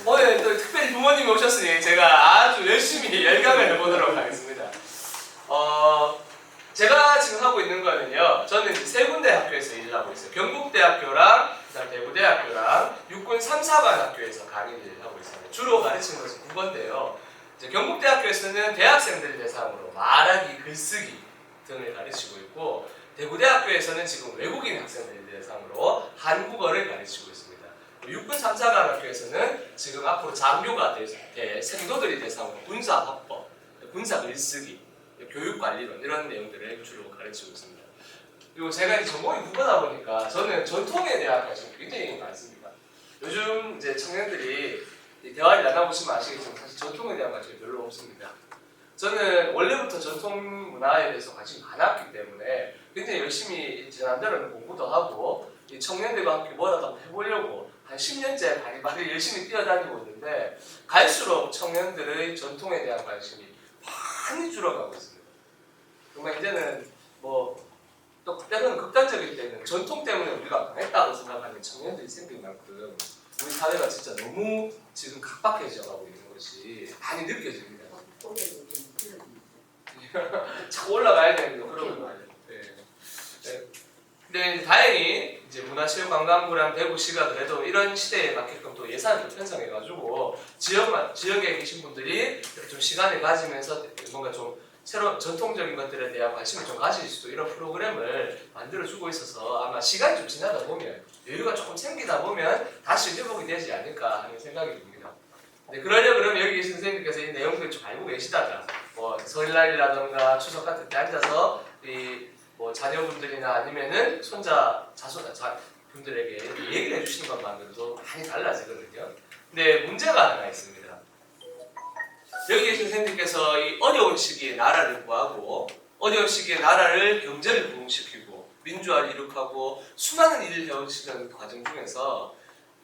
오늘 또 특별히 부모님이 오셨으니 제가 아주 열심히 열강을 해보도록 하겠습니다. 제가 지금 하고 있는 거는요, 저는 이제 세 군데 학교에서 일을 하고 있어요. 경북대학교랑 그다음 대구대학교랑 육군 3, 4반 학교에서 강의를 하고 있습니다. 주로 가르치는 것은 국어인데요. 이제 경북대학교에서는 대학생들 대상으로 말하기, 글쓰기 등을 가르치고 있고, 대구대학교에서는 지금 외국인 학생들 대상으로 한국어를 가르치고 있습니다. 육군 3, 4반 학교에서는 지금 앞으로 장교가 될 생도들이 대상으로 군사화법, 군사 글쓰기, 교육관리론 이런 내용들을 주로 가르치고 있습니다. 그리고 제가 이제 전공이 국어다 보니까 저는 전통에 대한 관심이 굉장히 많습니다. 요즘 이제 청년들이 대화를 나눠보시면 아시겠지만 사실 전통에 대한 관심이 별로 없습니다. 저는 원래부터 전통 문화에 대해서 관심이 많았기 때문에 굉장히 열심히 제 나름대로는 공부도 하고 이 청년들과 함께 뭐라도 한번 해보려고 한 10년째 바리바리 열심히 뛰어다니고 있는데, 갈수록 청년들의 전통에 대한 관심이 많이 줄어가고 있습니다. 정말 이제는 또 때로는 극단적일 때는 전통 때문에 우리가 망했다고 생각하는 청년들이 생길 만큼 우리 사회가 진짜 너무 지금 각박해져 가고 있는 것이 많이 느껴집니다. 자꾸 올라가야 되는데 그러면 말이에요. 네. 근데 다행히 이제 문화체육관광부랑 대구시가 그래도 이런 시대에 맞게끔 또 예산을 편성해가지고 지역에 계신 분들이 좀 시간을 가지면서 뭔가 좀 새로운 전통적인 것들에 대한 관심을 좀 가질 수도 이런 프로그램을 만들어주고 있어서 아마 시간이 좀 지나다 보면 여유가 조금 생기다 보면 다시 회복이 되지 않을까 하는 생각이 듭니다. 네, 그러면 여기 계신 선생님께서 이 내용들 좀 알고 계시다가 설날이라던가 추석 같은 때 앉아서 자녀분들이나 아니면은 자손분들에게 얘기를 해주시는 것만으로도 많이 달라지거든요. 근데 문제가 하나 있습니다. 여기 계신 선생님께서 이 어려운 시기에 나라를 구하고 어려운 시기에 나라를 경제를 부흥시키고 민주화를 이룩하고 수많은 일을 해오시는 과정 중에서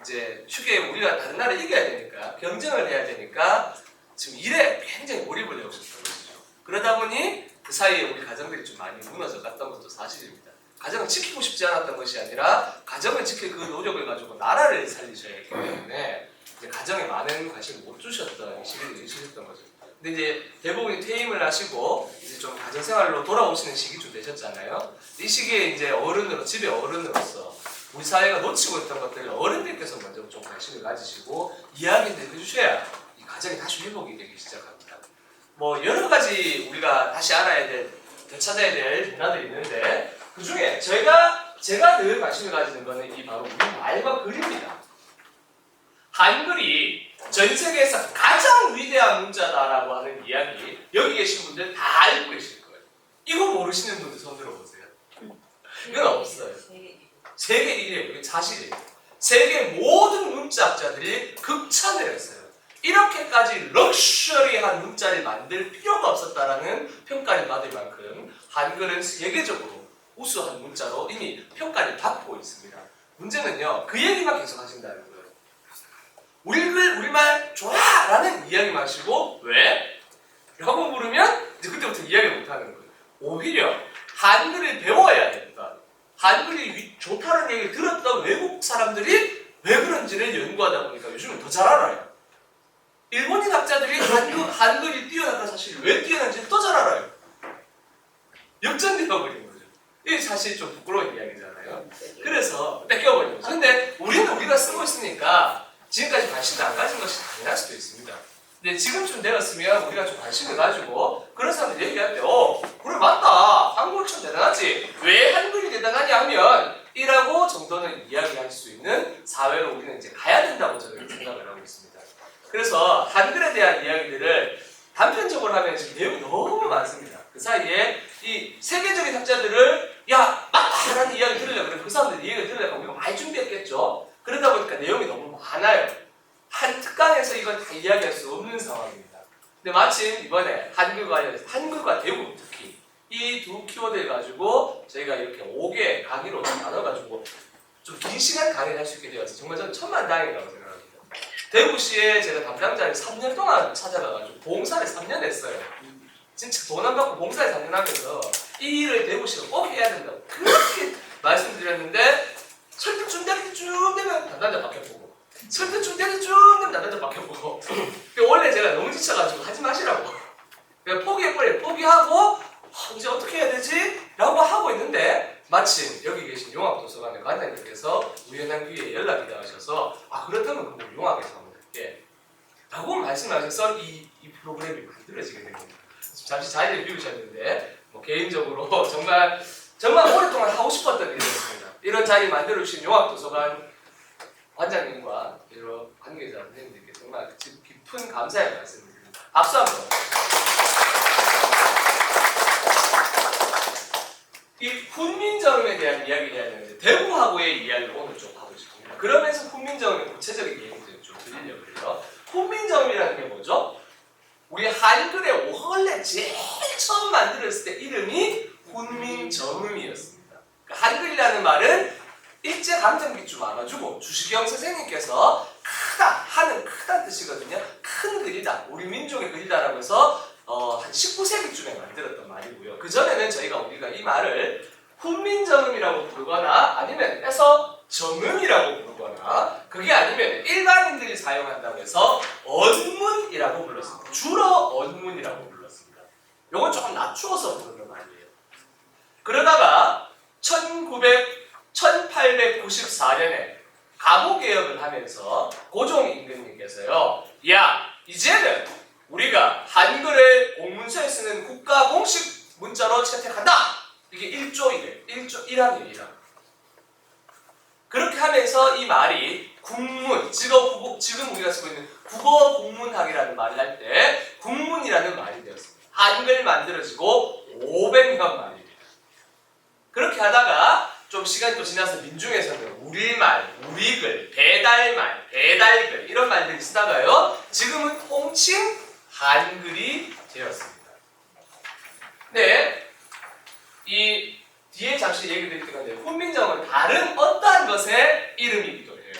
이제 쉽게 우리가 다른 나라를 이겨야 되니까 경쟁을 해야 되니까 지금 일에 굉장히 몰입을 해오셨던 것이죠. 그러다 보니 그 사이에 우리 가정들이 좀 많이 무너져 갔던 것도 사실입니다. 가정을 지키고 싶지 않았던 것이 아니라 가정을 지킬 그 노력을 가지고 나라를 살리셔야 했기 때문에 이제 가정에 많은 관심을 못 주셨던 시기를 있으셨던 거죠. 근데 이제 대부분이 퇴임을 하시고 이제 좀 가정생활로 돌아오시는 시기쯤 되셨잖아요. 이 시기에 이제 집의 어른으로서 우리 사회가 놓치고 있던 것들을 어른들께서 먼저 좀 관심을 가지시고 이야기를 해주셔야 이 가정이 다시 회복이 되기 시작합니다. 여러 가지 우리가 다시 알아야 될, 되찾아야 될 문화들이 있는데 그 중에 제가 늘 관심을 가지는 것은 이 바로 우리 말과 글입니다. 한글이 전 세계에서 가장 위대한 문자다라고 하는 이야기 여기 계신 분들 다 알고 계실 거예요. 이거 모르시는 분들 손 들어보세요. 이건 없어요. 세계 1위예요. 이게 사실이에요. 세계 모든 문자학자들이 극찬을 했어요. 이렇게까지 럭셔리한 문자를 만들 필요가 없었다라는 평가를 받을 만큼 한글은 세계적으로 우수한 문자로 이미 평가를 받고 있습니다. 문제는요, 그 얘기만 계속 하신다는 거예요. 우리말 좋아! 라는 이야기만 하시고 왜? 라고 물으면 이제 그때부터 이야기를 못하는 거예요. 오히려 한글을 배워야 된다. 한글이 좋다는 얘기를 들었던 외국 사람들이 왜 그런지를 연구하다 보니까 요즘은 더 잘 알아요. 일본인 학자들이 한글이 뛰어나다는 사실을 왜 뛰어난지를 더 잘 알아요. 역전되어 버린 거죠. 이게 사실 좀 부끄러운 이야기잖아요. 그래서 뺏겨버린 거죠. 근데 우리가 쓰고 있으니까 지금까지 관심을 안 가진 것이 당연할 수도 있습니다. 근데 지금쯤 되었으면 우리가 좀 관심을 가지고 그런 사람들 얘기할 때 그래 맞다. 한국어 참 대단하지. 왜 한글이 대단하냐 하면 이라고 정도는 이야기할 수 있는 사회로 우리는 이제 가야 된다고 저는 생각을 하고 있습니다. 그래서 한글에 대한 이야기들을 단편적으로 하면 지금 내용이 너무 많습니다. 그 사이에 이 세계적인 학자들을 야 맞다라는 이야기 들으려고 그래 그 사람들 이야기를 들으려고 우리가 많이 준비했겠죠. 그러다 보니까 내용이 너무 많아요. 한 특강에서 이걸 다 이야기할 수 없는 상황입니다. 근데 마침 이번에 한글 관련해서 한글과 대구 특히 이 두 키워드를 가지고 저희가 이렇게 5개 강의로 나눠가지고 좀 긴 시간 강의를 할 수 있게 되어서 정말 저는 천만다행이라고 생각합니다. 대구시에 제가 담당자를 3년 동안 찾아가가지고 봉사를 3년 했어요. 진짜 돈 안 받고 봉사를 3년 하면서 이 일을 대구시가 꼭 해야 된다고 그렇게 말씀드렸는데 설득 좀 되면 담당자 바뀌어보고 설득 좀 되면 담당자 바뀌어보고 원래 제가 너무 지쳐가지고 하지 마시라고 그냥 포기하고 이제 어떻게 해야 되지? 라고 하고 있는데 마침 여기 계신 용학도서관의 관장님께서 우연한 기회에 연락이 닿으셔서 그렇다면 그럼 용학에서 한번 할게 라고 말씀하셔서 이 프로그램이 만들어지게 된 겁니다. 잠시 자리를 비우셨는데 개인적으로 정말 오랫동안 하고 싶었던 일이었습니다. 이런 자리 만들어주신 용학도서관 관장님과 여러 관계자 선생님들께 정말 깊은 감사의 말씀을 드립니다. 박수 한번. 이 훈민정음에 대한 이야기를 해야 되는데 대구하고의 이야기를 오늘 좀 하고 싶습니다. 그러면서 훈민정음의 구체적인 얘기들을 좀 드리려고 해요. 훈민정음이라는 게 뭐죠? 우리 한글의 원래 제일 처음 만들었을 때 이름이 훈민정음이었습니다. 한글이라는 말은 일제감정기쯤 와가지고 주시경 선생님께서 하는 크다는 뜻이거든요. 큰 글이다, 우리 민족의 글이다라고 해서 한 19세기쯤에 만들었던 말이고요. 그전에는 우리가 이 말을 훈민정음이라고 부르거나 아니면 해서 정음이라고 부르거나 그게 아니면 일반인들이 사용한다고 해서 언문이라고 불렀습니다. 주로 언문이라고 불렀습니다. 요건 조금 낮추어서 부르는 말이에요. 그러다가 1894년에 가보개혁을 하면서 고종 임금님께서요, 이제는 우리가 한글을 공문서에 쓰는 국가 공식 문자로 채택한다. 이게 1조이래요. 1항이에요. 1항. 그렇게 하면서 이 말이 국문, 지금 우리가 쓰고 있는 국어국문학이라는 말을 할 때 국문이라는 말이 되었습니다. 한글 만들어지고 500년 만입니다. 그렇게 하다가 좀 시간이 또 지나서 민중에서는 우리말, 우리글, 배달말, 배달글 이런 말들이 쓰다가요. 지금은 통칭 한글이 되었습니다. 네, 이 뒤에 잠시 얘기 드릴 건데 훈민정음은 다른 어떠한 것의 이름이기도 해요.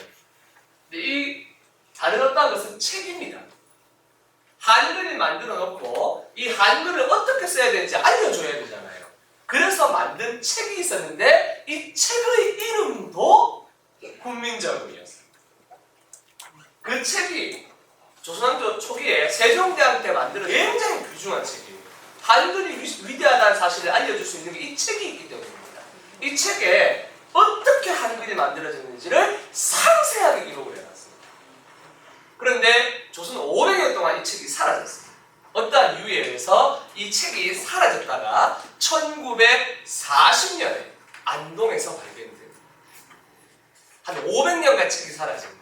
근데 이 다른 어떠한 것은 책입니다. 한글을 만들어 놓고 이 한글을 어떻게 써야 되는지 알려줘야 되잖아요. 그래서 만든 책이 있었는데 이 책의 이름도 훈민정음이었습니다. 그 책이 조선왕조 초기에 세종대왕 때 만들어진 굉장히 귀중한 책이에요. 한글이 위대하다는 사실을 알려줄 수 있는 게 이 책이 있기 때문입니다. 이 책에 어떻게 한글이 만들어졌는지를 상세하게 기록을 해놨습니다. 그런데 조선 500년 동안 이 책이 사라졌습니다. 어떠한 이유에 의해서 이 책이 사라졌다가 1940년에 안동에서 발견됩니다. 한 500년간 책이 사라진 거예요.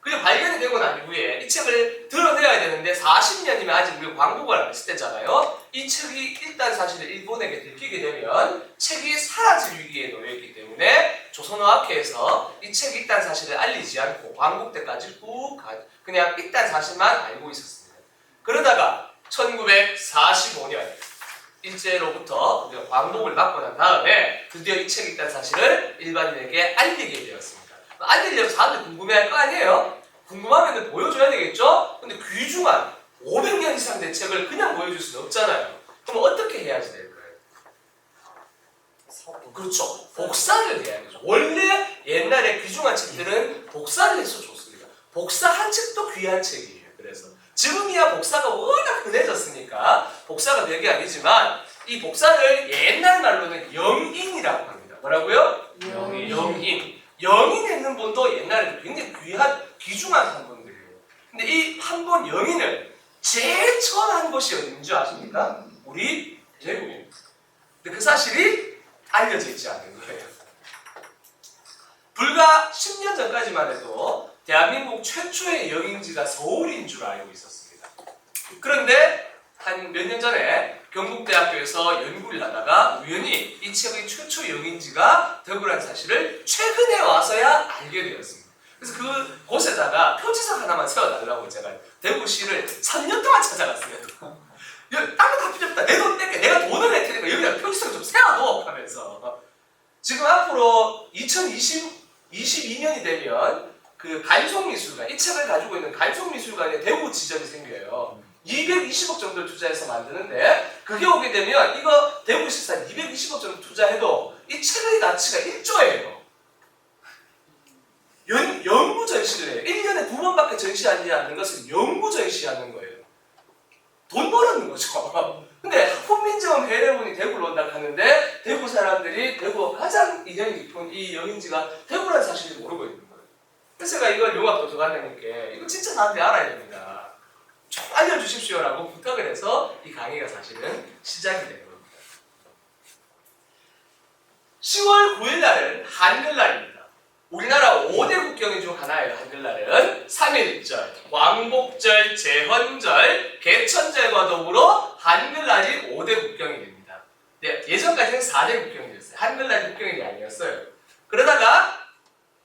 그냥 발견이 되고 난 이후에 이 책을 드러내야 되는데 40년이면 아직 우리가 광복을 안 했을 때잖아요. 이 책이 일단 사실 일본에게 들키게 되면 책이 사라질 위기에 놓여있기 때문에 조선어학회에서 이 책이 일단 사실을 알리지 않고 광복 때까지 그냥 일단 사실만 알고 있었습니다. 그러다가 1945년 일제로부터 우리가 광복을 받고 난 다음에 드디어 이 책이 있다는 사실을 일반인에게 알리게 되었습니다. 알리려면 사람들이 궁금해할 거 아니에요? 궁금하면 보여줘야 되겠죠? 근데 귀중한 500년 이상 된 책을 그냥 보여줄 수는 없잖아요. 그럼 어떻게 해야지 될까요? 그렇죠. 복사를 해야 되죠. 원래 옛날에 귀중한 책들은 복사를 해서 좋습니다. 복사한 책도 귀한 책이에요. 그래서 지금이야 복사가 워낙 흔해졌으니까 복사가 별게 아니지만 이 복사를 옛날 말로는 영인이라고 합니다. 뭐라고요? 영인. 영인 했는 분도 옛날에도 굉장히 귀중한 한분들이에요. 근데 이 한분 영인을 제일 처음 한 곳이 어딘 줄 아십니까? 우리 대구입니다. 근데 그 사실이 알려져 있지 않는 거예요. 불과 10년 전까지만 해도 대한민국 최초의 영인지가 서울인 줄 알고 있었습니다. 그런데 한 몇 년 전에 경북대학교에서 연구를 하다가 우연히 이 책의 최초 영인지가 대구라는 사실을 최근에 와서야 알게 되었습니다. 그래서 그곳에다가 표지석 하나만 세워달라고 제가 대구시를 3년 동안 찾아갔어요. 딴 거 다 필요 없다. 내 돈 뗄게. 내가 돈을 낼 테니까 여기다 표지석 좀 세워둬 하면서 지금 앞으로 2022년이 되면 그 간송미술관, 이 책을 가지고 있는 간송미술관에 대구 지점이 생겨요. 220억 정도를 투자해서 만드는데 그게 오게 되면 이거 대구 시산 220억 정도 투자해도 이 책의 가치가 1조예요. 연구 전시를 해요. 1년에 2번밖에 전시하지 않는 것을 연구 전시하는 거예요. 돈 벌었는 거죠. 근데 훈민정음 해례문이 대구로 온다 하는데 대구 사람들이 대구가 가장 인연이 깊은 이 여인지가 대구라는 사실을 모르고 있는 거예요. 그래서 제가 이걸 용합 도서관장님께 이거 진짜 사람들이 알아야 됩니다. 좀 알려주십시오라고 부탁을 해서 이 강의가 사실은 시작이 된 겁니다. 10월 9일 날은 한글날입니다. 우리나라 5대 국경인 중 하나예요. 한글날은 3.1절, 광복절, 제헌절, 개천절과 더불어 한글날이 5대 국경이 됩니다. 네, 예전까지는 4대 국경이었어요. 한글날이 국경이 아니었어요. 그러다가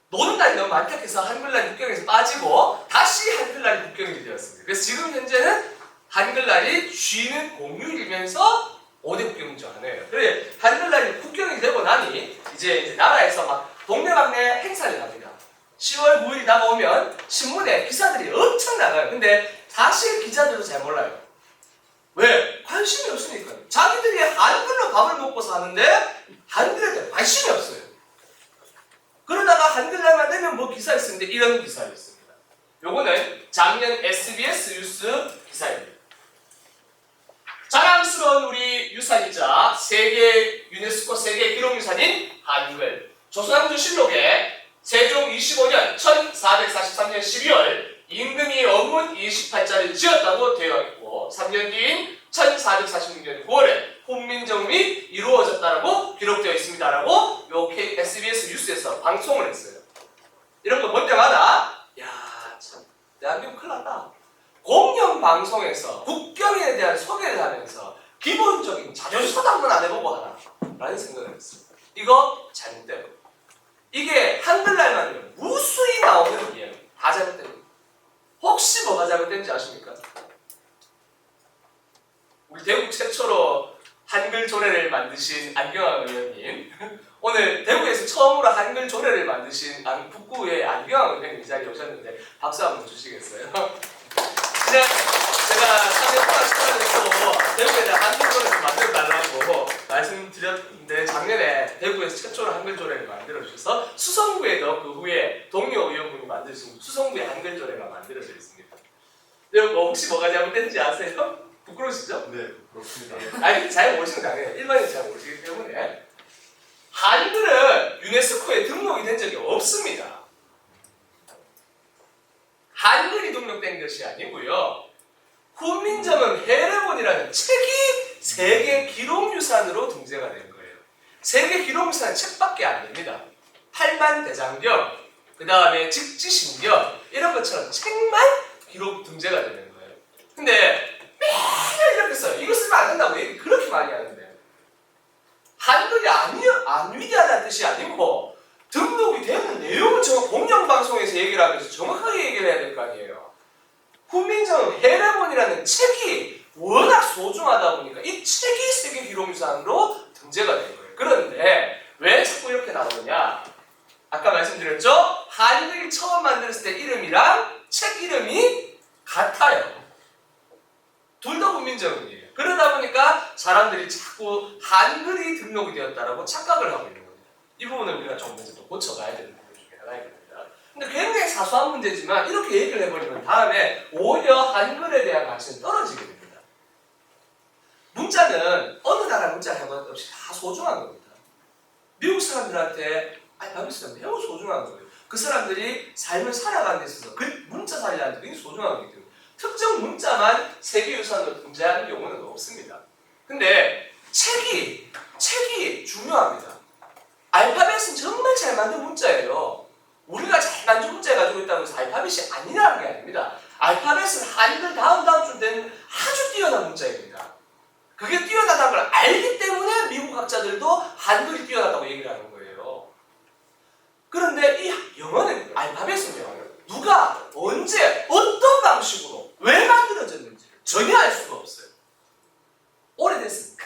노는 날이 너무 많다 해서 한글날 국경에서 빠지고 다시 한글날이 국경이 되었습니다. 그래서 지금 현재는 한글날이 쉬는 공휴일이면서 5대 국경 중 하나예요. 그래 한글날이 국경이 되고 나니 이제 나라에서 막 동네방네 행사를 합니다. 10월 9일 다가오면 신문에 기사들이 엄청 나가요. 근데 사실 기자들도 잘 몰라요. 왜? 관심이 없으니까. 자기들이 한글로 밥을 먹고 사는데 한글에 대해 관심이 없어요. 그러다가 한글날만 되면 뭐 기사 있었는데 이런 기사가 있습니다. 요거는 작년 SBS 뉴스 기사입니다. 자랑스러운 우리 유산이자 유네스코 세계 기록유산인 한글. 조선왕조실록에 세종 25년 1443년 12월 임금이 원문 28자를 지었다고 되어 있고 3년 뒤인 1446년 9월에 훈민정음이 이루어졌다라고 기록되어 있습니다라고 요 SBS 뉴스에서 방송을 했어요. 이런 거 볼 때마다 야 참 대한민국 큰일 났다. 공영방송에서 국경에 대한 소개를 하면서 기본적인 자존심도 한번 안 해보고 하나 라는 생각을 했습니다. 이거 잘못된 겁니다. 이게 한글날만요 무수히 나오는 이야기 다 잘못된 겁니다. 혹시 뭐가 잘못된지 아십니까? 우리 대구 최초로 한글 조례를 만드신 안경환 의원님 오늘 대구에서 처음으로 한글 조례를 만드신 북구의 안경환 의원님 이 자리에 오셨는데 박수 한번 주시겠어요? 그냥 제가 사회과학 시간에서 대구에 한글 조례를 만들어 달라고 말씀드렸는데 작년에 대구에서 최초로 한글 조례를 만들어 주셔서 수성구에도 그 후에 동료 의원분이 만드신 수성구의 한글 조례가 만들어져 있습니다. 근데 뭐 혹시 뭐가 잘못됐는지 아세요? 부끄러우시죠? 네, 그렇습니다. 아니, 잘 모르시는 거 아니에요. 일반인이 잘 모르시기 때문에. 한글은 유네스코에 등록이 된 적이 없습니다. 한글이 등록된 것이 아니고요. 훈민정음 해례본이라는 책이 세계 기록유산으로 등재가 된 거예요. 세계 기록유산은 책밖에 안 됩니다. 팔만대장경, 그 다음에 직지신경 이런 것처럼 책만 기록 등재가 되는 거예요. 근데 매일 이렇게 써요. 이거 쓰면 안 된다고 얘기 그렇게 많이 하는데 한글이 안 위대하다는 뜻이 아니고 등록이 되는 내용은 정말 공영방송에서 얘기를 하면서 정확하게 얘기를 해야 될 거 아니에요. 훈민정음 해례본이라는 책이 워낙 소중하다 보니까 이 책이 세계 기록유산으로 등재가 된 거예요. 그런데 왜 자꾸 이렇게 나오느냐? 아까 말씀드렸죠? 한글이 처음 만들었을 때 이름이랑 책 이름이 같아요. 둘 다 훈민정음이에요. 그러다 보니까 사람들이 자꾸 한글이 등록이 되었다라고 착각을 하고 있는 겁니다. 이 부분을 우리가 좀 먼저 또 고쳐가야 되는 부분 중에 하나입니다. 근데 굉장히 사소한 문제지만 이렇게 얘기를 해버리면 다음에 오히려 한글에 대한 가치는 떨어지게 됩니다. 문자는 어느 나라 문자를 해본 없이 다 소중한 겁니다. 미국 사람들한테 알파벳이 매우 소중한 거예요. 그 사람들이 삶을 살아가는 데 있어서 그 문자 살리는 데 굉장히 소중한 거기 때문에 특정 문자만 세계유산으로 등재하는 경우는 없습니다. 근데 책이 중요합니다. 알파벳은 정말 잘 만든 문자예요. 우리가 잘 만든 문자 가지고 있다고 해서 알파벳이 아니라는 게 아닙니다. 알파벳은 한글 다음 줄 되는 아주 뛰어난 문자입니다. 그게 뛰어나다는 걸 알기 때문에 미국 학자들도 한글이 뛰어나다고 얘기를 하는 거예요. 그런데 이 영어는 알파벳은요. 누가 언제 어떤 방식으로 왜 만들어졌는지 전혀 알 수가 없어요. 오래됐으니까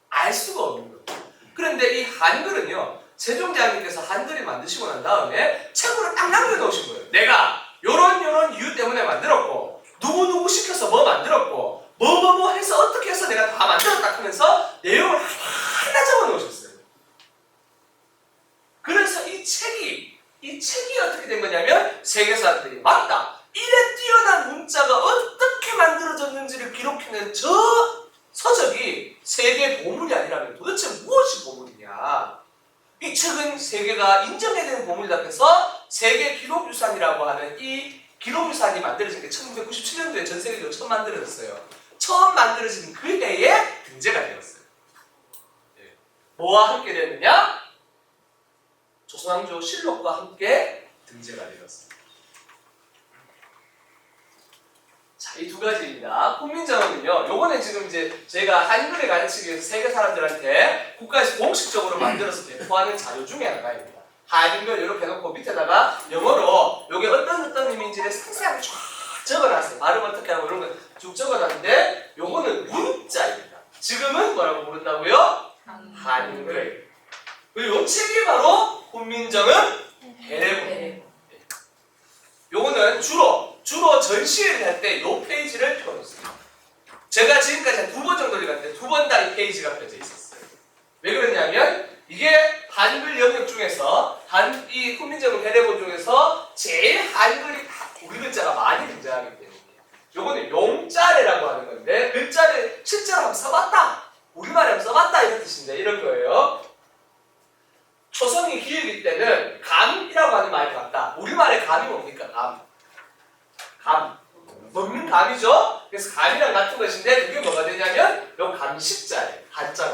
알 수가 없는 거예요. 그런데 이 한글은요. 세종대왕님께서 한글을 만드시고 난 다음에 책으로 딱 남겨놓으신 거예요. 내가 요런 이유 때문에 만들었고 누구 시켜서 뭐 만들었고 뭐 해서 어떻게 해서 내가 다 만들었다 하면서 내용을 하나 적어놓으셨어요. 그래서 이 책이 어떻게 된 거냐면 세계 사람들이 맞다. 이래 뛰어난 문자가 어떻게 만들어졌는지를 기록해낸 저 서적이 세계 보물이 아니라면 도대체 무엇이 보물이냐. 이 책은 세계가 인정해야 되는 보물이다 해서 세계 기록유산이라고 하는 이 기록유산이 만들어진 게 1997년도에 전 세계적으로 처음 만들어졌어요. 처음 만들어진 그 해에 등재가 되었어요. 뭐와 함께 됐느냐? 조선왕조 실록과 함께 등재가 되었습니다. 자, 이 두 가지입니다. 훈민정음은요, 요거는 지금 이제 제가 한글을 가르치기 위해서 세계 사람들한테 국가에서 공식적으로 만들어서 배포하는 자료 중에 하나입니다. 한글 이렇게 해놓고 밑에다가 영어로 요게 어떤 의미인지를 상세하게 쫙 적어놨어요. 발음 어떻게 하고 이런 거 쭉 적어놨는데 요거는 문자입니다. 지금은 뭐라고 부른다고요? 한글. 그리고 요 책이 바로 훈민정음 해례본. 요거는 주로 전시회를 할 때 요 페이지를 펴놓습니다. 제가 지금까지 한 2번 정도 읽었는데 2번 다 이 페이지가 펴져 있었어요. 왜 그러냐면 이게 한글 영역 중에서 이 훈민정음 해례본 중에서 제일 한글이 우리 글자가 많이 등장하기 때문에 요거는 용자래라고 하는 건데 글자를 실제로 한번 써봤다. 우리말에 한번 써봤다 이런 뜻인데 이런 거예요. 초성이 기역일 때는 감이라고 하는 말이 같다. 우리말의 감이 뭡니까? 감. 먹는 감이죠? 그래서 감이랑 같은 것인데 그게 뭐가 되냐면 요 감식자예요. 한자로.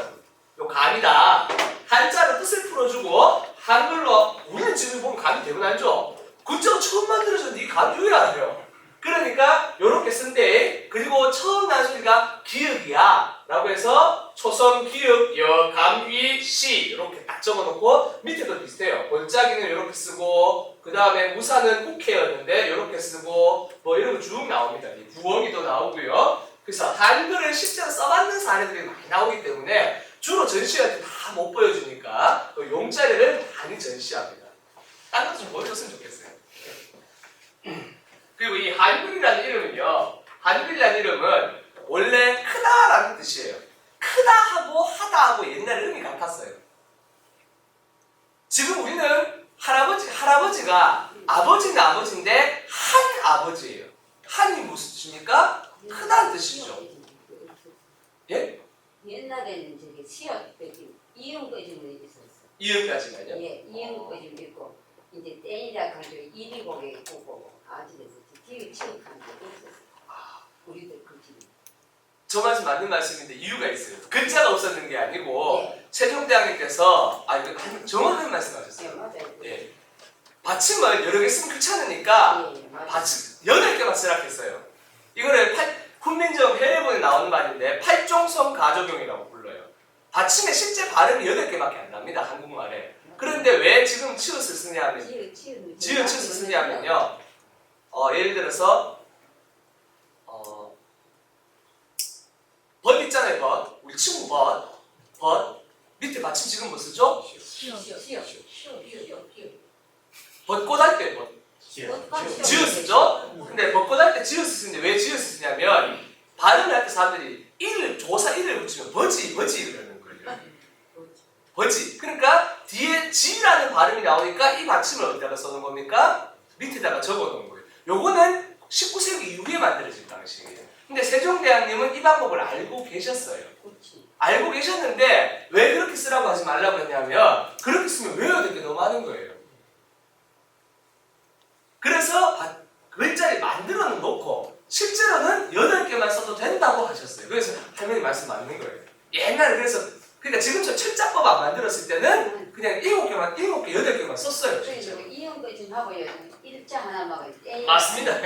요 감이다. 한자로 뜻을 풀어주고 한글로 우리는 지금 보면 감이 되고 나죠? 글자가 처음 만들어졌는데 이 감이 왜 알아요? 그러니까 요렇게 쓴데 그리고 처음 난 소리가 기역이야 라고 해서 초성 기역 여감위 시 이렇게 딱 적어놓고 밑에도 비슷해요. 골짜기는 이렇게 쓰고 그 다음에 우산은 국회였는데 이렇게 쓰고 뭐 이런 거 쭉 나옵니다. 부엉이도 나오고요. 그래서 한글을 실제로 써봤는 사례들이 많이 나오기 때문에 주로 전시할 때 다 못 보여주니까 용자리를 많이 전시합니다. 딴 것 좀 보여줬으면 좋겠어요. 그리고 이 한글이라는 이름은요. 한글이라는 이름은 원래 크다라는 뜻이에요. 크다 하고 하다 하고 옛날에 의미 같았어요. 지금 우리는 할아버지가 아버지는 아버지인데 한 아버지예요. 한이 무슨 뜻입니까? 크다는 뜻이죠. 예? 옛날에는 저기 시옷까지 이음까지는 있었어. 이음까지만요? 예, 이음까지 있고 이제 땡이라 가지고 이리고개 있고 아직은 뒤에 치우칸 게 없었어. 우리들 그지. 저 말씀 맞는 말씀인데 이유가 있어요. 글자가 없었는 게 아니고 예. 세종대왕님께서 정확한 예, 말씀하셨어요. 맞아요. 예. 받침을 여러 개 쓰면 귀찮으니까 예, 맞아요. 받침 8개만 쓰라 했어요. 이거를 훈민정음 해례본에 나오는 말인데 팔종성 가적용이라고 불러요. 받침의 실제 발음이 8개밖에 안 납니다. 한국말에. 그런데 왜 지금 치읓을 쓰냐면 치읓을 쓰냐면요. 예를 들어서 벗 있잖아요. 벗. 우리 친구 벗. 밑에 받침 지금 뭐 쓰죠? 벚꽃 할 때 벗. 지읒 쓰죠? 근데 벚꽃 할 때 지읒 쓰는데 왜 지읒 쓰냐면 발음을 할 때 사람들이 조사 1을 붙이면 버지 그러는 거예요. 버지. 그러니까 뒤에 지라는 발음이 나오니까 이 받침을 어디다가 써놓은 겁니까? 밑에다가 적어놓은 거예요. 요거는 19세기 이후에 만들어진 방식이에요. 근데 세종대왕님은 이 방법을 알고 계셨어요. 알고 계셨는데 왜 그렇게 쓰라고 하지 말라고 했냐면 그렇게 쓰면 외워야 될 게 너무 많은 거예요. 그래서 글자를 만들어 놓고 실제로는 8개만 써도 된다고 하셨어요. 그래서 할머니 말씀 맞는 거예요. 옛날에 그러니까 지금처럼 철자법 안 만들었을 때는 그냥 7개, 8개만 썼어요. 그래서 이음까지 하고요. 일자 하나만 땡. 맞습니다.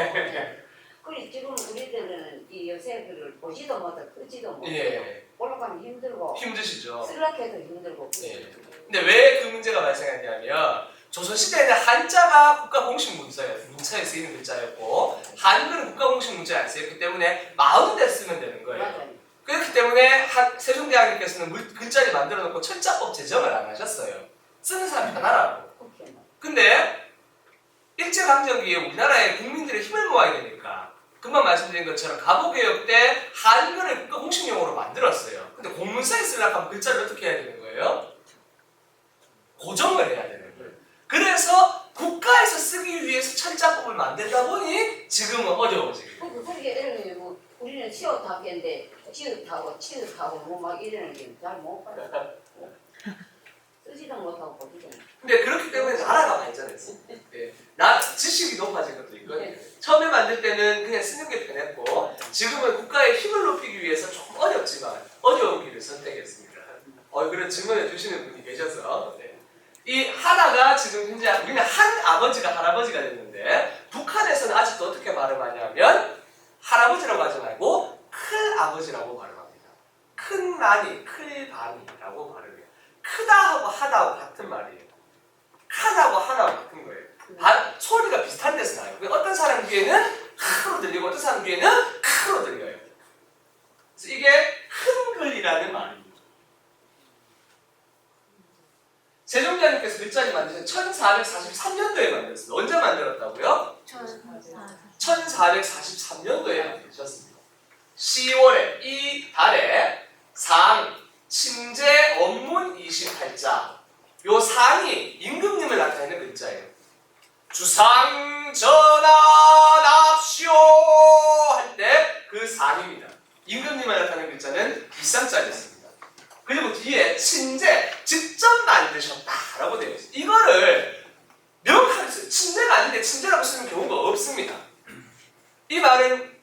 그래 지금 우리들은 이 요새 글을 보지도 못하고 끄지도 못하고 예. 올라가면 힘들고 힘드시죠? 쓰라해도 힘들고. 예. 근데 왜 그 문제가 발생했냐면 조선시대에는 한자가 국가 공식 문자에 쓰이는 글자였고 한글은 국가 공식 문자에 안 쓰였기 때문에 40대 쓰면 되는 거예요. 맞아요. 그렇기 때문에 세종대왕님께서는 글자를 만들어 놓고 철자법 제정을 안 하셨어요. 쓰는 사람이 하나라고. 그렇게 뭐. 근데 일제강점기에 우리나라의 국민들의 힘을 모아야 되니까 금방 말씀드린 것처럼 갑오개혁 때 한글을 국가 공식용어로 만들었어요. 근데 공문서에 쓰려고 하면 글자를 어떻게 해야 되는 거예요? 고정을 해야 되는 거예요. 그래서 국가에서 쓰기 위해서 철자법을 만들다 보니 지금은 어려워지게 돼요. 그게 예를 들면 뭐 우리는 시옷 학교인데 지읒하고 치읒하고 뭐 막 이러는 게 잘 못 봐요. 쓰지도 못하고 보지도 못하고. 근데 그렇기 때문에 나라가 발전했어. 네. 지식이 높아진 것도 있거든요. 처음에 만들 때는 그냥 쓰는 게 편했고 지금은 국가의 힘을 높이기 위해서 조금 어렵지만 어려운 길을 선택했습니다. 그런 질문을 주시는 분이 계셔서 네. 이 하나가 지금 현재 우리는 한 아버지가 할아버지가 됐는데 북한에서는 아직도 어떻게 발음하냐면 할아버지라고 하지 말고 클 아버지라고 발음합니다. 큰 많이, 클 반이라고 발음해요. 크다하고 하다하고 같은 말이에요. 하다하고 하나하고 같은 거예요. 소리가 비슷한 데서 나요. 어떤 사람 귀에는 크로 들리고 어떤 사람 귀에는 크로 들려요. 그래서 이게 한글이라는 말입니다. 세종대왕님께서 글자를 만드신 1443년도에 만들었어요. 언제 만들었다고요? 1443년도에 만드셨습니다. 10월에 이 달에 상, 침제, 업문 28자 요 상이 임금님을 나타내는 글자예요. 주상 전하 납시오 할 때 그 상입니다. 임금님을 나타내는 글자는 이상자였습니다. 그리고 뒤에 침제, 직접 만드셨다라고 되어 있어요. 이거를 명확하게 써요. 침제가 아닌데 침제라고 쓰는 경우가 없습니다. 이 말은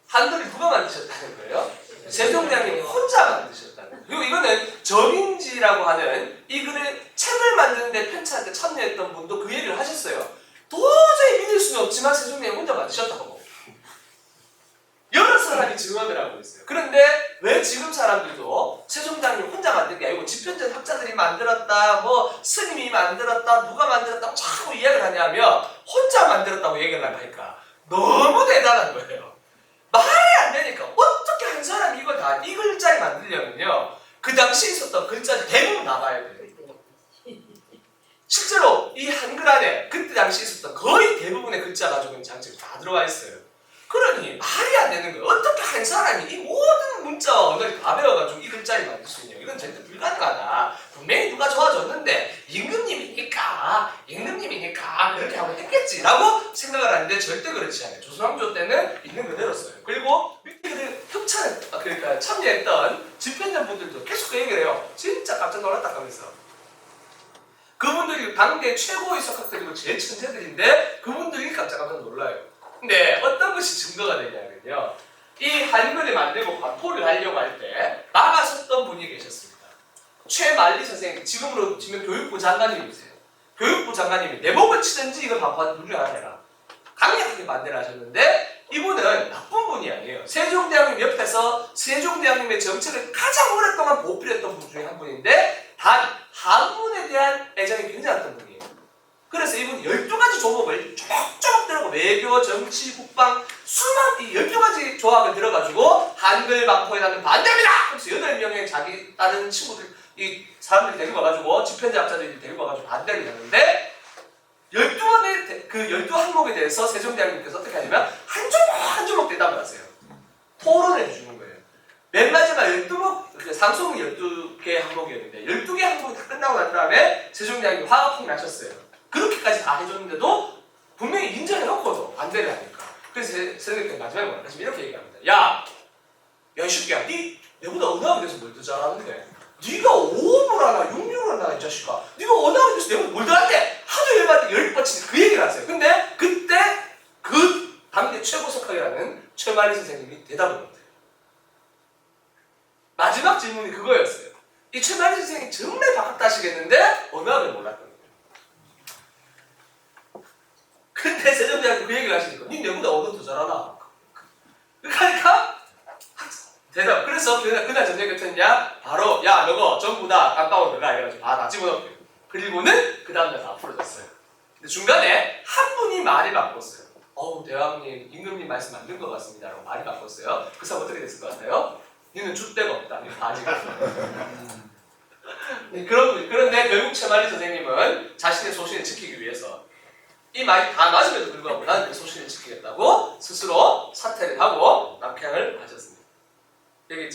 한글을 누가 만드셨다는 거예요? 세종대왕님이 혼자 만드셨다는 거예요. 그리고 이거는 정인지라고 하는 이 글을 책을 만드는데 편찬할 때 참여했던 분도 그 얘기를 하셨어요. 도저히 믿을 수는 없지만 세종대왕이 혼자 만드셨다고. 여러 사람이 증언을 하고 있어요. 그런데 왜 지금 사람들도 세종대왕님 혼자 만든 게 아니고 집현전 학자들이 만들었다, 뭐 스님이 만들었다, 누가 만들었다고 자꾸 이야기를 하냐면 혼자 만들었다고 얘기를 하니까 너무 대단한 거예요. 말이 안 되니까 어떻게 한 사람이 이걸 다 이 글자를 만들려면요 그 당시에 있었던 글자를 대부분 나와야 돼요. 실제로 이 한글 안에 그때 당시에 있었던 거의 대부분의 글자 가지고 있는 장치가 다 들어가 있어요. 그러니 말이 안 되는 거예요. 어떻게 한 사람이 이 모든 문자와 언어를 다 배워가지고 이 글자를 만들 수 있냐. 이건 절대 불가능하다. 분명히 누가 좋아졌는데 임금님이니까 그렇게 하면 했겠지라고 생각을 하는데 절대 그렇지 않아요. 조선왕조 때는 있는 그대로 써요. 그리고 밑에 그러니까 참여했던 집현전 분들도 계속 그 얘기를 해요. 진짜 깜짝 놀랐다 하면서. 그분들이 당대 최고의 석학들이고 제일 천재들인데 그분들이 깜짝 놀라요. 근데 어떤 것이 증거가 되냐면요. 이 한글을 만들고 반포를 하려고 할 때 막아섰던 분이 계셨습니다. 최만리 선생님, 지금으로 치면 교육부 장관님이세요. 교육부 장관님이 내 목을 치든지 이걸 반포한 누리를 해라. 강력하게 반대를 하셨는데 이분은 나쁜 분이 아니에요. 세종대왕님 옆에서 세종대왕님의 정책을 가장 오랫동안 보필했던 분 중에 한 분인데 단 한문에 대한 애정이 굉장했던 분이에요. 그래서 이분 12가지 조목을 쪼목쪼목 들어가고 외교, 정치, 국방 수많은 이 12가지 조합을 들어가지고 한글 반포에 나는 반대입니다! 그래서 8명의 자기 다른 친구들 이 사람들이 데리고 와가지고 집현자학자들이 데리고 와가지고 반대를 했는데 12항목에 대해서 세종대왕님께서 어떻게 하냐면 한 조목 대답을 하세요. 토론을 해주는 거예요. 맨 마지막 12목, 상소문 12개 항목이었는데 12개 항목이 다 끝나고 난 다음에 세종대왕님이 화가 나셨어요. 그렇게까지 다 해줬는데도 분명히 인정해놓고도 반대를 하니까. 그래서 세종대왕님이 마지막에 뭐라 하시면 이렇게 얘기합니다. 야 이 새끼야, 니 내보다 언어학에 대해서 뭘 더 잘하는데 네가 5업을 하나 6류를 하나 이 자식아, 네가 언어학에 대해서 내보다 뭘 더 하는데 하도 열받게 10번 그 얘기를 하세요. 근데 그때 그 당대 최고 석학이라는 최만리 선생님이 대답을 못해요. 마지막 질문이 그거였어요. 이 최만리 선생님이 정말 바깥다시겠는데 언어학을 몰랐던 거예요. 근데 세종대왕이 그 얘기를 하시니까 니 내보다 언어 더 잘하나? 그러니까 대답. 그래서 그날 저녁에 어땠냐? 바로 야 너거 전부 다 깜빡으로 들어가 이래가지고 다 집어넣게요. 그리고는 그 다음날 다 풀어졌어요. 근데 중간에 한 분이 말이 바꿨어요. 대왕님 임금님 말씀 맞는 것 같습니다 라고 말이 바꿨어요. 그 사람 어떻게 됐을 것 같아요? 니는 줏대가 없다. 아직 네, 그런데 결국 최만리 선생님은 자신의 소신을 지키기 위해서 이 말이 다 맞음에도 불구하고 나는 내 소신을 지키겠다고 스스로 사퇴를 하고 낙향을 하셨습니다. 되게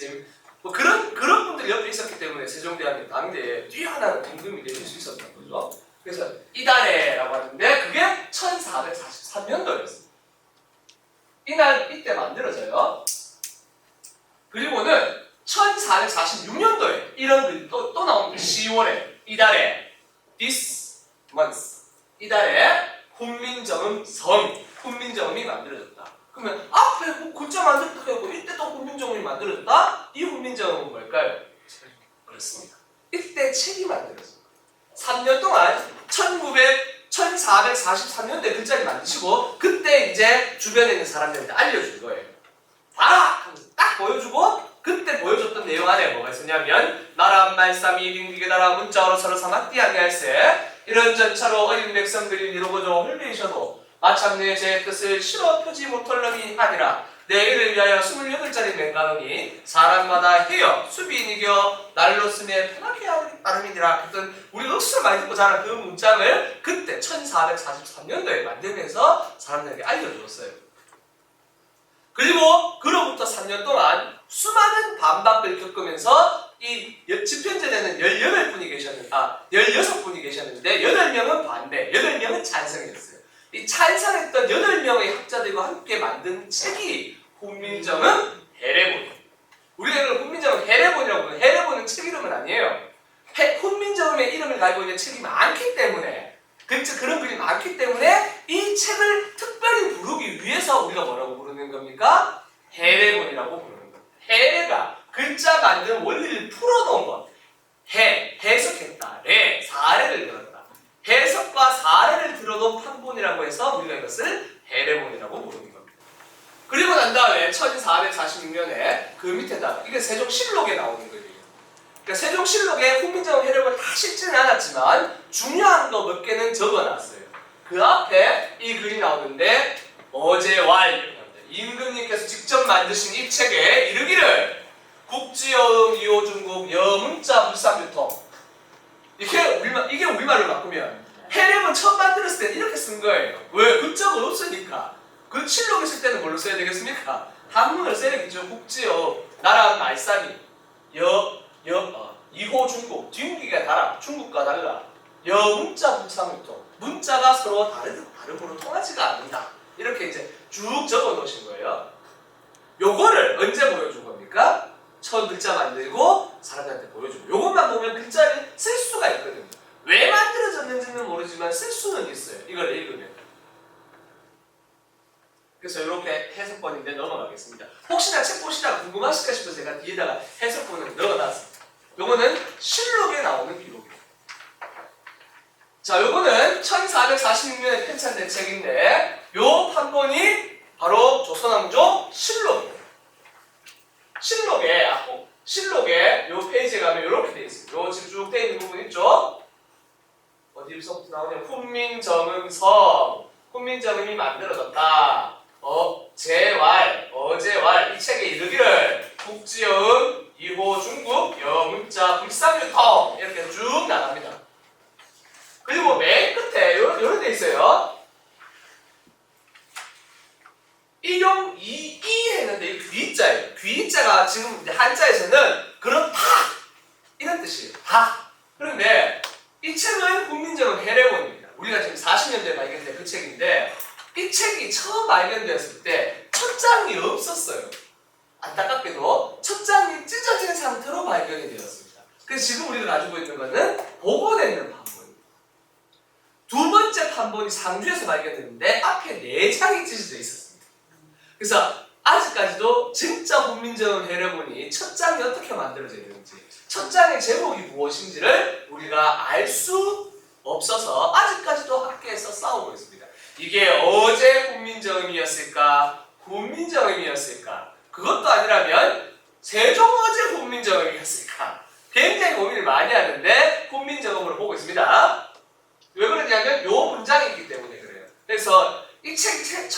뭐 그런 분들이 옆에 있었기 때문에 세종대왕님 당대에 뛰어난 임금이 되실 수 있었던 거죠. 그래서 이달해라고 하는데 그게 1443년도였습니다. 이때 만들어져요. 그리고는 1446년도에 이런 글이 또 나옵니다. 10월에 이달에 this month 이달에 훈민정음이 만들어졌다. 그러면 앞에 글자 만들었다 하고 이때 또 훈민정음이 만들어졌다? 이 훈민정음은 뭘까요? 그렇습니다. 이때 책이 만들어졌어요. 3년 동안 1443년도에 글자를 만드시고 그때 이제 주변에 있는 사람들한테 알려준 거예요. 봐라! 하면서 딱 보여주고 그때 보여줬던 내용 안에 뭐가 있었냐면 나라 말삼이 빙기게다라 문자어로 서로 삼았디 아니할세 이런 전차로 어린 백성들이 이루고도 흘리셔도 마침내 제 뜻을 실어 표지 못할 놈이 아니라 내 일을 위하여 28짜리 맹가노니 사람마다 해여 수비인이겨 날로 쓰매 편하게 하는 따름이니라 했던 우리 억수로 많이 듣고 자란 그 문장을 그때 1443년도에 만들면서 사람들에게 알려주었어요. 그리고 그로부터 3년 동안 수많은 반박을 겪으면서 이 집현전에는 16분이 계셨는데 16분이 계셨는데 8명은 반대, 8명은 찬성이었어요. 이 찬성했던 8명의 학자들과 함께 만든 책이 훈민정음 해례본. 우리가 이걸 훈민정음 해례본이라고 부르는 해례본은 책 이름은 아니에요. 훈민정음의 이름을 가지고 있는 책이 많기 때문에 그런 글이 많기 때문에 이 책을 특별히 부르기 위해서 우리가 뭐라고 부르는 겁니까? 해례본이라고 부르는 겁니다. 해례가 글자 만든 원리를 풀어놓은 것. 해석했다. 사례를 들었다. 해석과 사례를 들어놓은 판본이라고 해서 우리가 이것을 해례본이라고 부르는 겁니다. 그리고 난 다음에 1446년에 그 밑에다 이게 세종실록에 나오는 거예요. 그러니까 세종실록에 훈민정음 해례본 다 실지는 않았지만 중요한 거 몇 개는 적어놨어요. 그 앞에 이 글이 나오는데 어제왈 임금님께서 직접 만드신 이 책에 이르기를 국지여음 이호중국 여문자 불상교통 이게 우리말로 바꾸면 해례본 처음 만들었을 때 이렇게 쓴 거예요. 왜? 글자가 없으니까. 그 실록에 쓸 때는 뭘로 써야 되겠습니까? 한문을 써야겠죠. 국지여음 나라 말상이 이호중국 뒤무기가 달아 중국과 달라 여문자 불상교통 문자가 서로 다름으로 통하지가 않는다. 이렇게 이제 쭉 적어 놓으신 거예요. 요거를 언제 보여준 겁니까? 처음 글자 만들고 사람들한테 보여주고 요것만 보면 글자를 쓸 수가 있거든요. 왜 만들어졌는지는 모르지만 쓸 수는 있어요. 이걸 읽으면. 그래서 이렇게 해석본인데 넘어가겠습니다. 혹시나 책 보시다가 궁금하실까 싶어서 제가 뒤에다가 해석본을 넣어놨습니다. 요거는 실록에 나오는 기록이에요. 자, 요거는 1446년에 편찬된 책인데 요 판본이 바로 조선왕조 실록이에요. 실록에 요 페이지에 가면 이렇게 돼 있어요. 요 지금 쭉 돼 있는 부분 있죠? 어디서부터 나오냐면 훈민정음이 만들어졌다. 어제왈 이 책에 이르기를 국지여음 이호중국 여문자 불상유통 이렇게 쭉 나갑니다. 그리고 맨 끝에 요런 데 있어요. 일용 이 했는데 이 귀자예요. 귀자가 지금 한자에서는 그렇다 이런 뜻이에요. 다. 그런데 이 책은 훈민정음 해례본입니다. 우리가 지금 40년대에 발견된 그 책인데 이 책이 처음 발견되었을 때 첫 장이 없었어요. 안타깝게도 첫 장이 찢어진 상태로 발견이 되었습니다. 그래서 지금 우리가 가지고 있는 것은 복원되어 있는 판본입니다. 두 번째 판본이 상주에서 발견됐는데 앞에 4장이 찢어져 있었습니다. 그래서 아직까지도 진짜 훈민정음 해례본이 첫 장이 어떻게 만들어져 있는지 첫 장의 제목이 무엇인지를 우리가 알 수 없어서 아직까지도 학계에서 싸우고 있습니다. 이게 어제 훈민정음이었을까? 훈민정음이었을까? 그것도 아니라면 세종 어제 훈민정음이었을까? 굉장히 고민을 많이 하는데 훈민정음으로 보고 있습니다. 왜 그러냐면 요 문장이 있기 때문에 그래요. 그래서 이 책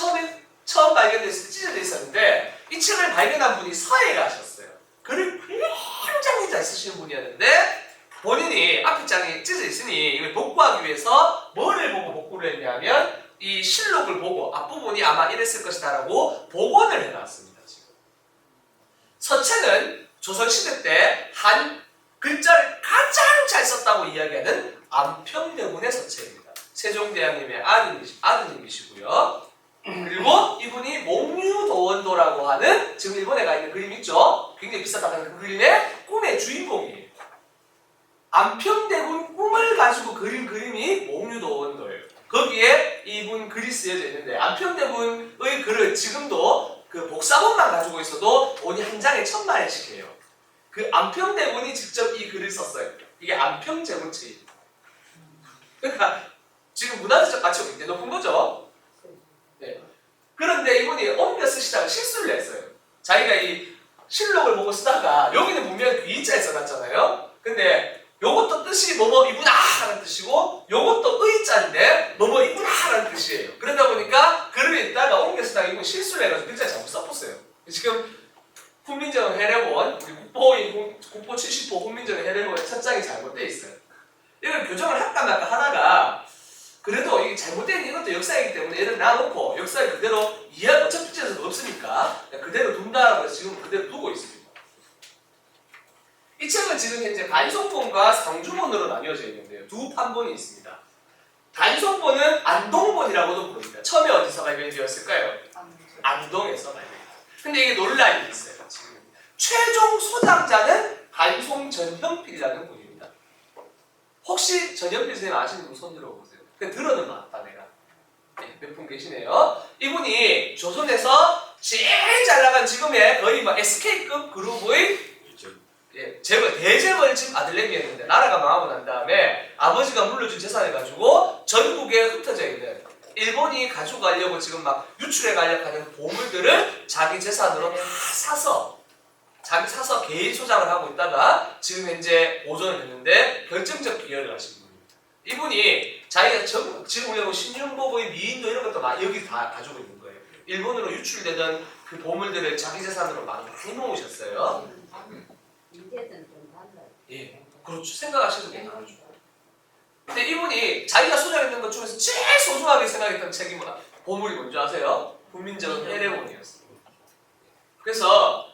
처음 발견됐을 때 찢어져 있었는데 이 책을 발견한 분이 서해 가셨어요. 글을 굉장히 잘 쓰시는 분이었는데 본인이 앞에 장이 찢어져 있으니 이걸 복구하기 위해서 뭐를 보고 복구를 했냐면 이 실록을 보고 앞부분이 아마 이랬을 것이다라고 복원을 해놨습니다. 지금. 서체는 조선시대 때 한 글자를 가장 잘 썼다고 이야기하는 안평대군의 서체입니다. 세종대왕님의 아드님이시고요. 그리고 이분이 몽유도원도라고 하는 지금 일본에 가 있는 그림 있죠? 굉장히 비싸다는 그 그림의 꿈의 주인공이에요. 안평대군 꿈을 가지고 그린 그림이 몽유도원도예요. 거기에 이분 글이 쓰여져 있는데 안평대군의 글을 지금도 그 복사본만 가지고 있어도 돈이 한 장에 1000만원씩 해요. 그 안평대군이 직접 이 글을 썼어요. 이게 안평제문체입니다. 그러니까 지금 문화재적 가치가 굉장히 높은 거죠. 네. 그런데 이분이 옮겨 쓰시다가 실수를 했어요. 자기가 이 실록을 보고 쓰다가 여기는 분명히 귀자에 써놨잖아요. 근데 요것도 뜻이 뭐뭐이구나 라는 뜻이고 요것도 의자인데 뭐뭐이구나 라는 뜻이에요. 그러다 보니까 글을 읽다가 옮겨 쓰다가 이분 실수를 해가지고 글자 잘못 써봤어요. 지금 훈민정 해례본 우리 국보 70호 훈민정 해례본의 첫 장이 잘못되어 있어요. 이걸 교정을 할까 말까 하다가 그래도 이게 잘못된 이것도 역사이기 때문에 얘를 놔놓고 역사를 그대로 이해할 어차피 찢어서 없으니까 그대로 둔다라고 해서 지금 그대로 두고 있습니다. 이 책은 지금 현재 단송본과 상주본으로 나뉘어져 있는데요. 두 판본이 있습니다. 단송본은 안동본이라고도 부릅니다. 처음에 어디서 발견되었을까요? 안동에서 발견됩니다. 근데 이게 논란이 있어요. 지금 최종 소장자는 단송 전형필이라는 분입니다. 혹시 전형필 선생님 아시는 분 손 들어보세요. 들어는 봤다 내가. 네, 몇 분 계시네요. 이분이 조선에서 제일 잘 나간 지금의 거의 뭐 SK급 그룹의 대재벌집 아들내미였는데 나라가 망하고 난 다음에 아버지가 물려준 재산을 가지고 전국에 흩어져 있는 일본이 가지고 가려고 지금 막 유출해 가려고 하는 보물들을 자기 재산으로 다 사서 개인 소장을 하고 있다가 지금 현재 보존을 했는데 결정적 기여를 하신 분입니다. 이분이 자기가 지금 우리가 신윤복의 미인도 이런 것도 여기 다 가지고 있는 거예요. 일본으로 유출되던 그 보물들을 자기 재산으로 많이 모으셨어요. 이제는 좀 달라요. 예, 그렇죠. 생각하셔도 괜찮죠. 근데 이분이 자기가 소장했던 것 중에서 제일 소중하게 생각했던 책이 보물이 뭔지 아세요? 훈민정 해례본이었어요. 그래서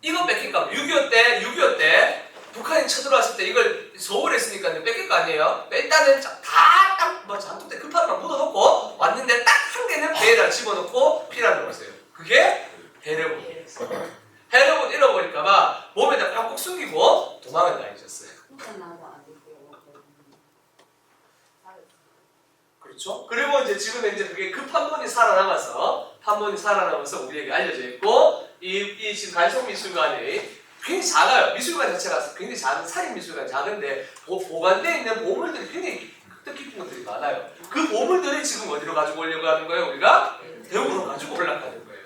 이거 뺏길 거 6.25 때 북한이 쳐들어왔을 때 이걸 서울에 있으니까 뺏길 거 아니에요? 일단은 잔뜩 급하게 막 묻어놓고 왔는데 딱 한 개는 배에다 집어넣고 피라는 거였어요. 그게 해례본이었어요. 해례본 잃어버릴까봐 몸에다 꽉꼭 숨기고 도망을 다니셨어요. 그렇죠? 그리고 이제 지금 이제 그게 그 판본이 살아남아서 우리에게 알려져 있고 이 지금 간송미술관이 굉장히 작아요. 미술관 자체가 굉장히 작은 사립미술관 작은데 보관되어 있는 보물들이 굉장히 뜻깊은 것들이 많아요. 그 보물들이 지금 어디로 가지고 오려고 하는 거예요? 우리가 대구로 가지고 올라가는 거예요.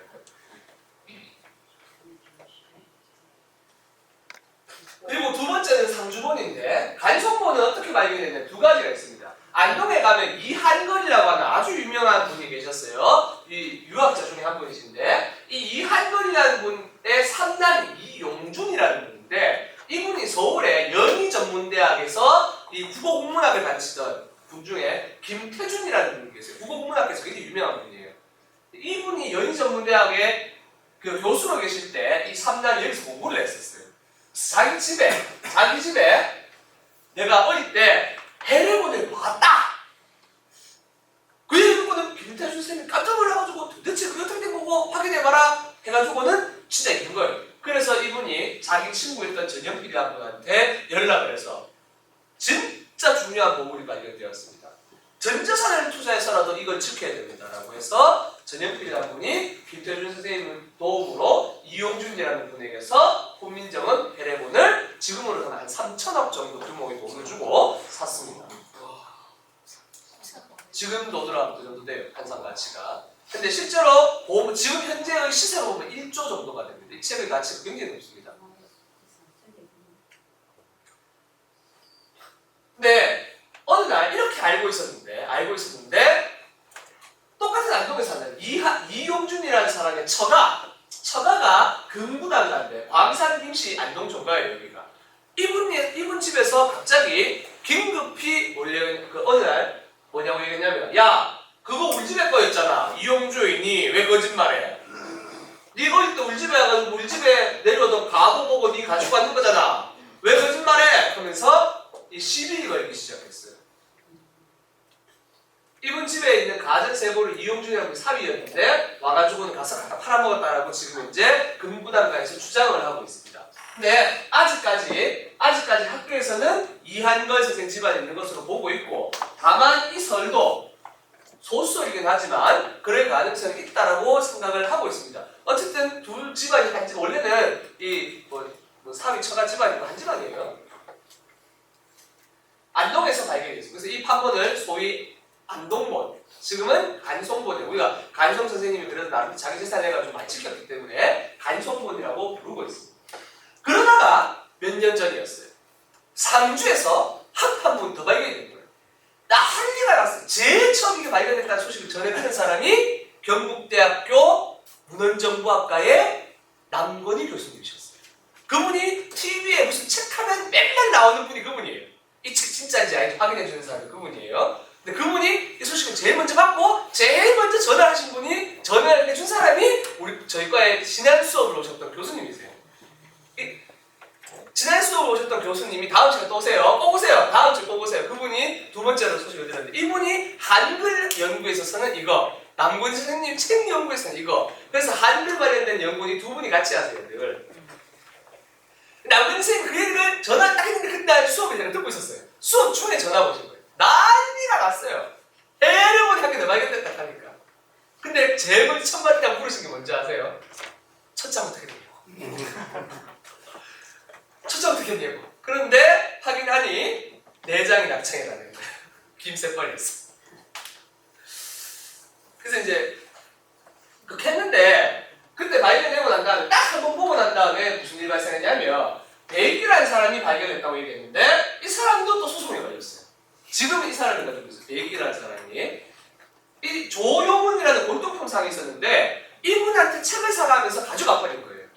그리고 두 번째는 상주본인데 간송본은 어떻게 발견됐냐? 두 가지가 있습니다. 안동에 가면 이한걸이라고 하는 아주 유명한 분이 계셨어요. 이 유학자 중에 한 분이신데 이 이한걸이라는 분의 삼남이 이용준이라는 분인데 이분이 서울의 연희전문대학에서 이 국어국문학을 가르치던 분 중에 김태준이라는 분이 계세요. 국어국문학에서 굉장히 유명한 분이에요. 이분이 연희전문대학에 그 교수로 계실 때 이 삼남이 여기서 공부를 했었어요. 자기 집에 내가 어릴 때 해례본을 봤다. 그 얘기 듣고는 김태준 선생님이 깜짝 놀라가지고 도대체 그게 어떻게 된 거고 확인해봐라 해가지고는 진짜 있는 거예요. 그래서 이분이 자기 친구였던 전영필이라는 분한테 연락을 해서 진짜 중요한 보물이 발견되었습니다. 전 재산을 투자해서라도 이걸 지켜야 됩니다라고 해서 전영필이라는 분이 김태준 선생님 도움으로 이용준이라는 분에게서 훈민정음 해례본을 지금으로는 한 3천억 정도 규모의 돈을 주고 샀습니다. 지금 돈으로 그 정도 돼요. 환산 가치가. 근데 실제로 지금 현재의 시세로 보면 1조 정도가 됩니다. 이 책의 가치가 굉장히 높습니다. 근데 어느 날 이렇게 알고 있었는데 똑같은 안동에 사는 이용준이라는 사람의 처가가 금부당가인데 광산 김씨 안동 종가예요. 여기가 이분 집에서 갑자기 긴급히 어느 날 뭐냐고 얘기했냐면, 야, 그거 우리 집에 거였잖아. 이용주 여인이 왜 거짓말해? 네 어릴 때 우리 집에 와가지고 우리 집에 내려오던 가구 보고 네 가지고 왔는 거잖아. 왜 거짓말해? 하면서 이 시비를 걸기 시작했어요. 이분 집에 있는 가전세보를 이용준이라는 사위였는데 와가지고는 가서 갖다 팔아먹었다라고 지금 이제 금부당가에서 주장을 하고 있습니다. 근데 아직까지 학교에서는 이한걸 선생 집안에 있는 것으로 보고 있고, 다만 이 설도 소수이긴 하지만 그럴 가능성이 있다라고 생각을 하고 있습니다. 어쨌든 둘 집안이 원래는 이 사위 처가 집안이고 한 집안이에요. 안동에서 발견했어요. 그래서 이 판본을 소위 안동본, 지금은 간송본이에요. 우리가 간송 선생님이 그래도 나름 자기 재산 해가지고 많이 지켰기 때문에 간송본이라고 부르고 있습니다. 그러다가 몇 년 전이었어요. 상주에서 한판본 더 발견이 된 거예요. 난리가 났어요. 제일 처음 이게 발견됐다는 소식을 전해 들은 사람이 경북대학교 문헌정보학과의 남건희 교수님이셨어요. 그분이 TV에 무슨 책 하면 맨날 나오는 분이 그분이에요. 이 책 진짜인지 아닌지 확인해 주는 사람이 그분이에요. 근데 그분이 이 소식을 제일 먼저 받고 제일 먼저 전화하신 분이, 전화를 해준 사람이 저희 과에 지난 수업을 오셨던 교수님이세요. 지난 수업을 오셨던 교수님이 다음 주에 또 오세요. 꼭 오세요. 다음 주에 꼭 오세요. 그분이 두 번째로 소식을 드렸는데, 이분이 한글 연구에 있어서는 이거, 남건희 선생님 책 연구에서는 이거. 그래서 한글 관련된 연구는 두 분이 같이 하세요. 늘. 남건희 선생님 그 얘기를 전화 딱 했는데 그날 수업을 제가 듣고 있었어요. 수업 중에 전화가 오신 거예요. 난리가 났어요. 에르몬이 학교에 발견됐다 하니까. 근데 제일 먼저 첫 마디 딱 부르신 게 뭔지 아세요? 첫장 어떻게 되냐고. 첫장 어떻게 되냐고. 그런데 확인하니 내장이 낙창이라는 거예요. 김새 뻘렸어. 그래서 이제 그렇게 했는데, 그때 발견되고 난 다음에 딱 한 번 보고 난 다음에 무슨 일이 발생했냐면, 백이라는 사람이 발견했다고 얘기했는데 이 사람도 또 소송에 걸렸어요. 지금은 이 사람이 가지고 있어요. 백이라는 사람이. 이 조용훈이라는 골동품상이 있었는데 이분한테 책을 사가면서 가져가 버린 거예요.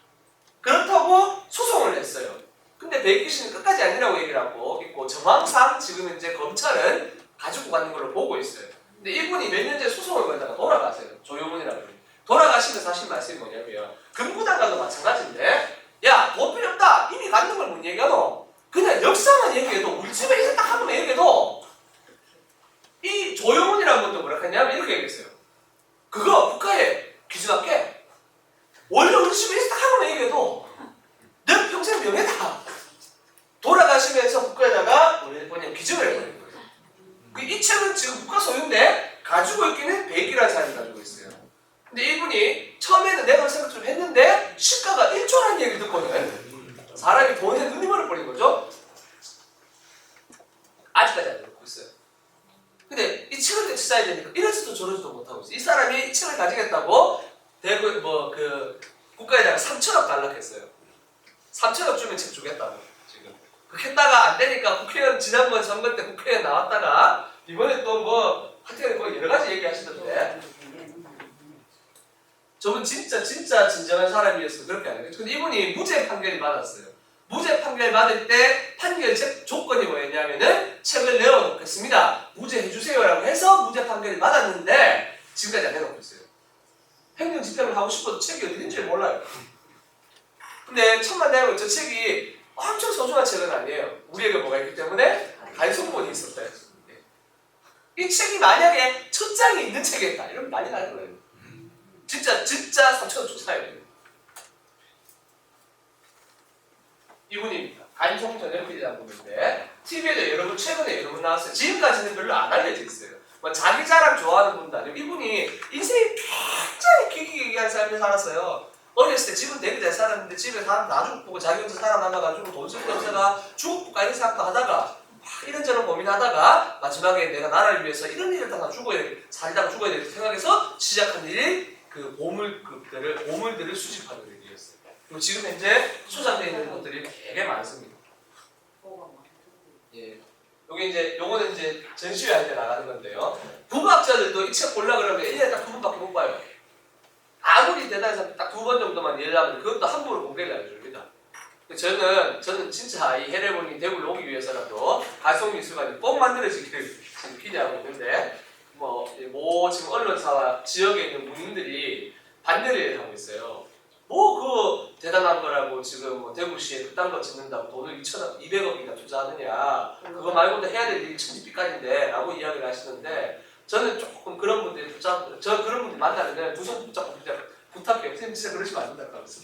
그렇다고 소송을 했어요. 근데 백기 씨는 끝까지 아니라고 얘기를 하고 있고, 정황상 지금 이제 검찰은 가지고 가는 걸로 보고 있어요. 근데 이분이 몇 년 전에 소송을 걸다가 돌아가세요. 조용훈이라고. 돌아가시면서 하신 말씀이 뭐냐면, 금부당과도 마찬가지인데, 야, 돈 필요 없다. 이미 갖는 걸 못 얘기하노. 그냥 역사만 얘기해도, 우리 집에 있었다 하고만 얘기해도, 이 조용훈이라는 분도 뭐라 했냐면 이렇게 얘기했어요. 그거 국가에 기준할게. 원래 우리 집에 있었다 하고만 얘기해도 내 평생 명예다. 돌아가시면서 국가에다가 뭐냐면 기준을 해버린 거예요. 이 책은 지금 국가 소유인데 가지고 있기는 백이라는 사람이 가지고 있어요. 근데 이분이 처음에는 내가 생각 좀 했는데 시가가 1조라는 얘기를 듣거든. 사람이 돈에 눈이 멀어버린 거죠. 아직까지 안 듣고 있어요. 근데 이 책을 같이 써야 되니까 이러지도 저러지도 못하고 있어요. 이 사람이 이 책을 가지겠다고 대구 국가에다가 3천억 달라했어요. 3천억 주면 책 주겠다고 지금. 그렇게 했다가 안 되니까 국회의원, 지난번 선거 때 국회의원 나왔다가 이번에 또 하여튼 여러 가지 얘기하시던데, 저분 진짜 진정한 사람이었어. 그렇게 안 해요. 근데 이분이 무죄 판결이 받았어요. 무죄 판결 받을 때 판결 조건이 뭐였냐면은 책을 내어놓겠습니다. 무죄 해주세요라고 해서 무죄 판결을 받았는데 지금까지 안 내놓고 있어요. 행정 집행을 하고 싶어도 책이 어디인지 몰라요. 근데 천만 다행으로 저 책이 엄청 소중한 책은 아니에요. 우리에게 뭐가 있기 때문에 간송본이 있었어요. 이 책이 만약에 첫 장에 있는 책이었다 이러면 난리 나는 거예요. 진짜 3천원 주고 사야 돼요. 이분입니다. 간송전형 PD라는 분인데 TV에도 여러분 최근에 여러 분 나왔어요. 지금까지는 별로 안 알려져 있어요. 자기 자랑 좋아하는 분도 아니고, 이분이 인생이 굉장히 기기기기한 삶을 살았어요. 어렸을 때 집은 되게 잘 살았는데 집에 사람 다 죽고 자기 혼자 살아남아가지고 돈 쓸 데 없다가 죽을까 이런 생각도 하다가 이런저런 고민하다가 마지막에 내가 나라를 위해서 이런 일을 다 살다가 죽어야 되겠다 생각해서 시작한 일이 그 보물들을 수집하는 일이었어요. 그리고 지금 현재 소장되어 있는 것들이 되게 많습니다. 예. 요거는 이제 전시회할 때 나가는 건데요. 국어학자들도 이 책 보려고 그러면 1년에 딱 2번밖에 못 봐요. 아무리 대단한 사람 딱 2번 정도만 예를 하면 그것도 함부로 공개를 안 해줍니다. 저는 진짜 이 해례본이 대구를 오기 위해서라도 가성미술관이 꼭 만들어지기를 지금 기대하고 있는데 뭐 지금 언론사와 지역에 있는 문인들이 반대를 하고 있어요. 뭐 그 대단한 거라고 지금 뭐 대구시에 그딴 거 짓는다고 돈을 200억이나 투자하느냐, 그거 말고도 해야 될 일이 천지빛깔인데 라고 이야기를 하시는데, 저는 조금 그런 분들이 저 그런 분들 만나면 두 손 붙잡고 그냥 부탁해요. 선생님 진짜 그러시면 안 된다고 하면서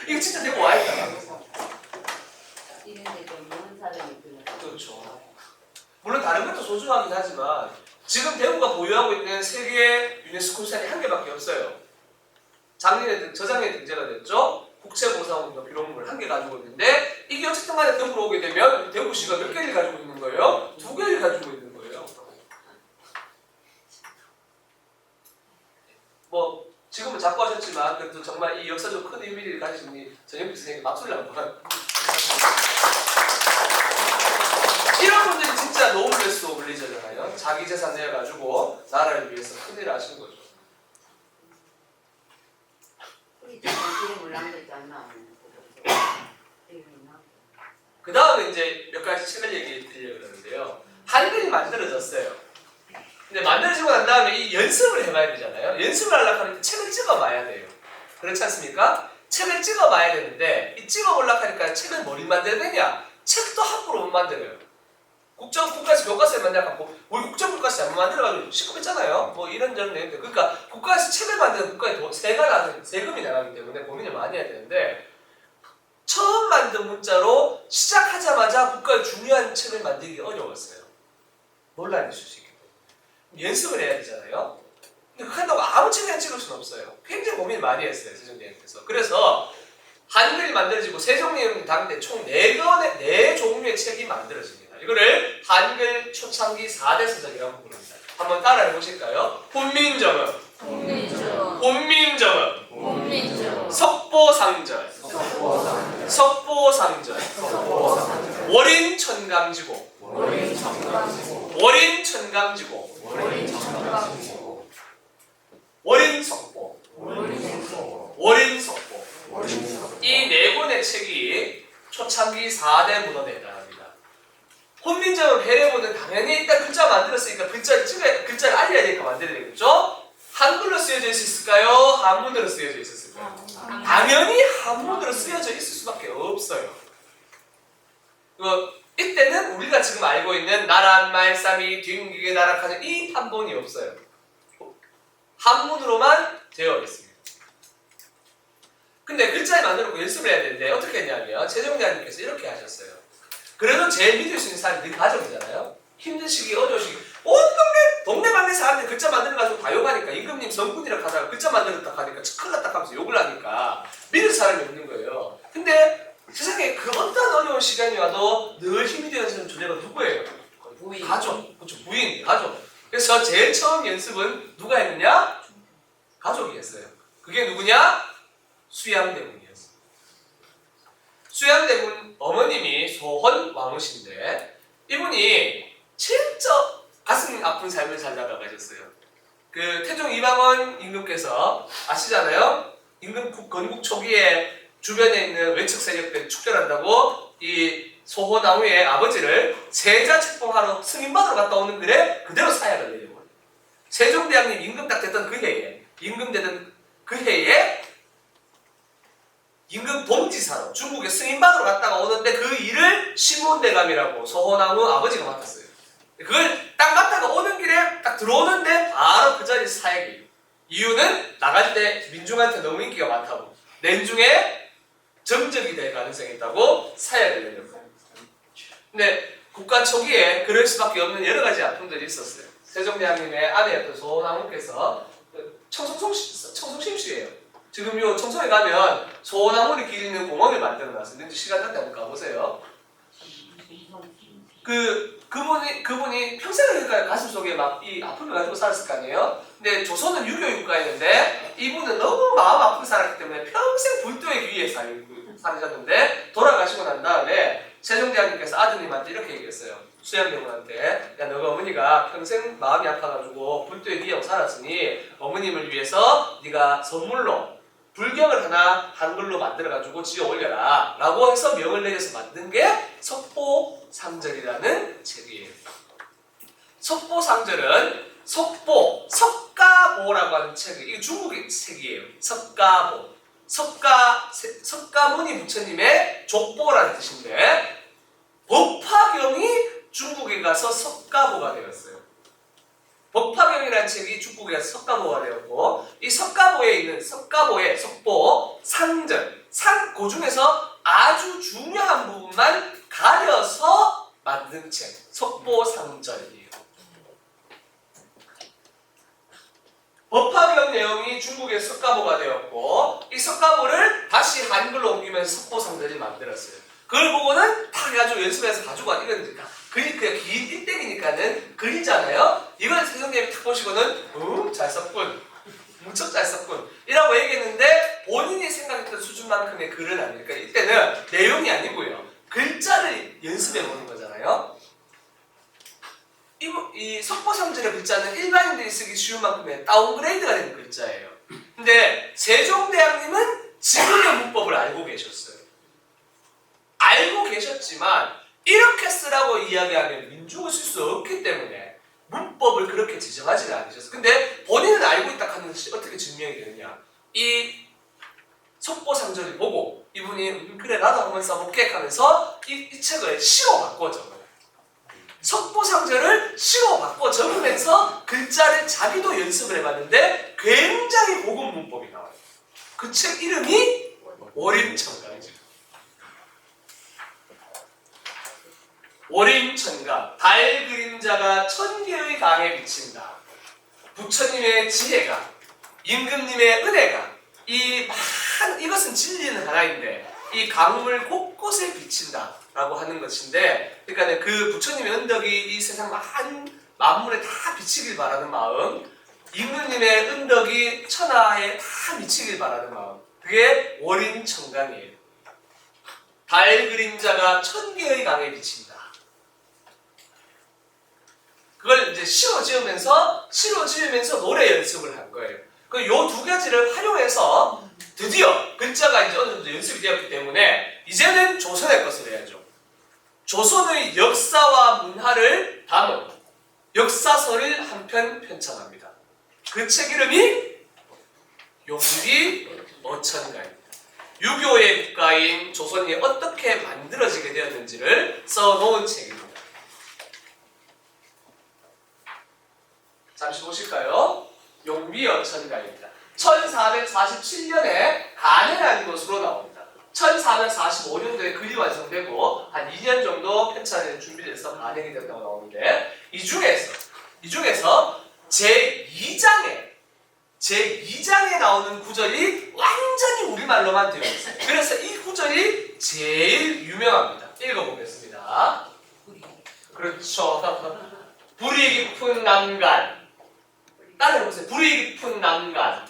이거 진짜 대구 와야 된다. 이런 데도 모르는 사람이 그냥. 그렇죠. 물론 다른 것도 소중하긴 하지만 지금 대구가 보유하고 있는 세계 유네스코 유산이 한 개밖에 없어요. 저작년에 등재가 됐죠. 국제보상원과 비록물 한 개 가지고 있는데, 이게 어쨌든 간에 대구로 오게 되면 대구시가 몇 개를 가지고 있는 거예요? 2개를 가지고 있는 거예요. 뭐 지금은 자꾸 하셨지만 그래도 정말 이 역사적 큰 의미를 가지신 우리 전영필 선생님께 박수를 한번. 이런 분들이 진짜 노블레스 오브 리저잖아요. 자기 재산 내가지고 나라를 위해서 큰일을 하시는 거죠. 우리 집은 기름을 남겼잖아. 그 다음에 이제 몇 가지 책을 얘기해 드리려고 하는데요. 한글이 만들어졌어요. 근데 만들어지고 난 다음에 이 연습을 해봐야 되잖아요. 연습을 하려고 하니까 책을 찍어봐야 돼요. 그렇지 않습니까? 책을 찍어봐야 되는데, 이 찍어보려고 하니까 책을 뭘 만들어야 되냐? 책도 함부로 못 만들어요. 국가에서 교과서에 만들어갖고 우리 국정교과서 잘못 만들어가지고 시급했잖아요. 뭐 이런저런 내용들. 그러니까 국가에서 책을 만드는 국가에 세금이 나가기 때문에 고민을 많이 해야 되는데, 처음 만든 문자로 시작하자마자 국가의 중요한 책을 만들기 어려웠어요. 논란이 있을 수 있기 때문에. 연습을 해야 되잖아요. 근데 그렇게 한다고 아무 책이나 찍을 수는 없어요. 굉장히 고민을 많이 했어요, 세종대왕께서. 그래서 한글이 만들어지고 세종대왕 당대 총 4종류의 책이 만들어집니다. 이거를 한글 초창기 4대 서적이라고 부릅니다. 한번 따라해 보실까요? 훈민정음, 혼민정음, 석보상절, 월인천감지고, 월인석보, 월인석보. 이 4권의 책이 초창기 4대 문헌에 해당합니다. 혼민정음 해례본은 당연히 일단 글자 만들었으니까 글자를 알려야 되니까 만들어야 되겠죠? 한글로 쓰여져 있었을까요? 한문으로 쓰여져 있었을까요? 당연히 한문으로 쓰여져 있을 수밖에 없어요. 이때는 우리가 지금 알고 있는 나란, 말싸미, 뒷기계, 나락하는 이 판본이 없어요. 한문으로만 되어 있습니다. 근데 글자를 만들고 연습을 해야 되는데 어떻게 했냐면 세종대왕님께서 이렇게 하셨어요. 그래도 제일 믿을 수 있는 사람이 네 가족이잖아요. 힘든 시기, 어려운 시기, 온 동네방네 사람들이 글자 만들어가지고 다 욕하니까, 임금님 성군이라고 하다가 글자 만들었다 하니까 큰일 났다 하면서 욕을 하니까 믿을 사람이 없는 거예요. 근데 세상에 그 어떤 어려운 시간이 와도 늘 힘이 되는 사람 존재가 누구예요? 부인. 가족. 그렇죠. 부인, 가족. 그래서 제일 처음 연습은 누가 했느냐? 가족이 했어요. 그게 누구냐? 수양대군이었어요. 수양대군 어머님이 소헌 왕후신데, 이분이 진짜 가슴 아픈 삶을 살다가 가셨어요. 그 태종 이방원 임금께서 아시잖아요? 임금 건국 초기에 주변에 있는 외척 세력들이 축전한다고 이 소헌 왕후의 아버지를 세자 책봉하러 승인받으러 갔다 오는 길에 그대로 사약을 내려버려요. 세종대왕님 임금 딱 됐던 그 해에, 임금 되던 그 해에 임금 동지사로 중국에 승인받으러 갔다가 오는데 그 일을 시몬대감이라고 소헌왕후 아버지가 맡았어요. 그걸 딱 갔다가 오는 길에 딱 들어오는데 바로 그 자리에 사약이. 이유는 나갈 때 민중한테 너무 인기가 많다고, 내중에 정적이 될 가능성이 있다고 사약을 내렸어요. 근데 국가 초기에 그럴 수밖에 없는 여러 가지 아픔들이 있었어요. 세종대왕님의 아내였던 소헌왕후께서 청송심씨예요. 지금 요 청송에 가면 소원왕후를 기리는 공원을 만들어놨어요. 근데 시간 날 때 한번 가보세요. 그분이 평생을 그러니까 가슴속에 막 이 아픔을 가지고 살았을 거 아니에요? 근데 조선은 유교국가였는데 이분은 너무 마음 아프게 살았기 때문에 평생 불도의 귀에 살으셨는데, 돌아가시고 난 다음에 세종대왕님께서 아드님한테 이렇게 얘기했어요. 수양대군한테, 야, 너가 어머니가 평생 마음이 아파가지고 불도의 귀하고 살았으니 어머님을 위해서 네가 선물로 불경을 하나 한글로 만들어가지고 지어 올려라 라고 해서 명을 내려서 만든 게 석보상절이라는 책이에요. 석보상절은 석가보라고 하는 책이, 이게 중국의 책이에요. 석가보. 석가모니 부처님의 족보라는 뜻인데, 법화경이 중국에 가서 석가보가 되었어요. 법화경이라는 책이 중국에 가서 석가보가 되었고, 이 석가보에 있는 석가보의 석보, 상절, 그 중에서 아주 중요한 부분만 가려서 만든 책, 석보상절이에요. 법화경 내용이 중국의 석가보가 되었고, 이 석가보를 다시 한글로 옮기면서 석보상절이 만들었어요. 그걸 보고는 다 해가지고 연습해서 가지고 와. 이건 그냥 긴 띠땡이니까는 그리잖아요. 이걸 선생님이 딱 보시고는 잘 썼군, 무척 잘 썼군 이라고 얘기했는데, 본인이 생각했던 수준만큼의 글은 아니니까 이때는 내용이 아니고요, 글자를 연습해보는 거잖아요. 이 석보상절의 글자는 일반인들이 쓰기 쉬운 만큼의 다운그레이드가 된 글자예요. 근데 세종대왕님은 지금의 문법을 알고 계셨어요. 알고 계셨지만 이렇게 쓰라고 이야기하면 민중은 쓸 수 없기 때문에 문법을 그렇게 지정하지는 않으셨어요. 근데 본인은 알고 있다 하는 것이 어떻게 증명이 되느냐, 이 석보상절을 보고 이분이 그래 나도 한번 써볼게 하면서 이 책을 시로 바꿔 적어요. 석보상절을 시로 바꿔 적으면서 글자를 자기도 연습을 해봤는데 굉장히 고급 문법이 나와요. 그 책 이름이 월임천가이죠. 월임천가. 달 그림자가 천개의 강에 비친다. 부처님의 지혜가, 임금님의 은혜가, 이것은 진리는 하나인데 이 강물 곳곳에 비친다 라고 하는 것인데, 그러니까 그 부처님의 은덕이 이 세상 많은 만물에 다 비치길 바라는 마음, 임금님의 은덕이 천하에 다 미치길 바라는 마음, 그게 월임천강이에요. 달 그림자가 천개의 강에 비친다. 그걸 이제 시로 지으면서 노래 연습을 한 거예요. 요 두 가지를 활용해서 드디어 글자가 이제 어느 정도 연습이 되었기 때문에 이제는 조선의 것을 해야죠. 조선의 역사와 문화를 담은 역사서를 한 편 편찬합니다. 그 책 이름이 용비어천가입니다. 유교의 국가인 조선이 어떻게 만들어지게 되었는지를 써놓은 책입니다. 잠시 보실까요? 용비어천가입니다. 1447년에 간해라는 것으로 나옵니다. 1445년도에 글이 완성되고 한 2년 정도 편찬에 준비돼서 간행이 된다고 나오는데, 이 중에서 제2장에 나오는 구절이 완전히 우리말로만 되어 있어요. 그래서 이 구절이 제일 유명합니다. 읽어보겠습니다. 그렇죠. 불이 깊은 남간. 따라해보세요. 불이 깊은 남간.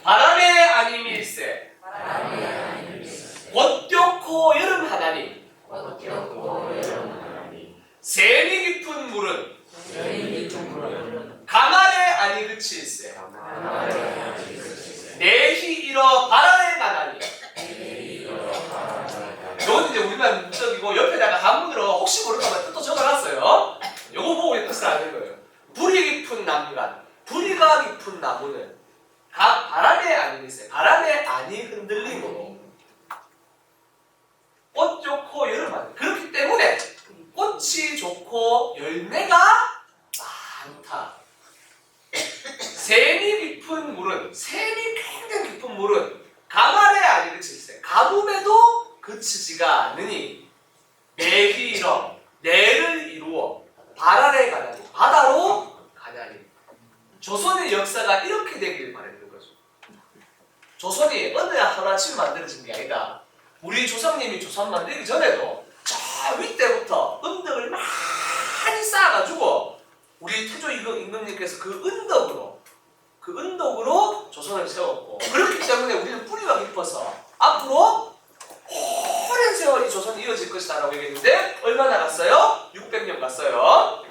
바람에 아님일세. 곧ď고 여름 하나니. 샘이 깊은 물은 가말에 아니 그칠세. 내히 일어 바람에 가나니. 이건 이제 우리말 문적이고 옆에다가 한문으로 혹시 모를까봐 뜻도 적어놨어요. 요거 보고 뜻을 아는 거예요. 불이 깊은 남간, 불이가 깊은 나무는 바람에 아니 일세. 바람에 아니 흔들림으로 꽃 좋고 여름 하니. 그렇기 때문에 꽃이 좋고 열매가 많다. 샘이 깊은 물은, 샘이 굉장히 깊은 물은 가말에 아니 그칠세. 가뭄에도 그치지가 않으니 내히 일어, 내를 이루어 바다에 가나니. 바다로 가나니. 조선의 역사가 이렇게 되길 바라는 거죠. 조선이 어느 하루아침에 만들어진 게 아니다. 우리 조상님이 조선 만들기 전에도 저 윗때부터 은덕을 많이 쌓아가지고 우리 태조 임금님께서 그 은덕으로 조선을 세웠고, 그렇기 때문에 우리는 뿌리가 깊어서 앞으로 오랜 세월이 조선이 이어질 것이다 라고 얘기했는데 얼마나 갔어요? 600년 갔어요.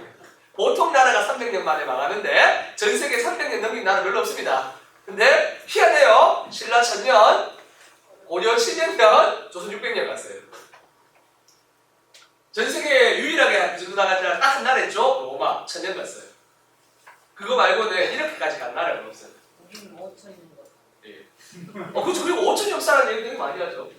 보통 나라가 300년 만에 망하는데 전 세계 300년 넘긴 나라 별로 없습니다. 근데 희한해요. 신라 1000년, 고려 700년, 조선 600년 갔어요. 전 세계 유일하게 그 정도 나간 나라 딱 한 나라 있죠? 로마 1000년 갔어요. 그거 말고는 이렇게까지 간 나라가 없어요. 우리는 5천인 거. 예. 그렇죠. 그리고 5천 역사라는 얘기 되게 많이 하죠.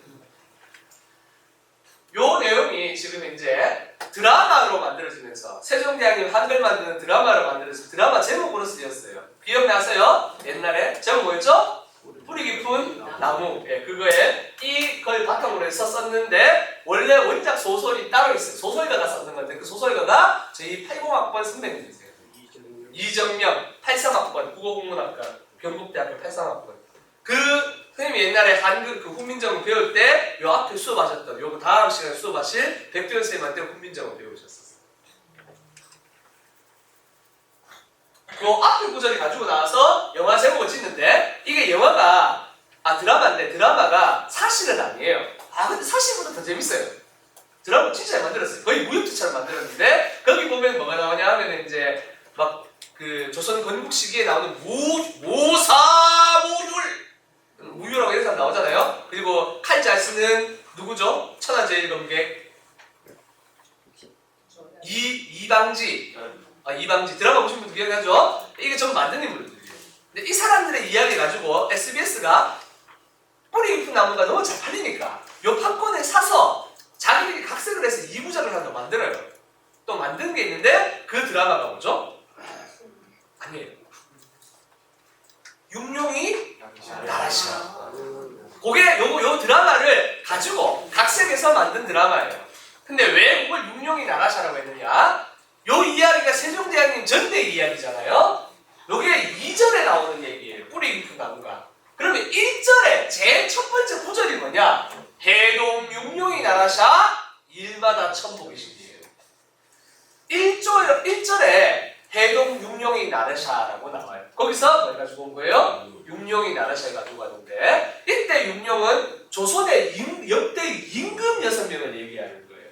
요 내용이 지금 이제 드라마로 만들어지면서 세종대왕님 한글 만드는 드라마로 만들어서 드라마 제목으로 쓰였어요. 기억나세요? 옛날에 제목 뭐였죠? 뿌리 깊은 나무. 예, 그거에 이걸 바탕으로 해서 썼는데 원래 원작 소설이 따로 있어요. 소설가가 썼는 건데 그 소설가가 저희 80학번 선배님이세요. 이정명 83학번 국어국문학과 경북대학교 83학번. 그 선생님이 옛날에 한글 그 훈민정음 배울 때 요 앞에 수업하셨던 요 다음 시간에 수업하실 백도현 선생님한테 훈민정음 배우셨었어요. 요 앞에 구절이 가지고 나와서 영화 제목을 짓는데 이게 영화가 드라마인데 드라마가 사실은 아니에요. 근데 사실보다 더 재밌어요. 드라마 진짜 잘 만들었어요. 거의 무협지처럼 만들었는데 거기 보면 뭐가 나오냐 하면 이제 막 그 조선 건국 시기에 나오는 무유라고 이런 사람 나오잖아요. 그리고 칼 잘 쓰는 누구죠? 천하제일검객 이방지. 이방지 드라마 보신 분들 기억나죠? 이게 전 만든 인물들이에요. 근데 이 사람들의 이야기 가지고 SBS가 뿌리 깊은 나무가 너무 잘 팔리니까 요 판권에 사서 자기들이 각색을 해서 2부작을 하나 만들어요. 또 만든 게 있는데 그 드라마가 뭐죠? 아니에요. 육룡이 나라시아. 그게 요 드라마를 가지고 각색해서 만든 드라마예요. 근데 왜 그걸 육룡이 나라샤라고 했느냐? 요 이야기가 세종대왕님 전대 이야기잖아요. 요게 2절에 나오는 얘기예요. 뿌리 깊은 나무가. 그러면 1절에 제일 첫 번째 구절이 뭐냐? 해동 육룡이 나라샤 일마다 천복이시기예요. 1절에 해동 육룡이 나라샤라고 나와요. 거기서 뭘 가지고 온 거예요? 육룡이 나라샤를 가지고 왔는데 이때 육룡은 조선의 역대 임금 6명을 얘기하는 거예요.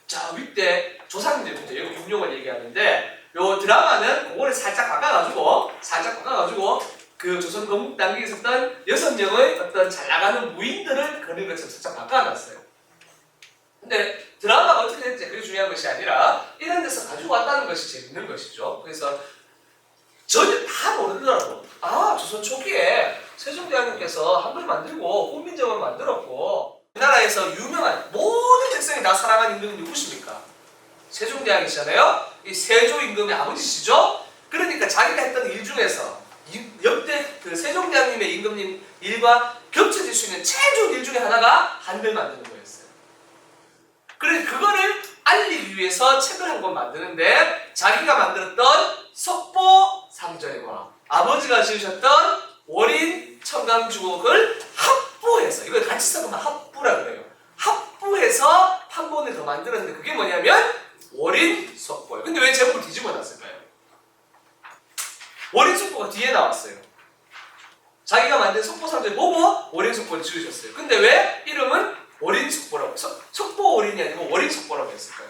자, 이때 조상님들부터 육룡을 얘기하는데 요 드라마는 그거를 살짝 바꿔가지고 그 조선 건국 당기에 있었던 6명의 어떤 잘 나가는 무인들을 그런 것처럼 살짝 바꿔놨어요. 근데 드라마가 어떻게 됐는지 그게 중요한 것이 아니라 이런 데서 가지고 왔다는 것이 재밌는 것이죠. 그래서 전혀 다 모르더라고. 조선 초기에 세종대왕님께서 한글 만들고 훈민정음을 만들었고 우리나라에서 유명한 모든 백성이 다 사랑하는 임금이 누구십니까? 세종대왕이시잖아요. 이 세조 임금의 아버지시죠. 그러니까 자기가 했던 일 중에서 역대 그 세종대왕님의 임금님 일과 겹쳐질 수 있는 제일 좋은 일 중에 하나가 한글 만드는 거였어요. 그래서 그거를 알리기 위해서 책을 한 권 만드는데 자기가 만들었던 석보상절과 아버지가 지으셨던 월인 청강주곡을 합부해서 이걸 같이 섞으면 합부라 그래요. 합부해서 판본을 더 만들었는데 그게 뭐냐면 월인 석보예요. 근데 왜 제목을 뒤집어 놨을까요? 월인 석보가 뒤에 나왔어요. 자기가 만든 석보상절 보고 월인 석보를 지으셨어요. 근데 왜 이름은 월인 석보라고 석보 월인이 아니고 월인 석보라고 했을까요?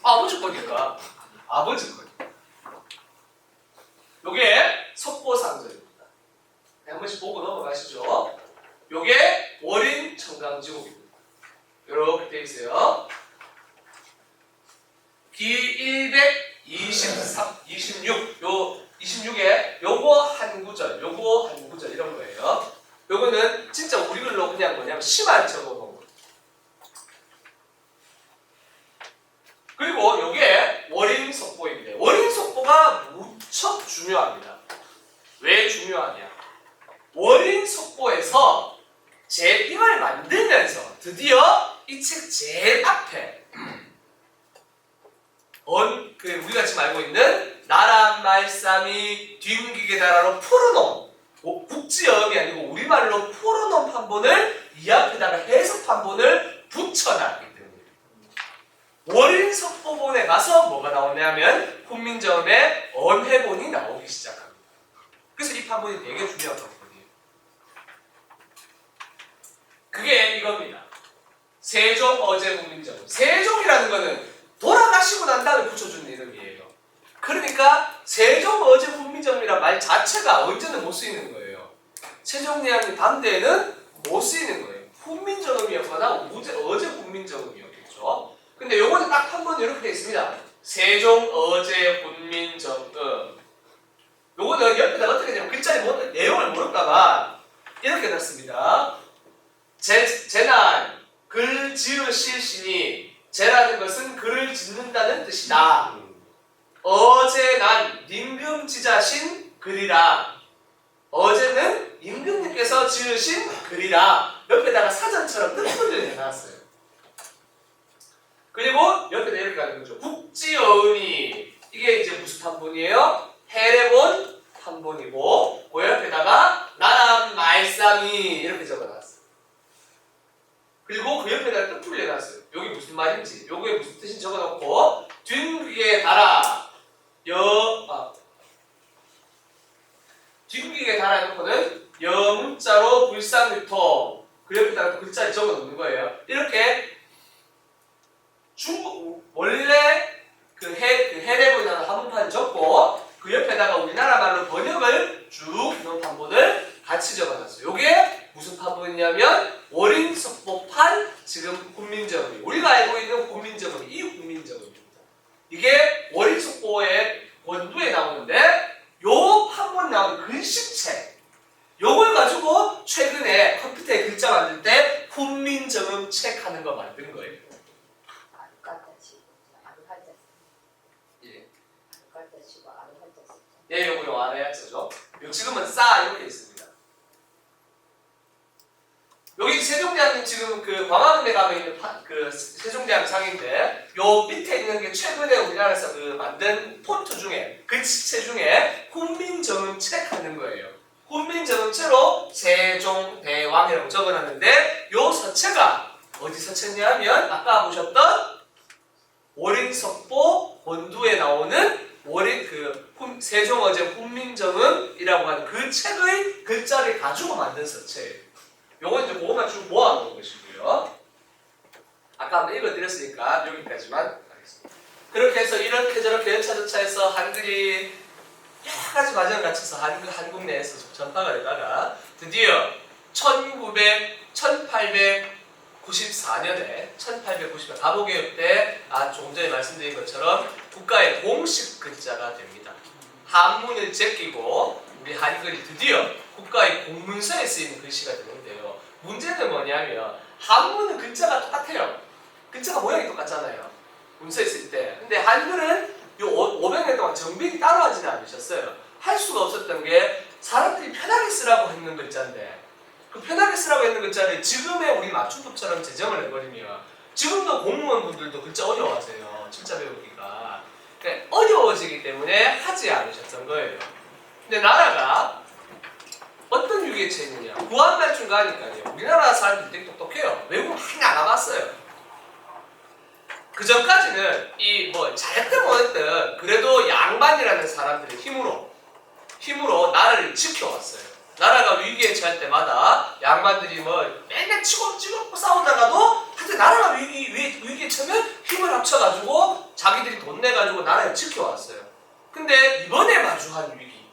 아버지 거니까. 아버지 거니까. 요게 석보상절입니다. 한 번씩 보고 넘어가시죠. 요게 월인 청강지곡입니다. 요렇게 돼 있어요. 기 123, 26. 요 26에 요거 한 구절 이런 거예요. 요거는 진짜 우리 글로 그냥 뭐냐면 시만 적어놓은 거예요. 그리고 요게 월인석보인데 월인석보가 무척 중요합니다. 왜 중요하냐? 월인석보에서 이걸 만들면서 드디어 이 책 제일 앞에 우리가 지금 알고 있는 나란 말싸미 뒤움기계 나라로 풀어놓은 국지어음이 아니고 우리말로 풀어놓은 판본을 이 앞에다가 해석 판본을 붙여놨기 때문에 월인석보본에 가서 뭐가 나오냐면 훈민정음의 언해본이 나오기 시작합니다. 그래서 이 판본이 되게 중요한 판본이에요. 그게 이겁니다. 세종 어제 훈민정음. 세종이라는 거는 돌아가시고 난 다음에 붙여준 이름이에요. 그러니까 세종 어제 훈민정음 훈민정음이란 말 자체가 언제는 못 쓰이는 거예요. 세종대왕님 당대에는 못 쓰이는 거예요. 훈민정음이었거나 어제 훈민정음이었겠죠. 근데 요거는 딱 한 번 이렇게 돼 있습니다. 세종 어제 훈민정음. 요거는 옆에다 어떻게 되냐면 글자의 내용을 모를까봐 이렇게 놨습니다. 재난 글 지으실 시니 재라는 것은 글을 짓는다는 뜻이다. 어제 난 임금지자신 글이라. 어제는 임금님께서 지으신 글이라. 옆에다가 사전처럼 뜻풀이를 해놨어요. 그리고 옆에다 이렇게 가는 거죠. 국지어음이 이게 이제 무슨 판본이에요? 해례본 판본이고 그 옆에다가 나남 말상이 이렇게 적어놨어요. 그리고 그 옆에다가 뜻풀이 해놨어요. 여기 무슨 말인지 요게 무슨 뜻인지 적어놓고 뒷귀에 달아 뒷귀에 달아놓고는 여문자로 불상유통 그 옆에다가 글자를 적어놓는 거예요. 이렇게 중국 원래 그 해례본이라는 한문판을 적고 그 옆에다가 우리나라 말로 번역을 쭉 넣은 판본을 같이 적어놨어요. 요게 무슨 판본이냐면 월인석보판 지금 훈민정음. 우리가 알고 있는 훈민정음 이 훈민정음입니다. 이게 월인석보의 원두에 나오는데 요 판본 나오는 글씨책 요걸 가지고 최근에 컴퓨터에 글자 만들 때 훈민정음 책 하는 거 만든 거예요. 예, 요거 알아야 죠. 지금은 싸 이렇게 있습니다. 여기 세종대왕님 지금 그 광화문에 가면 있는 그 세종대왕 상인데 요 밑에 있는 게 최근에 우리나라에서 그 만든 폰트 중에 글씨체 중에 훈민정음 책 하는 거예요. 훈민정음체로 세종대왕이라고 적어놨는데 요 서체가 어디 서체냐면 아까 보셨던 월인석보 원두에 나오는 세종어제 훈민정음이라고 하는 그 책의 글자를 가지고 만든 서체예요. 요건 이제 그것만 쭉 모아놓은 것이고요. 아까 한번 읽어드렸으니까 여기까지만 하겠습니다. 그렇게 해서 이렇게 저렇게 여차저차해서 한글이 여러 가지 과정을 거쳐서 한국 내에서 전파가 되다가 드디어 1894년에 가보개혁 때 조금 전에 말씀드린 것처럼 국가의 공식 글자가 됩니다. 한문을 제끼고 우리 한글이 드디어 국가의 공문서에 쓰이는 글씨가 되는데요. 문제는 뭐냐면 한문은 글자가 똑같아요. 글자가 모양이 똑같잖아요. 문서에 쓸 때. 근데 한글은 요 500년 동안 정비를 따로 하지는 않으셨어요. 할 수가 없었던 게 사람들이 편하게 쓰라고 했는 글자인데 그 편하게 쓰라고 했는 글자를 지금의 우리 맞춤법처럼 제정을 해버리면 지금도 공무원분들도 글자 어려워하세요. 글자 배우기가. 그러니까 어려워지기 때문에 하지 않으셨던 거예요. 근데 나라가 어떤 위기에 처했느냐. 구한말춘가 하니까요. 우리나라 사람들이 되게 똑똑해요. 외국 많이 나가봤어요. 그 전까지는 잘했든 못했든 그래도 양반이라는 사람들의 힘으로 나라를 지켜왔어요. 나라가 위기에 처할 때마다 양반들이 맨날 치고 싸우다가도 하여튼 나라가 위기에 처하면 힘을 합쳐가지고 자기들이 돈 내가지고 나라를 지켜왔어요. 근데 이번에 마주한 위기,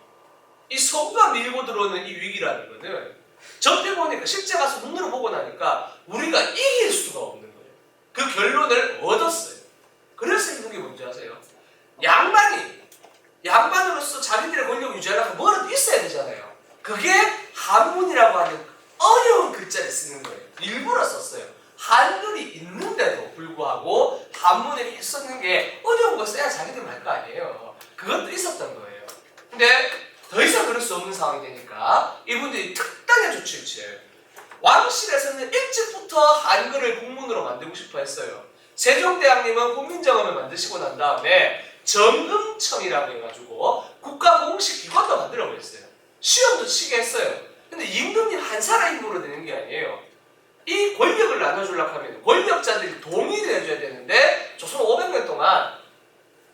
이 서구가 밀고 들어오는 이 위기라는 거는 접해보니까 실제 가서 눈으로 보고 나니까 우리가 이길 수가 없는 거예요. 그 결론을 얻었어요. 그래서 이런 게 뭔지 아세요? 양반으로서 자기들의 권력을 유지하려면 뭐라도 있어야 되잖아요. 그게 한문이라고 하는 어려운 글자를 쓰는 거예요. 일부러 썼어요. 한글이 있는데도 불구하고 한문을 쓰는 게 어려운 거 써야 자기들 할 거 아니에요. 그것도 있었던 거예요. 근데 더 이상 그럴 수 없는 상황이 되니까 이분들이 특단의 조치를 취해요. 왕실에서는 일찍부터 한글을 국문으로 만들고 싶어 했어요. 세종대왕님은 훈민정음을 만드시고 난 다음에 정음청이라고 해가지고 국가 공식 기관도 만들어 버렸어요. 시험도 치게 했어요. 근데 임금님 한 사람 힘으로 되는 게 아니에요. 이 권력을 나눠주려고 하면 권력자들이 동의를 해줘야 되는데 조선 500년 동안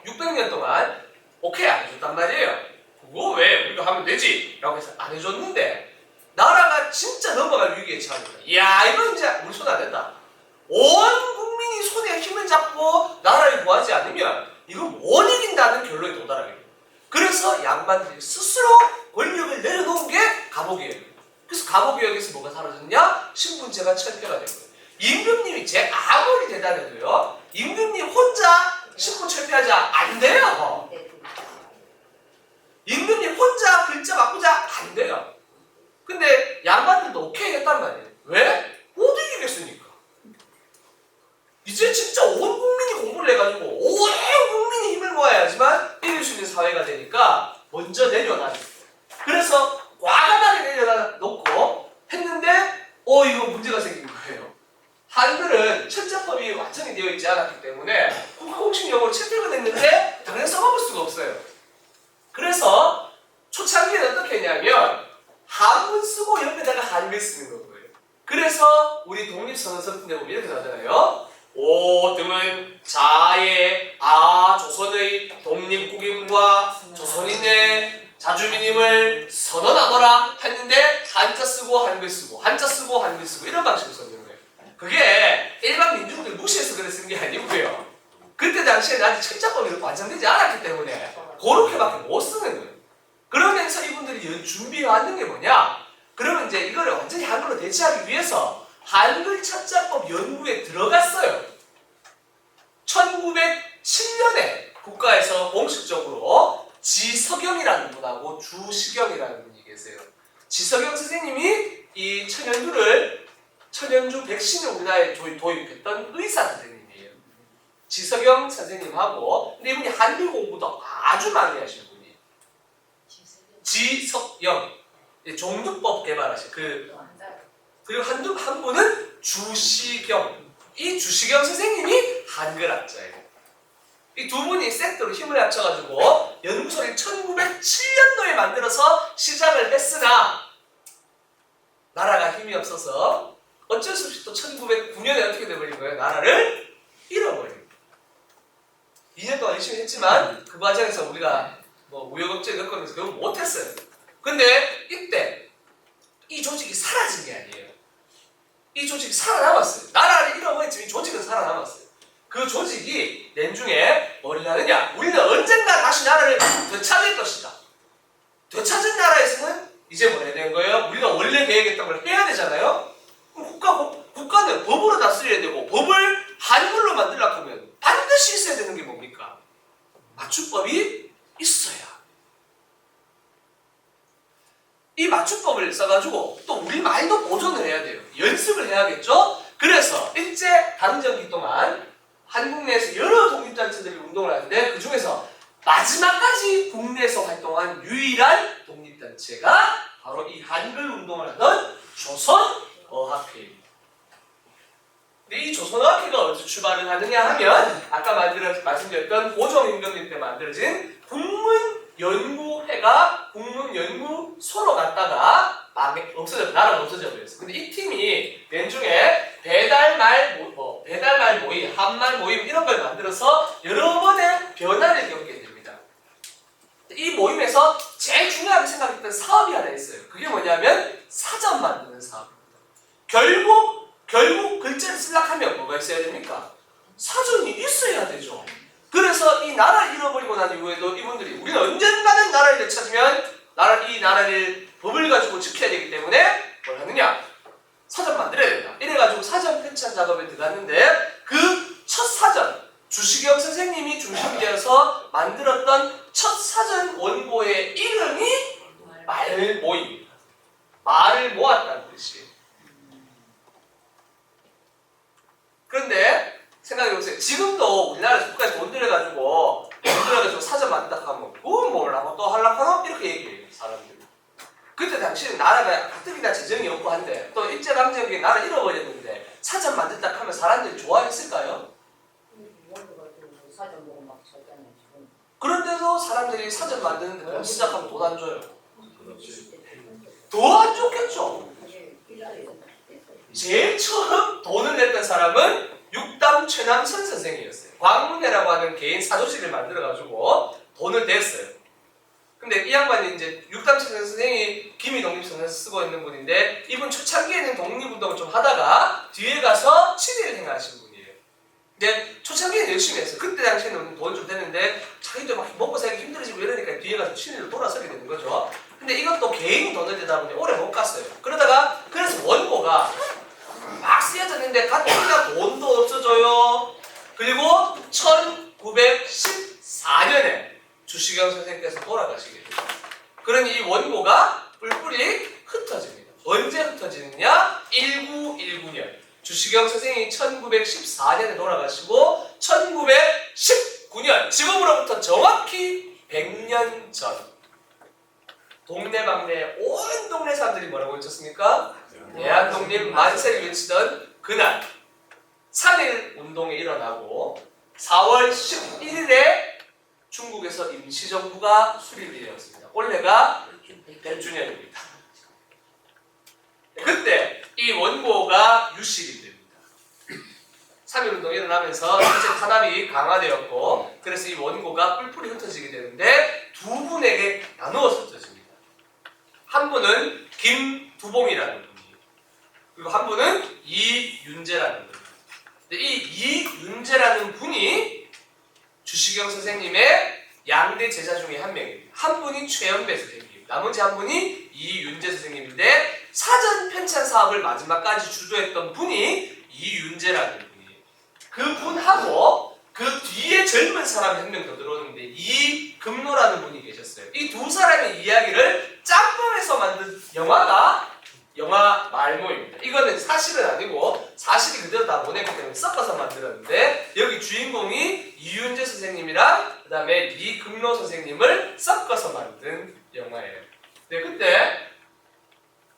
600년 동안 오케이 안 해줬단 말이에요. 그거 왜 우리가 하면 되지? 라고 해서 안 해줬는데 나라가 진짜 넘어갈 위기에 처하니까 이야 이건 이제 우리 손 안 된다. 온 국민이 손에 힘을 잡고 나라를 구하지 않으면 이건 못 이긴다는 결론에 도달하게 돼요. 그래서 양반들이 스스로 권력을 내려놓은 게 감옥이에요. 그래서 감옥개혁에서 뭐가 사라졌냐? 신분제가 철폐가 된 거예요. 임금님이 아무리 대단해도요, 임금님 혼자 신분 철폐하자 안 돼요. 임금님 혼자 글자 바꾸자 안 돼요. 근데 양반들도 오케이 했단 말이에요. 왜? 못 이기겠으니까. 이제 진짜 온 국민이 공부를 해가지고 온 국민이 힘을 모아야지만 이길 수 있는 사회가 되니까 먼저 내려놔요. 그래서 과감하게 내려놓고 했는데 이거 문제가 생긴 거예요. 한글은 천자법이 완성이 되어 있지 않았기 때문에 국어공식 영어로 채택은 했는데 당연히 써먹을 수가 없어요. 그래서 초창기에는 어떻게 했냐면 한문 쓰고 옆에다가 한글 쓰는 거예요. 그래서 우리 독립선언서 같은 데 보면 이렇게 나오잖아요. 오 등은 자의 조선의 독립국임과 조선인의 자주민임을 선언하노라 했는데 한자 쓰고 한글 쓰고 한자 쓰고 한글 쓰고 이런 방식으로 썼는 거예요. 그게 일반 민중들 무시해서 그래 쓴 게 아니고요. 그때 당시에는 아직 천자법이 완성되지 않았기 때문에 그렇게밖에 못 쓰는 거예요. 그러면서 이분들이 준비해 왔는 게 뭐냐? 그러면 이제 이거를 완전히 한글로 대체하기 위해서 한글 천자법 연구에 들어갔어요. 1907년에 국가에서 공식적으로 지석영이라는 분하고 주시경이라는 분이 계세요. 지석영 선생님이 이 천연주 백신을 우리나라에 도입했던 의사 선생님이에요. 지석영 선생님하고, 근데 이분이 한글 공부도 아주 많이 하신 분이에요. 지석영, 종두법 개발하신 그리고 한 분은 주시경. 이 주시경 선생님이 한글학자예요. 이 두 분이 세트로 힘을 합쳐가지고 연구소를 1907년도에 만들어서 시작을 했으나 나라가 힘이 없어서 어쩔 수 없이 또 1909년에 어떻게 돼버린 거예요? 나라를 잃어버린. 2년 동안 열심히 했지만 그 과정에서 우리가 우여곡절 겪으면서 결국 못했어요. 근데 이때 이 조직이 사라진 게 아니에요. 이 조직이 살아남았어요. 나라를 잃어버렸지만 이 조직은 살아남았어요. 그 조직이 내중에 뭘 하느냐? 우리는 언젠가 다시 나라를 되찾을 것이다. 되찾은 나라에서는 이제 뭘 해야 되는 거예요? 우리가 원래 계획했던 걸 해야 되잖아요? 그럼 국가는 법으로 다스려야 되고 법을 한글로 만들려고 하면 반드시 있어야 되는 게 뭡니까? 맞춤법이 있어야. 이 맞춤법을 써가지고 또 우리 말도 보존을 해야 돼요. 연습을 해야겠죠? 그래서 일제 강점기 동안 한국 내에서 여러 독립단체들이 운동을 하는데 그 중에서 마지막까지 국내에서 활동한 유일한 독립단체가 바로 이 한글 운동을 하던 조선어학회입니다. 근데 이 조선어학회가 어디서 출발을 하느냐 하면 아까 말씀드렸던 고종임금님 때 만들어진 국문연구회가 국문연구소로 갔다가 나라가 없어져 버렸어요. 근데 이 팀이 내중에 배달말 모임, 한말 모임 이런 걸 만들어서 여러 번의 변화를 겪게 됩니다. 이 모임에서 제일 중요하게 생각했던 사업이 하나 있어요. 그게 뭐냐면 사전 만드는 사업입니다. 결국 글자를 쓰려고 하면 뭐가 있어야 됩니까? 사전이 있어야 되죠. 그래서 이 나라를 잃어버리고 난 이후에도 이분들이 우리는 언젠가는 나라를 되찾으면 이 나라를 법을 가지고 지켜야 되기 때문에 뭘 하느냐? 사전 만들어야 된다. 이래가지고 사전 편찬 작업에 들어갔는데 그 첫 사전, 주시경 선생님이 중심이 되어서 만들었던 첫 사전 원고의 이름이 말모입니다. 말을 모았다는 뜻이에요. 그런데 생각해보세요. 지금도 우리나라 국가에서 돈 들여가지고 사전 만든다 하면 그건 뭐라고 또 하려고 하나? 이렇게 얘기해요. 사람들이. 그때 당시에는 나라가 가뜩이나 재정이 없고 한데 또 일제강점기에 나라 잃어버렸는데 사전 만든다 하면 사람들이 좋아했을까요? 사전 보고 막 쳤잖아요. 그런데도 사람들이 사전 만드는데 돈 시작하면 돈 안 줘요. 더 안 좋겠죠. 제일 처음 돈을 냈던 사람은 육담 최남선 선생이었어요. 광문회라고 하는 개인 사조직을 만들어가지고 돈을 냈어요. 근데 이 양반이 이제 육담 최남선 선생이 기미독립선언서 쓰고 있는 분인데 이분 초창기에는 독립운동을 좀 하다가 뒤에 가서 친일을 행하신 분이에요. 근데 초창기에는 열심히 했어요. 그때 당시에는 돈이 좀 됐는데 자기도 막 먹고 살기 힘들어지고 이러니까 뒤에 가서 친일로 돌아서게 되는 거죠. 근데 이것도 개인 돈을 되다 보니 오래 못 갔어요. 그러다가 그래서 원고가 막 쓰여졌는데 갔다가 돈도 없어져요. 그리고 1914년에 주시경 선생님께서 돌아가시게 돼요. 그러니 이 원고가 뿔뿔이 흩어집니다. 언제 흩어지느냐? 1919년. 주시경 선생님이 1914년에 돌아가시고 1919년 지금으로부터 정확히 100년 전 동네방네 온 동네 사람들이 뭐라고 외쳤습니까? 대한독립 만세를 외치던 그날 3.1 운동이 일어나고 4월 11일에 중국에서 임시정부가 수립이 되었습니다. 올해가 100주년입니다. 그때 이 원고가 유실이 됩니다. 3.1 운동이 일어나면서 전체 탄압이 강화되었고 그래서 이 원고가 뿔뿔이 흩어지게 되는데 두 분에게 나누어서 흩어집니다. 한 분은 김두봉이라는 분이에요. 그리고 한 분은 이윤재라는 분이에요. 근데 이 이윤재라는 분이 주시경 선생님의 양대 제자 중에 한 명입니다. 한 분이 최연배 선생님, 나머지 한 분이 이윤재 선생님인데 사전 편찬 사업을 마지막까지 주도했던 분이 이윤재라는 분이에요. 그 분하고 그 뒤에 젊은 사람이 한 명 더 들어오는데 이금노라는 분이 계셨어요. 이 두 사람의 이야기를 짬뽕해서 만든 영화가 영화 말모입니다. 이거는 사실은 아니고 사실이 그대로 다 보냈기 때문에 섞어서 만들었는데 여기 주인공이 이윤재 선생님이랑 그 다음에 이금노 선생님을 섞어서 만든 영화예요. 네, 그때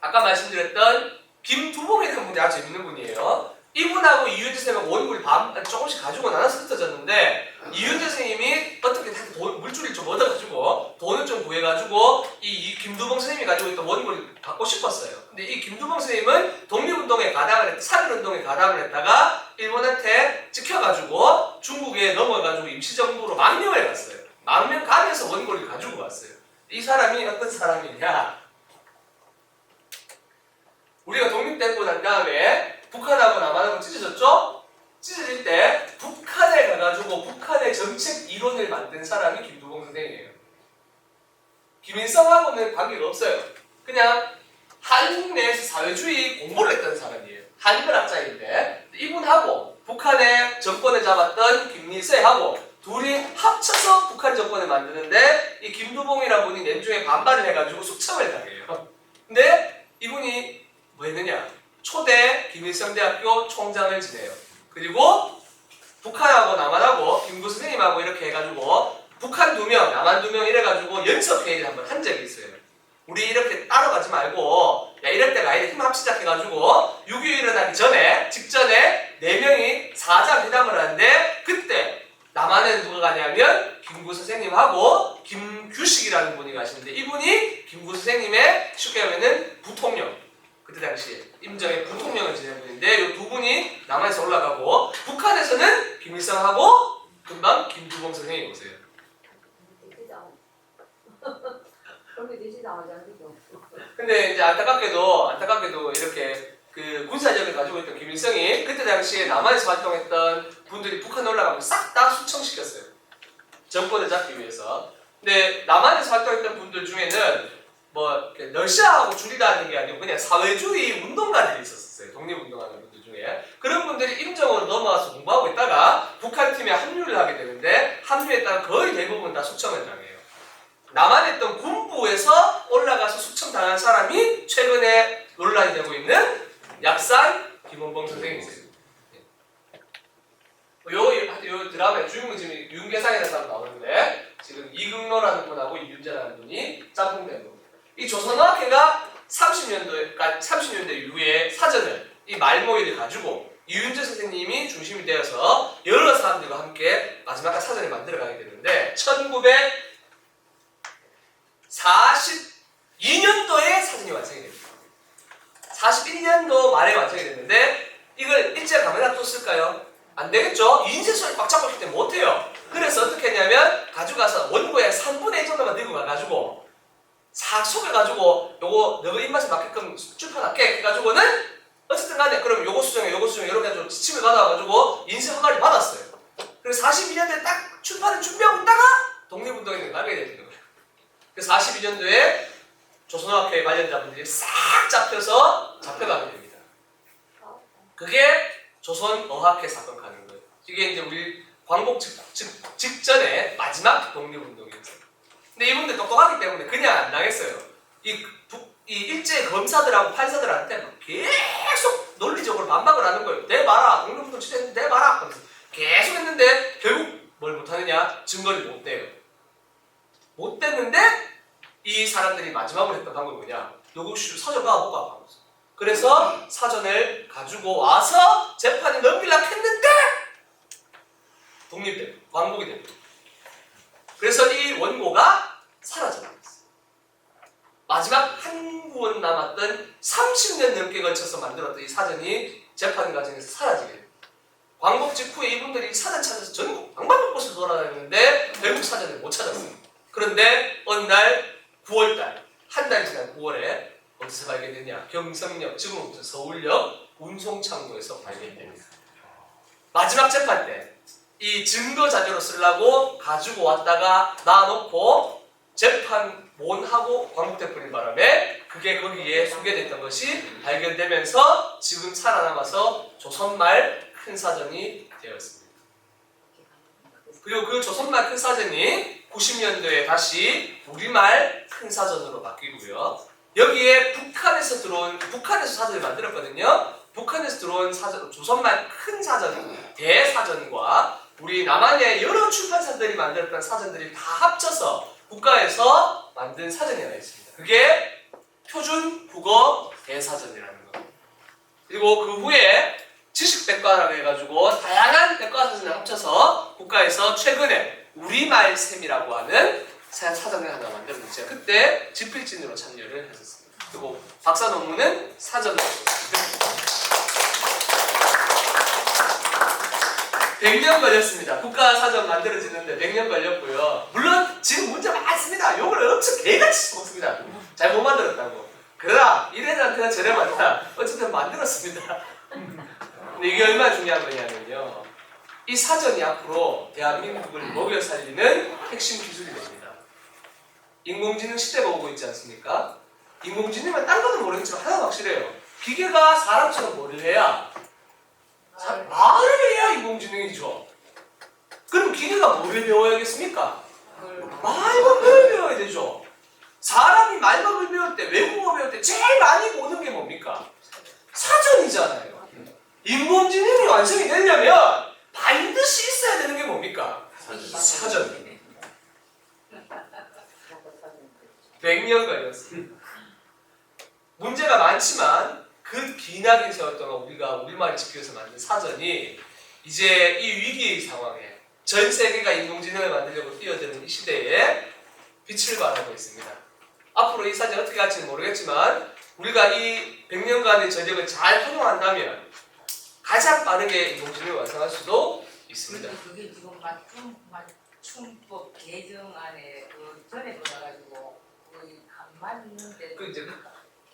아까 말씀드렸던 김두봉이라는 분이 아주 재밌는 분이에요. 이분하고 이윤재 선생님하고 원고를 조금씩 가지고 나눠서 흩어졌는데 이윤재 선생님이 어떻게 물줄을 좀 얻어가지고 돈을 좀 구해가지고 이 김두봉 선생님이 가지고 있던 원고를 갖고 싶었어요. 근데 이 김두봉 선생님은 독립운동에 가담을 했, 3.1운동에 가담을 했다가 일본한테 찍혀가지고 중국에 넘어가지고 임시정부로 망명을 갔어요. 망명 가면서 원고를 가지고 왔어요. 이 사람이 어떤 사람이냐? 우리가 독립되고 난 다음에 북한하고 남한하고 찢어졌죠? 찢어질 때 북한에 가가지고 북한의 정책 이론을 만든 사람이 김두봉 선생이에요. 김일성하고는 관계가 없어요. 그냥 한국 내에서 사회주의 공부를 했던 사람이에요. 한글학자인데 이분하고 북한의 정권을 잡았던 김일성하고 둘이 합쳐서 북한 정권을 만드는데 이 김두봉이라는 분이 내중에 반발을 해가지고 숙청을 당해요. 근데 이분이 뭐 했느냐? 초대 김일성대학교 총장을 지내요. 그리고 북한하고 남한하고 김구 선생님하고 이렇게 해가지고 북한 2명, 남한 2명 이래가지고 연석회의를 한번 한 적이 있어요. 우리 이렇게 따라가지 말고 야 이럴 때가 아니라 힘 합치자 해가지고 6.25 일어나기 전에 직전에 4명이 사자회담을 하는데 그때 남한에 누가 가냐면 김구 선생님하고 김규식이라는 분이 가시는데 이분이 김구 선생님의 쉽게 하면은 부통령 그때 당시에 임정의 부통령을 지낸 분인데 이 두 분이 남한에서 올라가고 북한에서는 김일성하고 금방 김두봉 선생님이 오세요. 근데 이제 안타깝게도 이렇게 그 군사력을 가지고 있던 김일성이 그때 당시에 남한에서 활동했던 분들이 북한 올라가면 싹 다 수청시켰어요. 정권을 잡기 위해서. 근데 남한에서 활동했던 분들 중에는 뭐 러시아하고 줄이다는 게 아니고 그냥 사회주의 운동가들이 있었어요. 독립운동하는 분들 중에. 그런 분들이 임정으로 넘어와서 공부하고 있다가 북한 팀에 합류를 하게 되는데 합류했다가 거의 대부분 다 수청을 당해요. 남한에 있던 군부에서 올라가서 수청당한 사람이 최근에 논란이 되고 있는 약산 김원봉 선생님이세요. 요 드라마의 주인공 지금 윤계상이라는 사람 나오는데 지금 이금노라는 분하고 이윤재라는 분이 짬뽕된 겁니다. 이 조선어학회가 30년대 이후에 사전을 이 말모이를 가지고 이윤재 선생님이 중심이 되어서 여러 사람들과 함께 마지막까지 사전을 만들어가게 되는데 1942년도에 사전이 완성이 됩니다. 41년도 말에 완성이 됐는데 이걸 일제가 가만히 놔뒀을까요? 안 되겠죠? 인쇄소를 꽉 잡고 있기 때문에 못해요. 그래서 어떻게 했냐면 가져가서 원고의 3분의 1 정도만 들고 가가지고 싹 속여가지고 요거 너 입맛에 맞게끔 출판할게 해가지고는 어쨌든 간에 그럼 요거 수정해 이렇게 해가지고 지침을 받아가지고 인쇄 허가를 받았어요. 그래서 42년도에 딱 출판을 준비하고 있다가 독립운동에 나가게 되는 거예요. 그래서 42년도에 조선어학회 관련자분들이 싹 잡혀가게 됩니다. 그게 조선어학회 사건 가는 거예요. 이게 이제 우리 광복 직전에 마지막 독립운동이었어요. 근데 이분들 똑똑하기 때문에 그냥 안 당했어요. 이 일제 검사들하고 판사들한테 막 계속 논리적으로 반박을 하는 거예요. 내봐라, 독립운동 취재했는데 내봐라 하면서 계속 했는데 결국 뭘 못하느냐? 증거를 못 대요. 못 댔는데 이 사람들이 마지막으로 했던 방법이 뭐냐? 요것이 서점 가보고 하면서. 그래서 사전을 가지고 와서 재판에 넘기려고 했는데 독립돼요. 광복이 됩니다. 그래서 이 원고가 사라져버렸어요. 마지막 한 권 남았던 30년 넘게 걸쳐서 만들었던 이 사전이 재판 과정에서 사라지게 됩니다. 광복 직후에 이분들이 사전 찾아서 전국 방방곳곳을 돌아다녔는데 결국 사전을 못 찾았어요. 그런데 어느 날 9월달, 한 달 지난 9월에 어디서 발견됐냐? 경성역, 지금부터 서울역 운송창고에서 발견됩니다. 마지막 재판 때 이 증거 자료로 쓰려고 가지고 왔다가 놔놓고 재판 못하고 광복돼버린 바람에 그게 거기에 소개됐던 것이 발견되면서 지금 살아남아서 조선말 큰 사전이 되었습니다. 그리고 그 조선말 큰 사전이 90년도에 다시 우리말 큰 사전으로 바뀌고요. 여기에 북한에서 사전을 만들었거든요. 북한에서 들어온 사전, 조선말 큰 사전, 대사전과 우리 남한의 여러 출판사들이 만들었던 사전들이 다 합쳐서 국가에서 만든 사전이 하나 있습니다. 그게 표준 국어 대사전이라는 겁니다. 그리고 그 후에 지식백과라고 해가지고 다양한 백과 사전을 합쳐서 국가에서 최근에 우리말 셈이라고 하는 사전을 하나 만들었는데 제가 그때 집필진으로 참여를 했었습니다. 그리고 박사 논문은 사전으로 썼습니다. 100년 걸렸습니다. 국가사전 만들어지는데 100년 걸렸고요. 물론 지금 문제 많습니다. 욕을 엄청 개같이 먹습니다. 잘 못 만들었다고. 그러나 이래저래나 저래마다 어쨌든 만들었습니다. 근데 이게 얼마나 중요한 거냐면요. 이 사전이 앞으로 대한민국을 먹여 살리는 핵심 기술이 됩니다. 인공지능 시대가 오고 있지 않습니까? 인공지능은 딴 거는 모르겠지만 하나가 확실해요. 기계가 사람처럼 머리를 해야 말을 해야 인공지능이죠. 그럼 기계가 뭐를 배워야겠습니까? 말법을 배워야 되죠. 사람이 말법을 배울 때, 외국어 배울 때 제일 많이 보는 게 뭡니까? 사전이잖아요. 인공지능이 완성이 되려면 반드시 있어야 되는 게 뭡니까? 사전. 100년 걸렸습니다. 문제가 많지만 그 기나긴 세월 동안 우리가 우리말을 지키기 위해서 만든 사전이 이제 이 위기 상황에 전 세계가 인공지능을 만들려고 뛰어드는 이 시대에 빛을 발하고 있습니다. 앞으로 이 사전이 어떻게 할지는 모르겠지만 우리가 이 100년간의 전력을 잘 활용한다면 가장 빠르게 인공지능을 완성할 수도 있습니다. 그게 지금 맞춤법 개정안에 그 전에 받아가지고 거의 안 맞는데.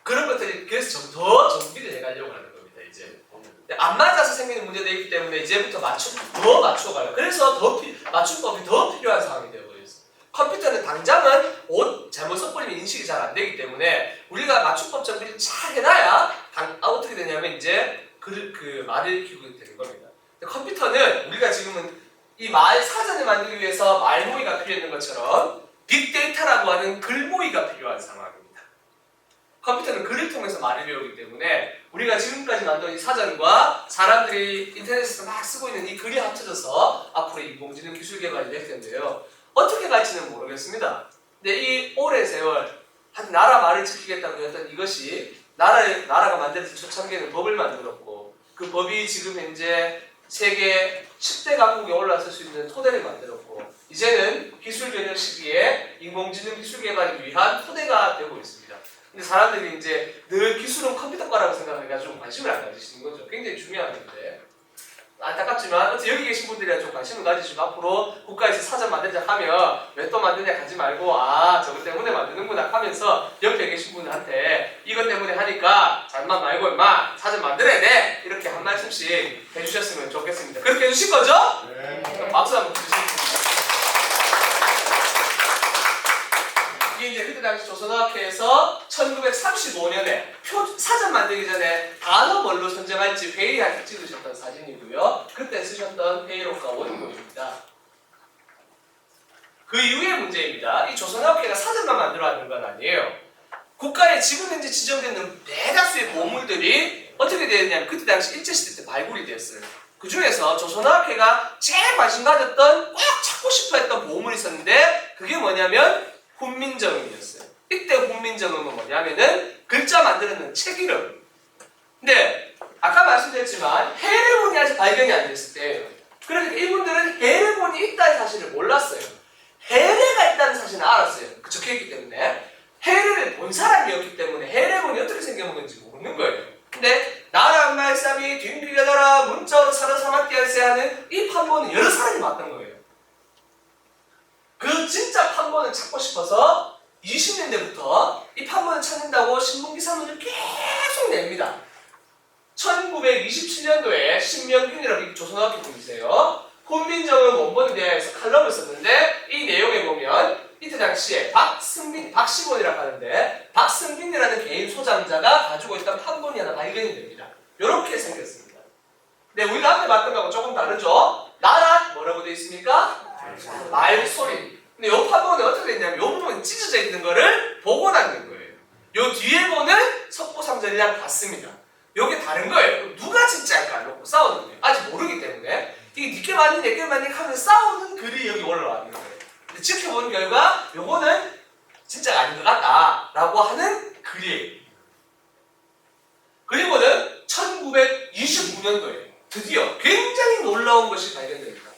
그런 것들이 그래서 더 정비를 해가려고 하는 겁니다. 이제 안 맞아서 생기는 문제들이 있기 때문에 이제부터 더 맞춰가요. 그래서 맞춤법이 더 필요한 상황이 되어버렸어요. 컴퓨터는 당장은 옷 잘못 써버리면 인식이 잘 안 되기 때문에 우리가 맞춤법 정비를 잘 해놔야 어떻게 되냐면 이제 그 말을 익히고 되는 겁니다. 근데 컴퓨터는 우리가 지금은 이 말 사전을 만들기 위해서 말모의가 필요했는 것처럼 빅데이터라고 하는 글모의가 필요한 상황입니다. 컴퓨터는 글을 통해서 말을 배우기 때문에 우리가 지금까지 만든 이 사전과 사람들이 인터넷에서 막 쓰고 있는 이 글이 합쳐져서 앞으로 인공지능 기술 개발이 될 텐데요. 어떻게 갈지는 모르겠습니다. 근데 이 오랜 세월 한 나라 말을 지키겠다고 했던 이것이 나라가 만들어진 초창기에는 법을 만들었고 그 법이 지금 현재 세계 10대 강국에 올라설 수 있는 토대를 만들었고 이제는 기술 변혁 시기에 인공지능 기술 개발을 위한 토대가 되고 있습니다. 근데 사람들이 이제 늘 기술은 컴퓨터과라고 생각해가지고 관심을 안 가지시는 거죠. 굉장히 중요한 건데 안타깝지만 여기 계신 분들이 좀 관심을 가지시고 앞으로 국가에서 사전 만들자 하면 왜 또 만드냐 가지 말고 저것 때문에 만드는구나 하면서 옆에 계신 분한테 이것 때문에 하니까 잘만 말고 임마 사전 만들어야 돼 이렇게 한 말씀씩 해주셨으면 좋겠습니다. 그렇게 해주실 거죠? 네. 그럼 박수 한번 주시겠습니다. 이때 당시 조선어학회에서 1935년에 사전 만들기 전에 단어 뭘로 선정할지 회의할 때 찍으셨던 사진이고요. 그때 쓰셨던 회의록과 원고입니다. 그 이후의 문제입니다. 이 조선어학회가 사전만 만들어왔는 건 아니에요. 국가의 지구면제 지정되는 대다수의 보물들이 어떻게 되었냐면 그때 당시 일제시대 때 발굴이 되었어요. 그 중에서 조선어학회가 제일 관심 가졌던 꼭 찾고 싶어 했던 보물이 있었는데 그게 뭐냐면 훈민정음이었어요. 이때 훈민정음은 뭐냐면은 글자 만드는 책 이름. 근데 아까 말씀드렸지만 해례본이 아직 발견이 안 됐을 때예요. 그러니까 이분들은 해례본이 있다는 사실을 몰랐어요. 해례가 있다는 사실은 알았어요. 적혀있기 때문에. 해례를 본 사람이었기 때문에 해례본이 어떻게 생겨먹는지 모르는 거예요. 근데 나랑 말싸미 뒷귀가더라 문자로 사러 사막기할세 하는 이 판본은 여러 사람이 봤던 거예요. 그 진짜 판본을 찾고 싶어서 20년대부터 이 판본을 찾는다고 신문기사문을 계속 냅니다. 1927년도에 신명균이라고 조선어학회 분이세요. 훈민정음 원본에 대해서 칼럼을 썼는데 이 내용에 보면 이때 당시에 박시본이라고 하는데 박승빈이라는 개인 소장자가 가지고 있던 판본이 하나 발견이 됩니다. 이렇게 생겼습니다. 근데 우리가 앞에 봤던 거하고 조금 다르죠? 나라 뭐라고 되어 있습니까? 말소리. 근데 이 판본은 어떻게 됐냐면 이 부분이 찢어져 있는 거를 복원하는 거예요. 이 뒤에 보는 석고상전이랑 같습니다. 이게 다른 거예요. 누가 진짜일까 놓고 싸우는 거예요. 아직 모르기 때문에 이게 니께 맞니 내게 맞니 하면서 싸우는 글이 여기 올라와 있는 거예요. 근데 지켜본 결과 요거는 진짜가 아닌 것 같다라고 하는 글이에요. 그리고는 1929년도에 드디어 굉장히 놀라운 것이 발견됩니다.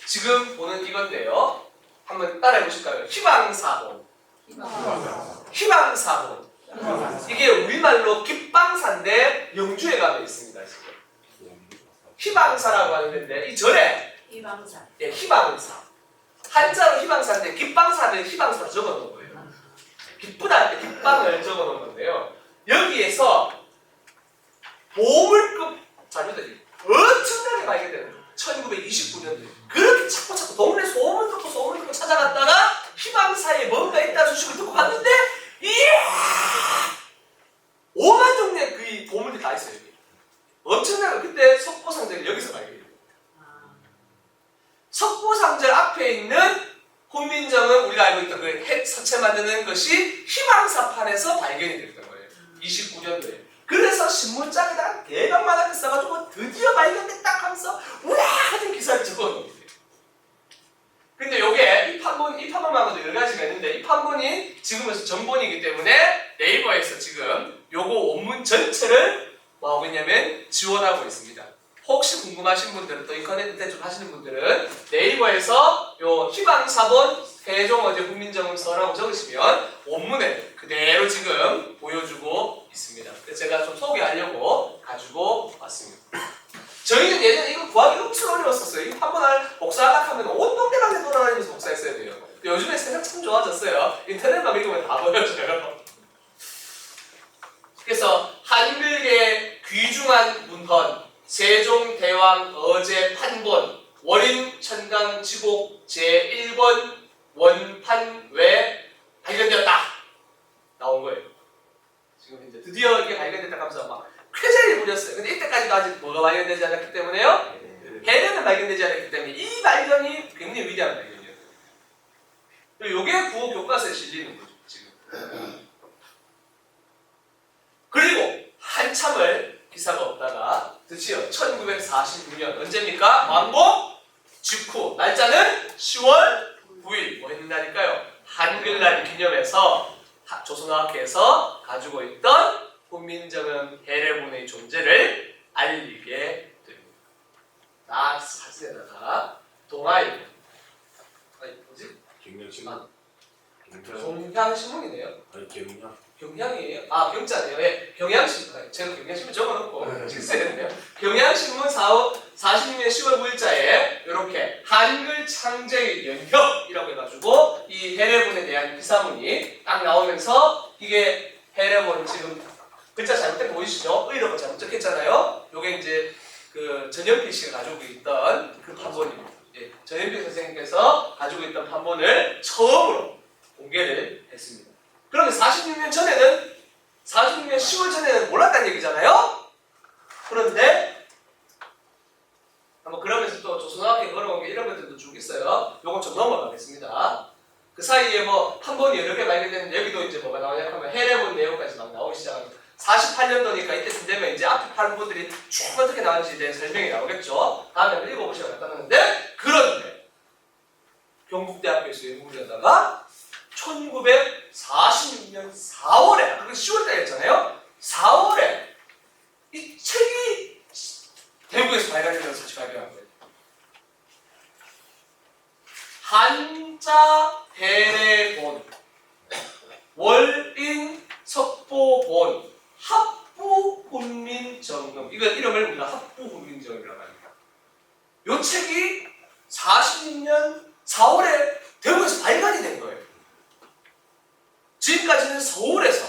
지금 보는 이건데요. 한번 따라해 보실까요? 희망사본. 희망사본. 이게 우리말로 깃방사인데 영주에 가면 있습니다. 지금. 희망사라고 하는 데인데 이 절에 희망사. 예, 희망사. 한자로 희망사인데 깃방사는 희망사로 적어놓은 거예요. 기쁘다 할 때 깃방을 적어놓은 건데요. 여기에서 보물급 자료들이 엄청나게 발견되는 거예요. 1929년도에. 그렇게 찾고 동네 소문 듣고 찾아갔다가 희망사에 뭔가 있다는 소식을 듣고 갔는데 이야! 5만 종류의 그 보물이 다 있어요. 여기. 엄청나게 그때 석고상절이 여기서 발견돼요. 석고상절 앞에 있는 훈민정음 우리가 알고 있던 그 서체 만드는 것이 희망사판에서 발견이 됐던 거예요. 29년도에. 그래서 신문장에다가 대박만하게 써가지고 드디어 발견됐다 하면서 우와 하는 기사를 적어놓은 거예요. 근데 요게 이 판본만으로도 여러 가지가 있는데 이 판본이 지금은 전본이기 때문에 네이버에서 지금 요거 원문 전체를 뭐 하고 있냐면 지원하고 있습니다. 혹시 궁금하신 분들은 또 인터넷 대출 하시는 분들은 네이버에서 요 희망사본 세종어제 훈민정음서라고 적으시면 원문을 그대로 지금 보여주고 있습니다. 그래서 제가 좀 소개하려고 가지고 왔습니다. 저희는 예전에 이거 구하기 엄청 어려웠었어요. 이 판본을 복사하다 하면 온 동네방에 돌아다니면서 복사했어야 돼요. 근데 요즘에 세상 참 좋아졌어요. 인터넷만 읽으면 다 보여줘요. 그래서 한글계 귀중한 문헌 세종대왕 어제 판본 월인 천강지곡 제1권 원판 외 발견되었다 나온 거예요. 지금 이제 드디어 이게 발견됐다 하면서 막 쾌재를 부렸어요. 근데 이때까지도 아직 뭐가 발견되지 않았기 때문에요. 해례는 발견되지 않았기 때문에 이 발견이 굉장히 위대한 발견이에요. 이게 국어 교과서에 실리는 거죠. 지금. 그리고 한참을 기사가 없다가 드디어 1946년 언제입니까? 왕복 직후 날짜는 10월 9일 뭐 했는다니까요? 한글날 기념해서 조선어학회에서 가지고 있던 훈민정음 해례본의 존재를 알리게 됩니다. 딱 사진에다가 동아일 아니 뭐지? 경량신문. 경향신문이네요. 아니 경량. 경향이에요? 아 경자네요. 예, 경향신문. 제가 경향신문 적어놓고 찍어야 되네요. 경향신문 46년 10월 9일자에 이렇게 한글 창제의 연협이라고 해가지고 이 해례본에 대한 기사문이 딱 나오면서 이게 해례본 지금 글자 잘못된 거 보이시죠? 의로가 잘못 적혔잖아요. 요게 이제 그 전현필 씨가 가지고 있던 그 판본입니다. 예, 전현필 선생님께서 가지고 있던 판본을 처음으로 공개를 했습니다. 그러면 46년 전에는 46년 10월 전에는 몰랐다는 얘기잖아요. 그런데 한번 그러면서 또 조선왕에 걸어온 게 이런 것들도 쭉 있어요. 요건 좀 넘어가겠습니다. 그 사이에 뭐 판본이 여러 개 발견됐는데 여기도 이제 뭐가 나오냐 하면 해례본 내용까지 막 나오기 시작합니다. 48년도니까 이때쯤 되면 이제 앞에 판본들이 쭉 어떻게 나오는지에 대한 설명이 나오겠죠. 다음에 한번 읽어보시면 나타나는데, 그런데 경북대학교에서 연구를 하다가 1946년 4월에, 그게 10월달이었잖아요. 4월에 이 책이 대구에서 발간되는 사실 발견한 거예요. 한자 해례본, 월인 석보본, 합부훈민정음. 이거 이름을 우리가 합부훈민정음이라고 합니다. 이 책이 46년 4월에 대구에서 발간이 된 거예요. 지금까지는 서울에서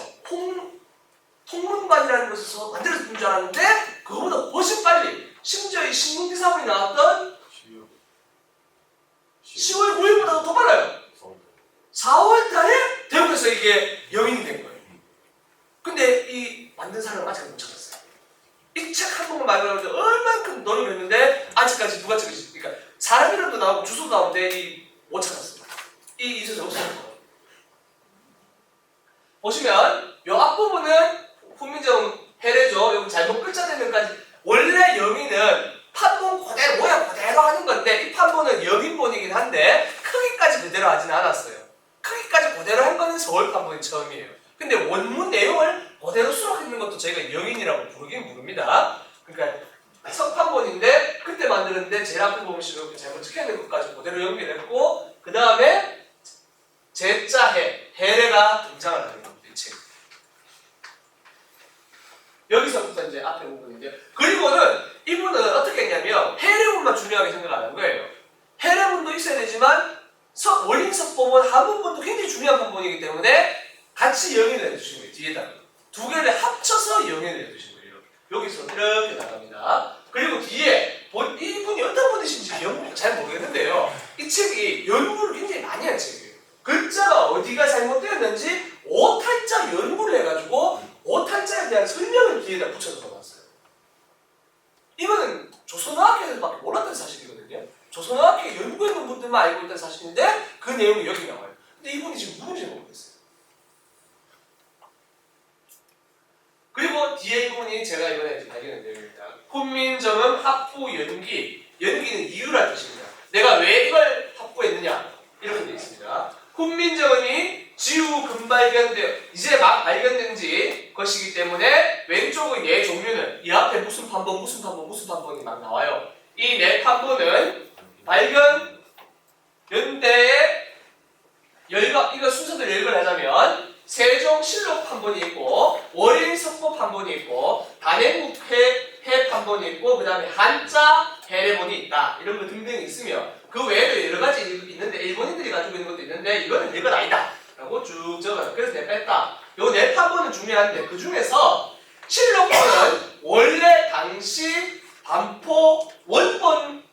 통문관이라는 곳에서 만들어진 줄 알았는데 그거보다 훨씬 빨리, 심지어 이 신문기사본이 나왔던 10월 9일보다도 더 빨라요. 4월 달에 대구에서 이게 영인이 된 거예요. 근데 이 만든 사람은 아직 못 찾았어요. 이 책 한 권만 만들어서 얼만큼 노력을 했는데 아직까지 누가 찍으시, 그러니까 사람 이름도 나오고 주소도 나오는데 못 찾았어요. 이 이세서 없어진 거예요. 보시면 이 앞부분은 훈민정음 해례죠. 여기 잘못 글자 대면까지. 원래 영인은 판본 그대로, 모양 그대로 하는 건데 이 판본은 영인본이긴 한데 크기까지 그대로 하진 않았어요. 크기까지 그대로 한 거는 서울 판본이 처음이에요. 근데 원문 내용을 그대로 수록하는 것도 저희가 영인이라고 부르긴 부릅니다. 그러니까 석판본인데 그때 만드는데 제일 앞에 보시면 이렇게 잘못 찍혀있는 것까지 그대로 연결했고, 그 다음에 제자해, 해례가 등장을 하는 겁니다. 이 책. 여기서부터 이제 앞에 부분인데, 그리고는 이분은 어떻게 했냐면 해례문만 중요하게 생각 안 한 거예요. 해례문도 있어야 되지만 원인석법은 한문본도 굉장히 중요한 판본이기 때문에 같이 영인을 해주신 거예요. 뒤에다가 두 개를 합쳐서 영인을 해주신 거예요. 여기서 이렇게 나갑니다. 그리고 뒤에 이분이 어떤 분이신지 영문도 잘 모르겠는데요, 이 책이 연구를 굉장히 많이 한 책이에요. 글자가 어디가 잘못되었는지 오탈자 연구를 해가지고 오탈자에 대한 설명을 뒤에다 붙여서 나왔어요. 이거는 조선어학회에서밖에 몰랐던 사실이거든요. 조선어학회 연구했는 분들만 알고 있던 사실인데 그 내용이 여기 나와요. 근데 이분이 지금 누군지 모르겠어요. 그리고 뒤에 이분이 제가 이번에 발견한 내용입니다. 훈민정음 합부 연기. 연기는 이유란 뜻입니다. 내가 왜 이걸 합부했느냐, 이런 게 있습니다. 훈민정음이 지후 금발견되어 이제 막 발견된 것이기 때문에 왼쪽의 네 종류는 이 앞에 무슨 판본 무슨 판본 무슨 판본이 막 나와요. 이 네 판본은 발견 연대의 열거, 이거 순서대로 열거를 하자면 세종실록 판본이 있고 월인석보 판본이 있고 단행국회 판본이 있고 그 다음에 한자 해례본이 있다. 이런 거 등등이 있으며 그 외에도 여러 가지 있는데 일본인들이 가지고 있는 것도 있는데 이거는 이건 아니다 라고 쭉 적어요. 그래서 내가 뺐다. 요 네 판본은 중요한데 그 중에서 실록본은 원래 당시 반포 원본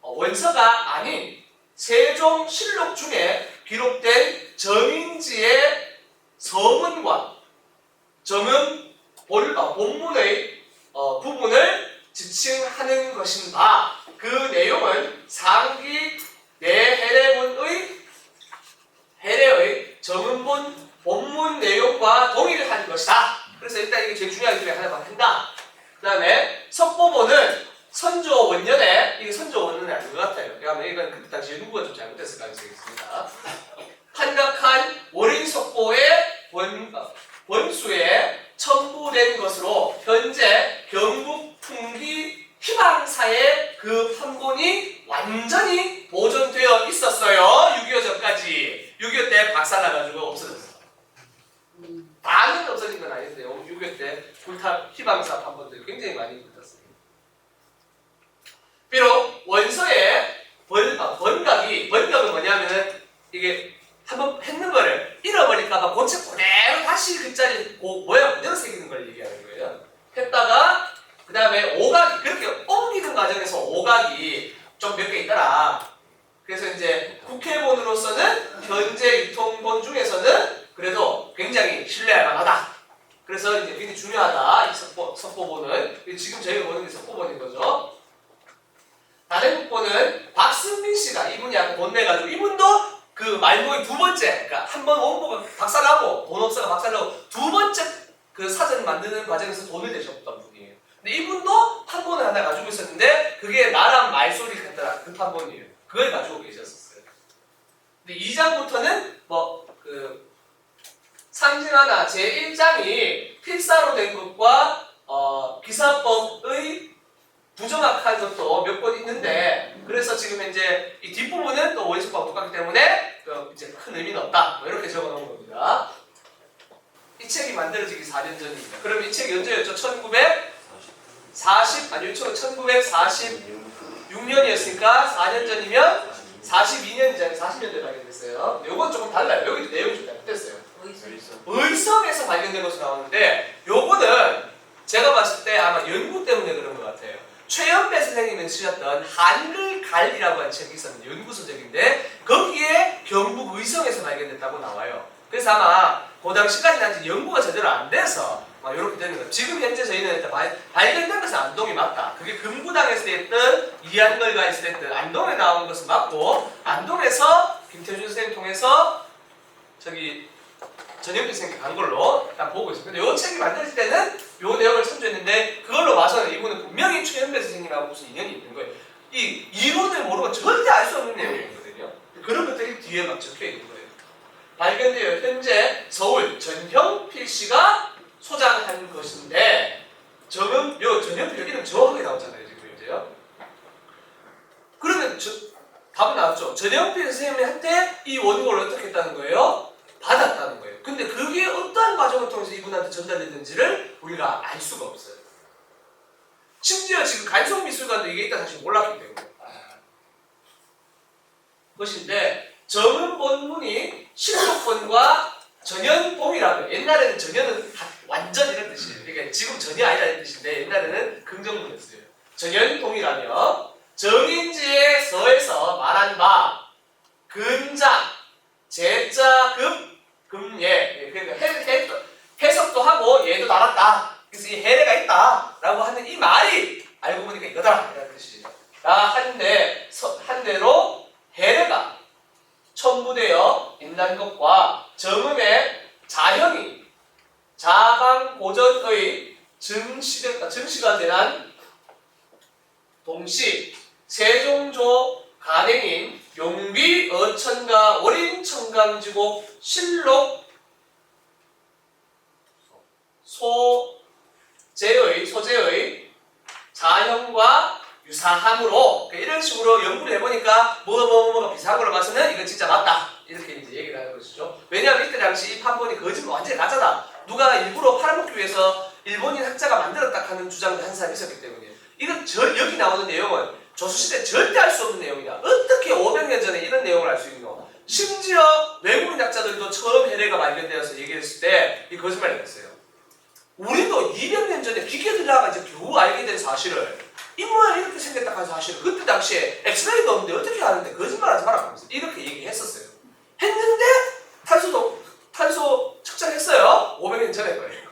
원서가 아닌 세종실록 중에 기록된 정인지의 서문과 정음 본문의 부분을 지칭하는 것인가. 그 내용은 상기 내해례본의 해례의 정음본 본문 내용과 동일한 것이다. 그래서 일단 이게 제일 중요한 중에 하나만 한다. 그 다음에 석보본은 선조 원년에, 이게 선조 원년이 아닌 것 같아요. 왜냐하면 이건 그때 당시 연구가 좀 잘못됐을 가능성이 있습니다. 판각한 월인석보의 원수에 첨부된 것으로 현재 경북 풍기 희망사에 그 판본이 완전히 보존되어 있었어요. 6.25 전까지. 6.25 때 박살나가지고 없어졌어요. 다는 없어진 건 아닌데요. 6.25 때 불탑 희망사 판본들이 굉장히 많이 붙었어요. 비록 원서에 번각은 뭐냐면은 이게 한번 했는 거를 잃어버릴까봐 본체 그대로 다시 그 자리 모양 그대로 새기는 걸 얘기하는 거예요. 했다가 그 다음에 오각이 그렇게 옮기는 과정에서 오각이 좀 몇 개 있더라. 그래서 이제 국회본으로서는 현재 유통본 중에서는 그래도 굉장히 신뢰할 만하다. 그래서 이제 굉장히 중요하다. 이 석고본은 지금 저희가 보는 게 석고본인 거죠. 다른 국보는 박승민 씨가 이분이 아까 돈 내가지고 이분도 그 말모의 두 번째, 그러니까 한 번 원고가 박살나고 돈 없어가 박살나고 두 번째 그 사전 만드는 과정에서 돈을 내셨던 분이에요. 근데 이분도 판본을 하나 가지고 있었는데 그게 나랑 말소리 같더라 그 판본이에요. 그걸 가지고 계셨었어요. 근데 2장부터는 뭐 그 상징 하나 제1장이 필사로 된 것과 기사법의 부정확한 것도 몇 번 있는데 그래서 지금 현재 이 뒷부분은 또 원식과 똑같기 때문에 이제 큰 의미는 없다. 뭐 이렇게 적어 놓은 겁니다. 이 책이 만들어지기 4년 전입니다. 그럼 이 책이 언제였죠? 1946년이었으니까 4년 전이면 42년 전에 40년대 발견됐어요. 요건 조금 달라요. 여기도 내용이 좀 잘못됐어요. 의성에서 발견된 것으로 나오는데 요거는 제가 봤을 때 아마 연구 때문에 그런 것 같아요. 최연배 선생님이 쓰셨던 한글갈이라고 하는 책이 있었는데 연구서적인데 거기에 경북 의성에서 발견됐다고 나와요. 그래서 아마 그 당시까지는 아직 연구가 제대로 안 돼서 막 이렇게 되는 거예요. 지금 현재 저희는 일단 발견된 것은 안동이 맞다. 그게 금구당에서 됐든 이한걸가에서 됐든 안동에 나온 것은 맞고 안동에서 김태준 선생님 통해서 저기 전현배 선생님께 간 걸로 일단 보고 있습니다. 근데 이 책이 만들 때는 이 내용을 참조했는데 그걸로 봐서는 이분은 분명히 최현배 선생님하고 무슨 인연이 있는 거예요. 이 이론을 모르면 절대 알 수 없는 내용이거든요. 그런 것들이 뒤에 막 적혀 있는 거예요. 발견되어 현재 서울 전형필 씨가 소장한 것인데 요 전형필 여기는 정확하게 나오잖아요. 지금 현재요. 그러면 답은 나왔죠. 전형필 선생님한테 이 원고를 어떻게 했다는 거예요? 받았다는 거예요. 근데 그게 어떠한 과정을 통해서 이분한테 전달됐는지를 우리가 알 수가 없어요. 심지어 지금 간송미술관도 이게 있다 사실 몰랐기 때문에. 것인데 정은본문이 신속본과 전현봉이라고 옛날에는 전현은 완전 이런 뜻이에요. 그러니까 지금 전이 아니라는 뜻인데 옛날에는 긍정문이었어요. 전현봉이라며 정인지의 서에서 말한 바 근장 제자 금예 그러니까 해석도 하고 얘도 달았다. 그래서 이 해례가 있다라고 하는 이 말이 알고 보니까 이거다 이라는 뜻이에요. 한대로 해례가 첨부되어 있는 것과 정음의 자형이 자방고전의 증시가 되는 동시 세종조 간행인 용비 어천가 월인청강지곡 실록 소재의 자형과 유사함으로 이런 식으로 연구를 해보니까 뭐가 비슷한 걸로 봐서는 이건 진짜 맞다 이렇게 이제 얘기를 하는 것이죠. 왜냐하면 이때 당시 이 판본이 거짓말 완전히 가짜다. 누가 일부러 팔아먹기 위해서 일본인 학자가 만들었다 하는 주장도 한 사람이 있었기 때문에 이건 여기 나오는 내용은 조선시대 절대 알 수 없는 내용이다. 어떻게 500년 전에 이런 내용을 알 수 있노? 심지어 외국인 학자들도 처음 해례가 발견되어서 얘기했을 때 이 거짓말을 했어요. 우리도 200년 전에 기계 들다가 이제 겨우 알게 된 사실을 이 모양 이렇게 생겼다 한 사실을 그때 당시에 엑스레이도 없는데 어떻게 아는데 거짓말하지 마라 하면서 이렇게 얘기했었어요. 했는데 탄소 측정했어요. 500년 전에 거예요.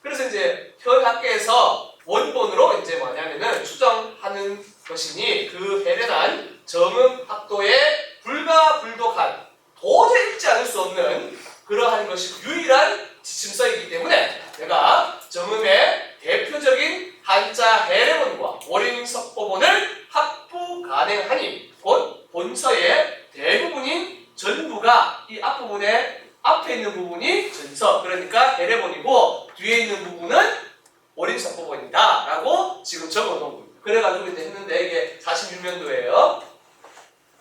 그래서 이제 현 학계에서 원본으로 이제 뭐냐면은 추정하는 것이니 그 해례는 정음 학도에 불가불독한 도저히 읽지 않을 수 없는 그러한 것이 유일한 지침서이기 때문에 내가 정음의 대표적인 한자 해례본과 월인석보본을 합부 가능하니 곧 본서의 대부분인 전부가 이 앞부분에 앞에 있는 부분이 전서 그러니까 해례본이고 뒤에 있는 부분은 월인석보본이다 라고 지금 적어놓은 겁니다. 그래가지고 이제 했는데 이게 46년도예요.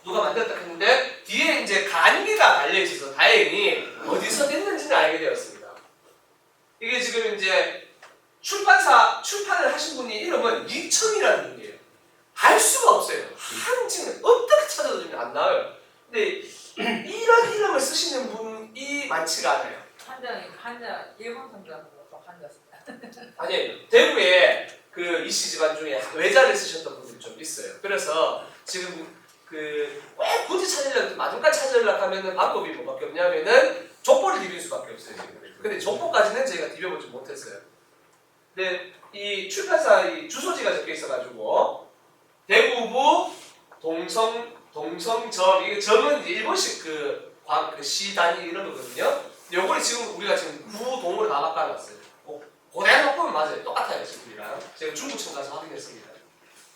누가 만들었다 했는데 뒤에 이제 간기가 달려있어서 다행히 어디서 냈는지는 알게 되었습니다. 이게 지금 이제 출판을 하신 분이 이름은 이청이라는 분이에요. 알 수가 없어요. 한지는 어떻게 찾아도 안 나와요. 근데 이런 이름을 쓰시는 분이 많지가 않아요. 한자 일본 선조하고 한자 썼다. 아니 대구에 그 이씨 집안 중에 외자를 쓰셨던 분들이 좀 있어요. 그래서 지금 꼭 굳이 찾으려고 마지막까지 찾으려고 하면은 방법이 뭐밖에 없냐면은 족보를 디빌 수밖에 없어요. 근데 족보까지는 저희가 디벼보지 못했어요. 근데 이 출판사 이 주소지가 적혀 있어가지고 대구부 동성점 이게 점은 이제 일본식 그 시 단위 이런 거거든요. 요거를 지금 우리가 지금 구동으로 다 바꿔놨어요. 고대한 족보면 맞아요. 똑같아요 지금 우리랑. 제가 중구청 가서 확인했습니다.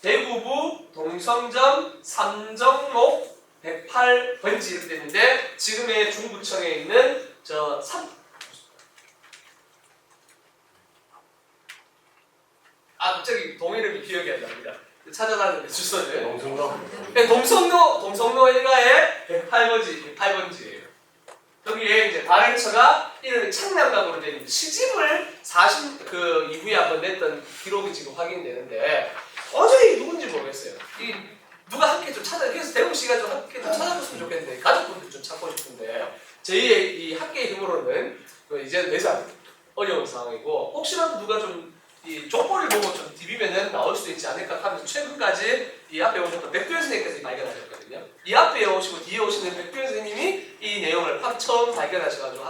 대구부 동성점 삼정목 108번지 이렇게 되는데 지금의 중구청에 있는 갑자기 동 이름이 기억이 안 납니다. 찾아다니는데 주소를. 네, 동성로 일가의 108번지예요. 여기에 이제 발행처가 이름이 창량각으로 되어 있는데 시집을 40 이후에 한번 냈던 기록이 지금 확인되는데 도저히 누군지 모르겠어요. 누가 함께 좀 그래서 대구시가 좀 함께 좀 찾아줬으면 좋겠는데 가족분들 좀 찾고 싶은데 저희의 이 학계의 힘으로는 이제 내상 어려운 상황이고 혹시라도 누가 좀 이 족보를 보고 좀 디비면은 나올 수도 있지 않을까 하면서 최근까지 이 앞에 오셨던 백두현 선생님께서 발견하셨거든요. 이 앞에 오시고 뒤에 오시는 백두현 선생님이 이 내용을 처음 발견하셔가지고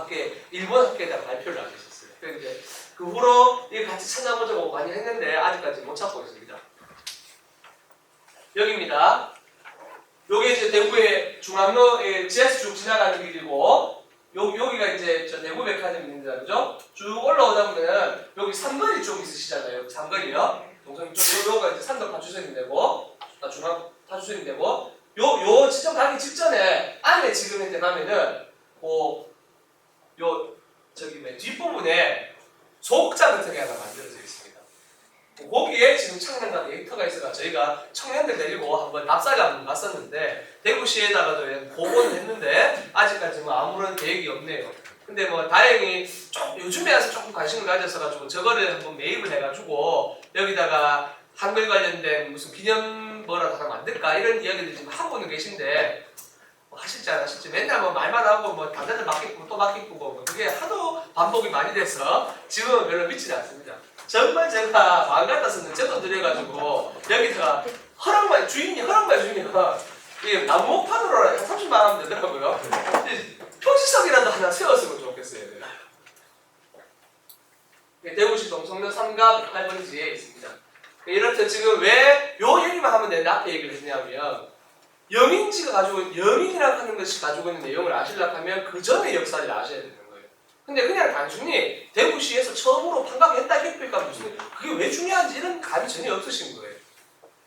일본 학계에다가 발표를 하셨어요. 그래서 이제 그 후로 이거 같이 찾아보자고 많이 했는데 아직까지 못 찾고 있습니다. 여기입니다. 요게 이제 대구의 중앙로에 지하철 쭉 지나가는 길이고 여기가 이제 저 대구 백화점 있는 데다 그죠? 쭉 올라오다 보면 여기 삼거리 쪽 있으시잖아요. 삼거리요. 동성 쪽 요거가 이제 산덕 파출소인 데고 중앙 파출소인 데고 요 지점 가기 직전에 안에 지금 이제 가면은 뒷부분에 소극장 같은 게 하나 만들어져 있습니다. 거기에 지금 청년단 데이터가 있어서 저희가 청년들 데리고 한번 답사를 한번 갔었는데 대구시에다가도 보고는 했는데 아직까지 뭐 아무런 계획이 없네요. 근데 뭐 다행히 요즘에 와서 조금 관심을 가졌어가지고 저거를 한번 매입을 해가지고 여기다가 한글 관련된 무슨 기념 뭐라도 하나 만들까 이런 이야기를 지금 하고는 계신데 뭐 하실지 안 하실지 맨날 뭐 말만 하고 뭐 다들 바뀌고 또 바뀌고 뭐 그게 하도 반복이 많이 돼서 지금은 별로 믿지는 않습니다. 정말 제가 마음 같아서는 제도 들여가지고 여기다가 주인이 이 나무판으로 한 30만 원 하면 되더라고요. 근데 표지석이라도 하나 세웠으면 좋겠어요. 대구시 동성로 3가 108번지에 있습니다. 이렇듯 지금 왜 요 얘기만 하면 되는데 앞에 얘기를 했냐면 영인이라고 하는 것이 가지고 있는 내용을 아시려고 하면 그 전의 역사를 아셔야 되는 거예요. 근데 그냥 단순히 대구시에서 처음으로 판각했다 했으니까 무슨 그게 왜 중요한지 이런 감이 전혀 없으신 거예요.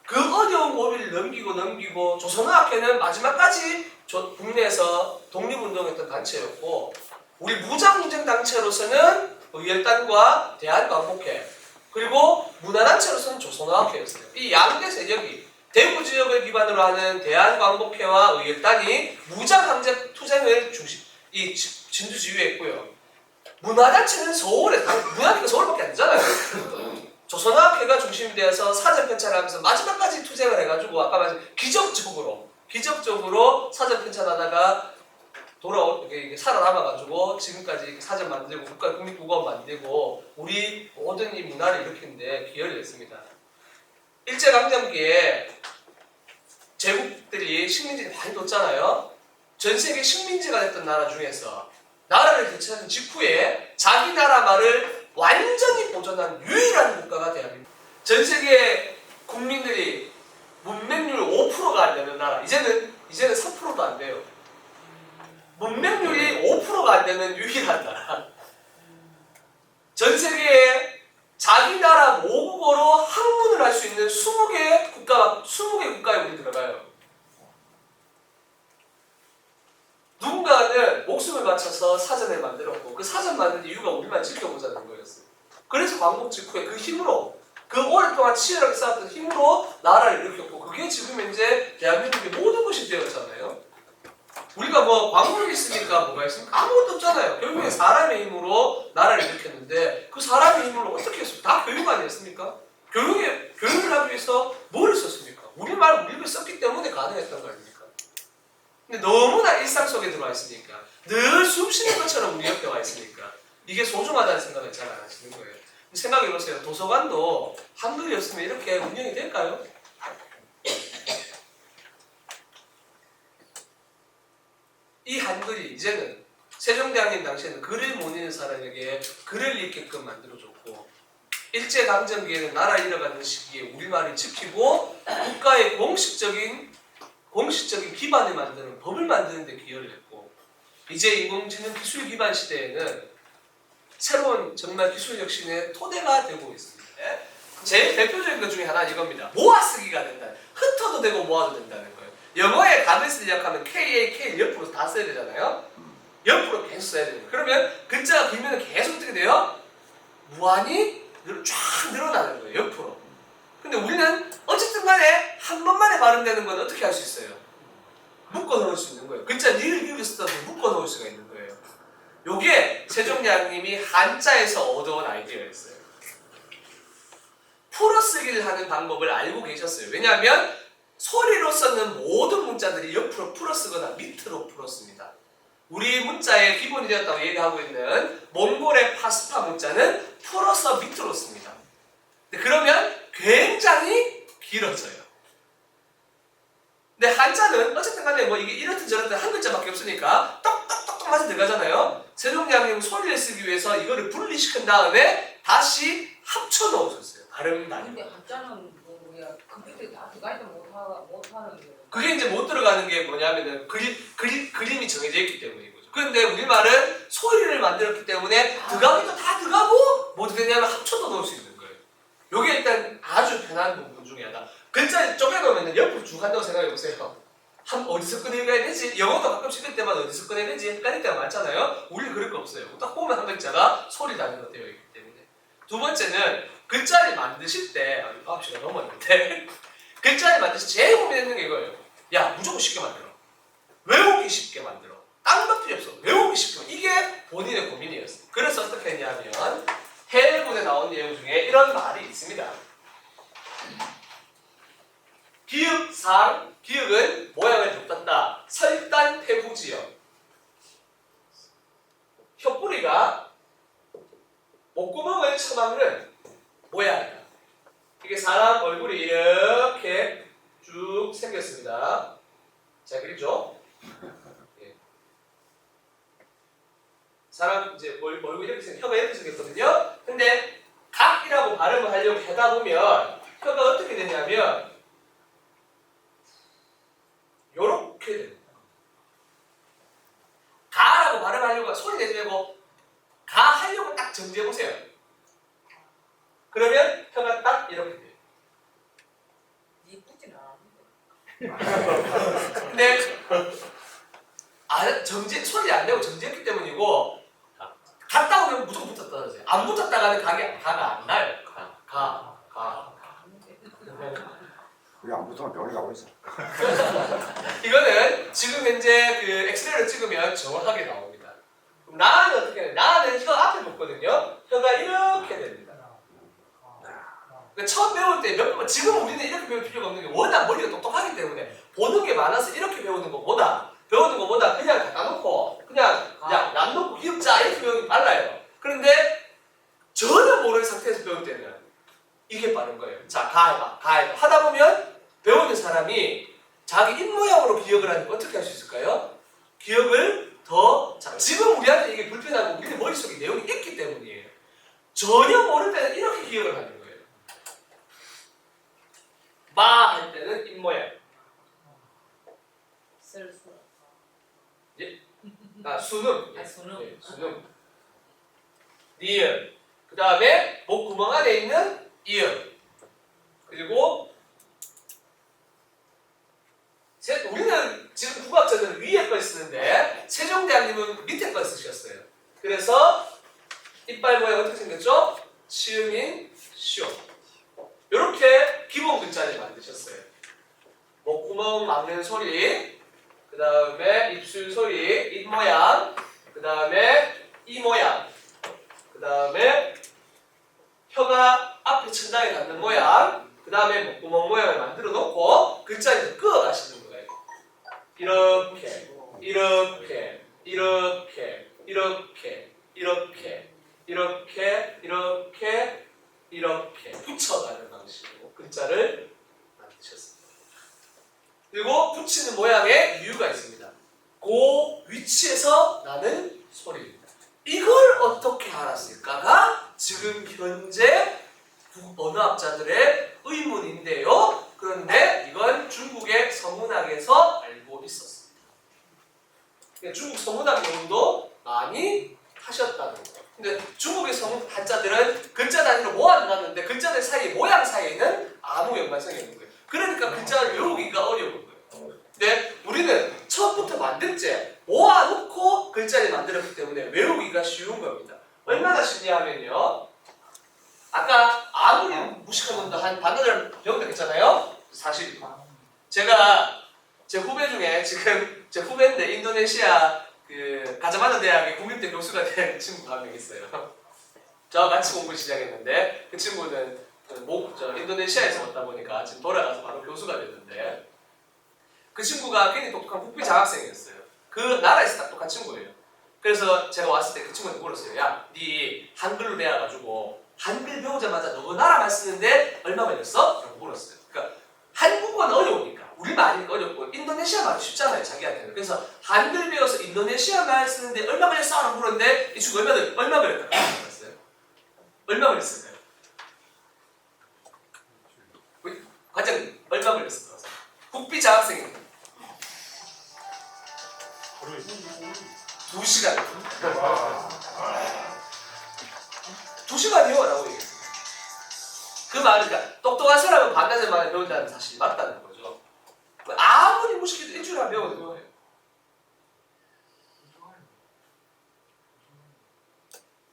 그 어려운 고비를 넘기고 조선어학회는 마지막까지 국내에서 독립운동했던 단체였고 우리 무장분쟁단체로서는 의열단과 대한광복회 그리고 문화단체로서는 조선어학회였어요. 이 양대 세력이 대구 지역을 기반으로 하는 대한광복회와 의열단이 무장항쟁 투쟁을 진두지휘했고요. 문화단체는 문화니까 서울밖에 안 되잖아요. 조선어학회가 중심이 되어서 사전 편찬하면서 마지막까지 투쟁을 해가지고 아까 말씀 기적적으로 사전 편찬하다가 살아남아가지고 지금까지 사전 만들고 국립국어 만들고 우리 모든 이 문화를 일으키는데 기여를 했습니다. 일제강점기에 제국들이 식민지를 많이 뒀잖아요. 전 세계 식민지가 됐던 나라 중에서 나라를 대체하는 직후에 자기 나라 말을 완전히 보존한 유일한 국가가 대한민국. 전 세계 국민들이 문맹률 5%가 안 되는 나라. 이제는 3%도 안 돼요. 문맹률이 5%가 안 되는 유일한 나라. 전 세계에 자기 나라 모국어로 학문을 할 수 있는 20개 국가에 우리 들어가요. 누군가는 목숨을 바쳐서 사전을 만들었고 그 사전 만든 이유가 우리만 지켜보자는 거였어요. 그래서 광복 직후에 그 힘으로 그 오랫동안 치열하게 싸웠던 힘으로 나라를 일으켰고 그게 지금 이제 대한민국의 모든 것이 되었잖아요. 우리가 뭐 광복이 있으니까 뭐가 있습니까? 아무것도 없잖아요. 결국에 사람의 힘으로 나라를 일으켰는데 그 사람의 힘으로 어떻게 했습니까? 다 교육 아니었습니까? 교육을 하기 위해서 뭐를 썼습니까? 우리를 썼기 때문에 가능했던 거 아닙니까? 근데 너무나 일상 속에 들어와 있으니까 늘 숨 쉬는 것처럼 우리 옆에 와 있으니까 이게 소중하다는 생각을 잘 안 하시는 거예요. 생각해보세요. 도서관도 한글이 없으면 이렇게 운영이 될까요? 이 한글이 이제는 세종대왕님 당시에는 글을 못 읽는 사람에게 글을 읽게끔 만들어줬고 일제강점기에는 나라 잃어가는 시기에 우리말을 지키고 국가의 공식적인 기반을 만드는 법을 만드는 데 기여를 했고 이제 인공지능 기술 기반 시대에는 새로운 정말 기술 혁신의 토대가 되고 있습니다. 제일 대표적인 것 중에 하나는 이겁니다. 모아쓰기가 된다. 흩어도 되고 모아도 된다는 거예요. 영어에 답을 쓰려고 하면 KA 옆으로 다 써야 되잖아요. 옆으로 계속 써야 돼요. 그러면 글자가 길면 계속 어떻게 돼요? 무한히 쫙 늘어나는 거예요. 옆으로. 근데 우리는 어쨌든 간에 한 번만에 발음되는 건 어떻게 할 수 있어요? 묶어 넣을 수 있는 거예요. 글자 니을 기울여 쓰다 보면 묶어 넣을 수가 있는 거예요. 요게 세종대왕님이 한자에서 얻어온 아이디어였어요. 풀어쓰기를 하는 방법을 알고 계셨어요. 왜냐하면 소리로 쓰는 모든 문자들이 옆으로 풀어쓰거나 밑으로 풀었습니다. 우리 문자의 기본이 되었다고 얘기하고 있는 몽골의 파스파 문자는 풀어서 밑으로 씁니다. 그러면 굉장히 길어져요. 근데 한자는 어쨌든 간에 뭐 이게 이렇든 저렇든 한 글자밖에 없으니까 똑똑똑똑 맞아 들어가잖아요. 세종대왕님은 소리를 쓰기 위해서 이거를 분리시킨 다음에 다시 합쳐 넣으셨어요. 발음 단위. 근데 한자는 뭐 뭐야 컴퓨터에 다 들어가 있는 못하는 게. 그게 이제 못 들어가는 게 뭐냐면은 그림이 정해져 있기 때문인 거죠. 그런데 우리말은 소리를 만들었기 때문에 들어가기도 다 들어가고 뭐 어떻게 되냐면 합쳐도 넣을 수 있는 거예요. 요게 일단 아주 편한 부분 중에 하나. 글자 쪼개놓으면 옆으로 쭉 한다고 생각해 보세요. 어디서 꺼내야 되지? 영어도 가끔씩 읽을 때마다 어디서 꺼내야 되지? 헷갈릴 때가 많잖아요. 우리는 그럴 거 없어요. 딱 보면 한 글자가 소리 단위로 되어 있기 때문에. 두 번째는 글자를 만드실 때 9시가 넘었는데 글자를 만드실 때 제일 고민했는 게 이거예요. 야 무조건 쉽게 만들어. 외우기 쉽게 만들어. 다른 것 필요 없어. 외우기 쉽게 만들어. 이게 본인의 고민이었어요. 그래서 어떻게 했냐면 해일군에 나온 내용 중에 이런 말이 있습니다. 기읍상, 기읍은 모양을 덮었다. 설단폐후지요. 혀뿌리가 목구멍을 쳐박는 모양이다. 이게 사람 얼굴이 이렇게 쭉 생겼습니다. 자, 그리죠? 예. 사람 이제 얼굴 이렇게 혀가 이렇게 생겼거든요. 근데 각이라고 발음을 하려고 하다 보면 혀가 어떻게 되냐면 요렇게 됩니다. 가라고 발음하려고 소리 내지 말고 가 하려고 딱 정지해 보세요. 그러면 혀가 딱 이렇게 돼요. 이쁘진 않은데. 근데 소리 안 내고 정지했기 때문이고 갔다 오면 무조건 붙었다 떨어져요. 안 붙었다가는 가가 안 나요. 가. 우리 안 붙으면 병원에 가고 있어. 이거는 지금 현재 그 엑스레이를 찍으면 정확하게 나옵니다. 그럼 나는 어떻게 해요? 나는 혀 앞에 붙거든요. 혀가 이렇게 됩니다. 그러니까 처음 배울 때 몇 번, 지금 우리는 이렇게 배울 필요가 없는 게 워낙 머리가 똑똑하기 때문에 보는 게 많아서 이렇게 배우는 것보다 그냥 갖다 놓고 그냥 남 놓고 기읍자 이렇게 배우는 게 빨라요. 그런데 전혀 모르는 상태에서 배울 때는 이게 빠른 거예요. 자, 가 해봐. 하다 보면 배우는 사람이 자기 입모양으로 기억을 하니까 어떻게 할 수 있을까요? 기억을 지금 우리한테 이게 불편하고 우리 머릿속에 내용이 있기 때문이에요. 전혀 모를 때는 이렇게 기억을 하는 거예요. 마 할 때는 입모양. 쓸수. 예? 수능. 수능. 네, 수능. 니은. 그 다음에 목구멍 안에 있는 이음. 그리고 우리는 지금 국어학자들은 위에 걸 쓰는데 세종대왕님은 밑에 걸 쓰셨어요. 그래서 이빨 모양 어떻게 생겼죠? 치음인 시오. 이렇게 기본 글자를 만드셨어요. 목구멍 막는 소리, 그 다음에 입술 소리, 입 모양, 그 다음에 이 모양, 그 다음에 혀가 앞에 천장에 닿는 모양, 그 다음에 목구멍 모양을 만들어 놓고 글자를 그어 가시는 거예요. 이렇게, 이렇게, 이렇게, 이렇게, 이렇게, 이렇게, 이렇게, 이렇게 붙여가는 방식으로 글자를 만드셨습니다. 그리고 붙이는 모양에 이유가 있습니다. 그 위치에서 나는 소리입니다. 이걸 어떻게 알았을까가 지금 현재 언어학자들의 의문인데요. 그런데 이건 중국의 서문학에서 알고 있었습니다. 그러니까 중국 서문학 연구도 많이 하셨다는 거예요. 근데 중국의 서문 한자들은 글자 단위로 모아놨는데 글자들 사이 모양 사이에는 아무 연관성이 없는 거예요. 그러니까 글자를 외우기가 어려운 거예요. 근데 우리는 처음부터 만들제 모아놓고 글자를 만들었기 때문에 외우기가 쉬운 겁니다. 얼마나 쉽냐면요. 아까 아무리 무식한 놈도 한 반나절 배운다 했잖아요. 사실이고. 제가 제 후배 중에 지금 제 후배인데 인도네시아 그 가자마자 대학의 국립대 교수가 된 친구가 한 명 있어요. 저와 같이 공부 시작했는데 그 친구는 인도네시아에서 왔다 보니까 지금 돌아가서 바로 교수가 됐는데 그 친구가 굉장히 똑똑한 국비 장학생이었어요. 그 나라에서 딱 똑같은 친구예요. 그래서 제가 왔을 때 그 친구한테 물었어요. 야, 네 한글로 배워가지고 한글 배우자마자 너 나라만 쓰는데 얼마 걸렸어? 라고 물었어요. 그러니까 한국어는 어려우니까 우리말이 어렵고 인도네시아 말이 쉽잖아요, 자기한테는. 그래서 한글 배워서 인도네시아 말 쓰는데 얼마 걸렸어? 라고 물었는데 이 친구 얼마 걸렸다고 물었어요? 얼마 걸렸을까요? 과장 얼마 걸렸을까요? 국비 장학생입니다. 2시간. 2시간이요? 라고 얘기했어요. 그 말은 그러니까 똑똑한 사람은 반나절 만에 배운다는 사실이 맞다는 거죠. 아무리 무식해도 일주일 안에 배우는 거예요.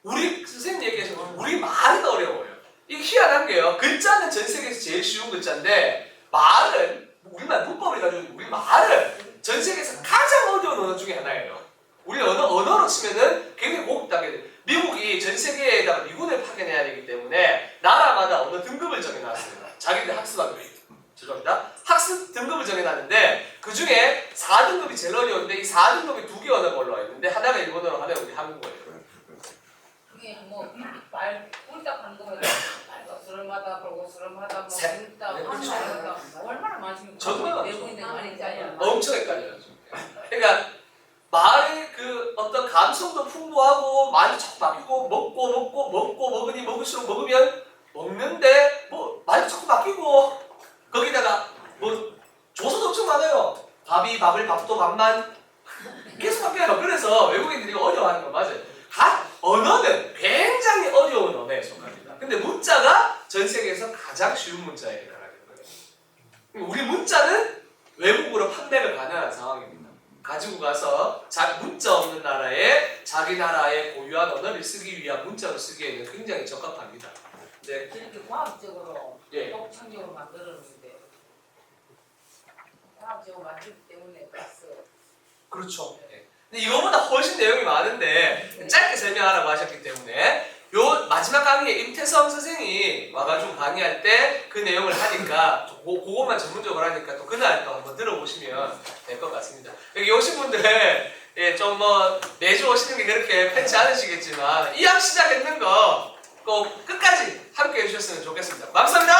우리 선생님 얘기하신 거 우리 말은 어려워요. 이게 희한한 게요. 글자는 전 세계에서 제일 쉬운 글자인데 말은 우리말 문법을 가지고 우리 말은 전 세계에서 가장 어려운 언어 중에 하나예요. 우리 언어로 치면은 굉장히 고급당해. 미국이 전 세계에다가 미군을 파견해야 되기 때문에 나라마다 언어 등급을 정해놨어요. 자기들 학습하기 위해. 죄송합니다. 학습 등급을 정해놨는데 그 중에 4등급이 제일 어려운데 이 4등급이 2개 언어가 올라와 있는데 하나가 일본어로 하나가 우리 한국어예요. 그게 뭐말 꿀딱 하는 거면 스름하다 그러고 스름하다 뭐 셋. 꿀딱 네, 그렇죠. 하다 얼마나 많습니까? 정말 외국인들 많이 짜냐. 엄청 헷갈려요. 그러니까 말의 그 어떤 감성도 풍부하고 말이 자꾸 바뀌고 먹고 먹으니 먹을수록 먹으면 먹는데 뭐 말이 자꾸 바뀌고 거기다가 뭐 조서도 엄청 많아요. 밥을 밥도 밥만 계속 바뀌어요. 그래서 외국인들이 어려워하는 건 맞아요. 언어는 굉장히 어려운 언어에 속합니다. 근데 문자가 전 세계에서 가장 쉬운 문자에 해당하는 거예요. 우리 문자는 외국으로 판매가 가능한 상황입니다. 가지고 가서 문자 없는 나라에 자기 나라의 고유한 언어를 쓰기 위한 문자로 쓰기에는 굉장히 적합합니다. 네. 이렇게 과학적으로 예. 독창적으로 만들었는데 과학적으로 만들기 때문에 그렇죠. 네. 근데 이거보다 훨씬 내용이 많은데 짧게 설명하라고 하셨기 때문에 요 마지막 강의에 임태성 선생이 와가지고 강의할 때 그 내용을 하니까 그것만 전문적으로 하니까 또 그날 또 한번 들어보시면 될 것 같습니다. 여기 오신 분들 좀 뭐 매주 오시는 게 그렇게 편치 않으시겠지만 이 학 시작했는 거 꼭 끝까지 함께 해주셨으면 좋겠습니다. 감사합니다.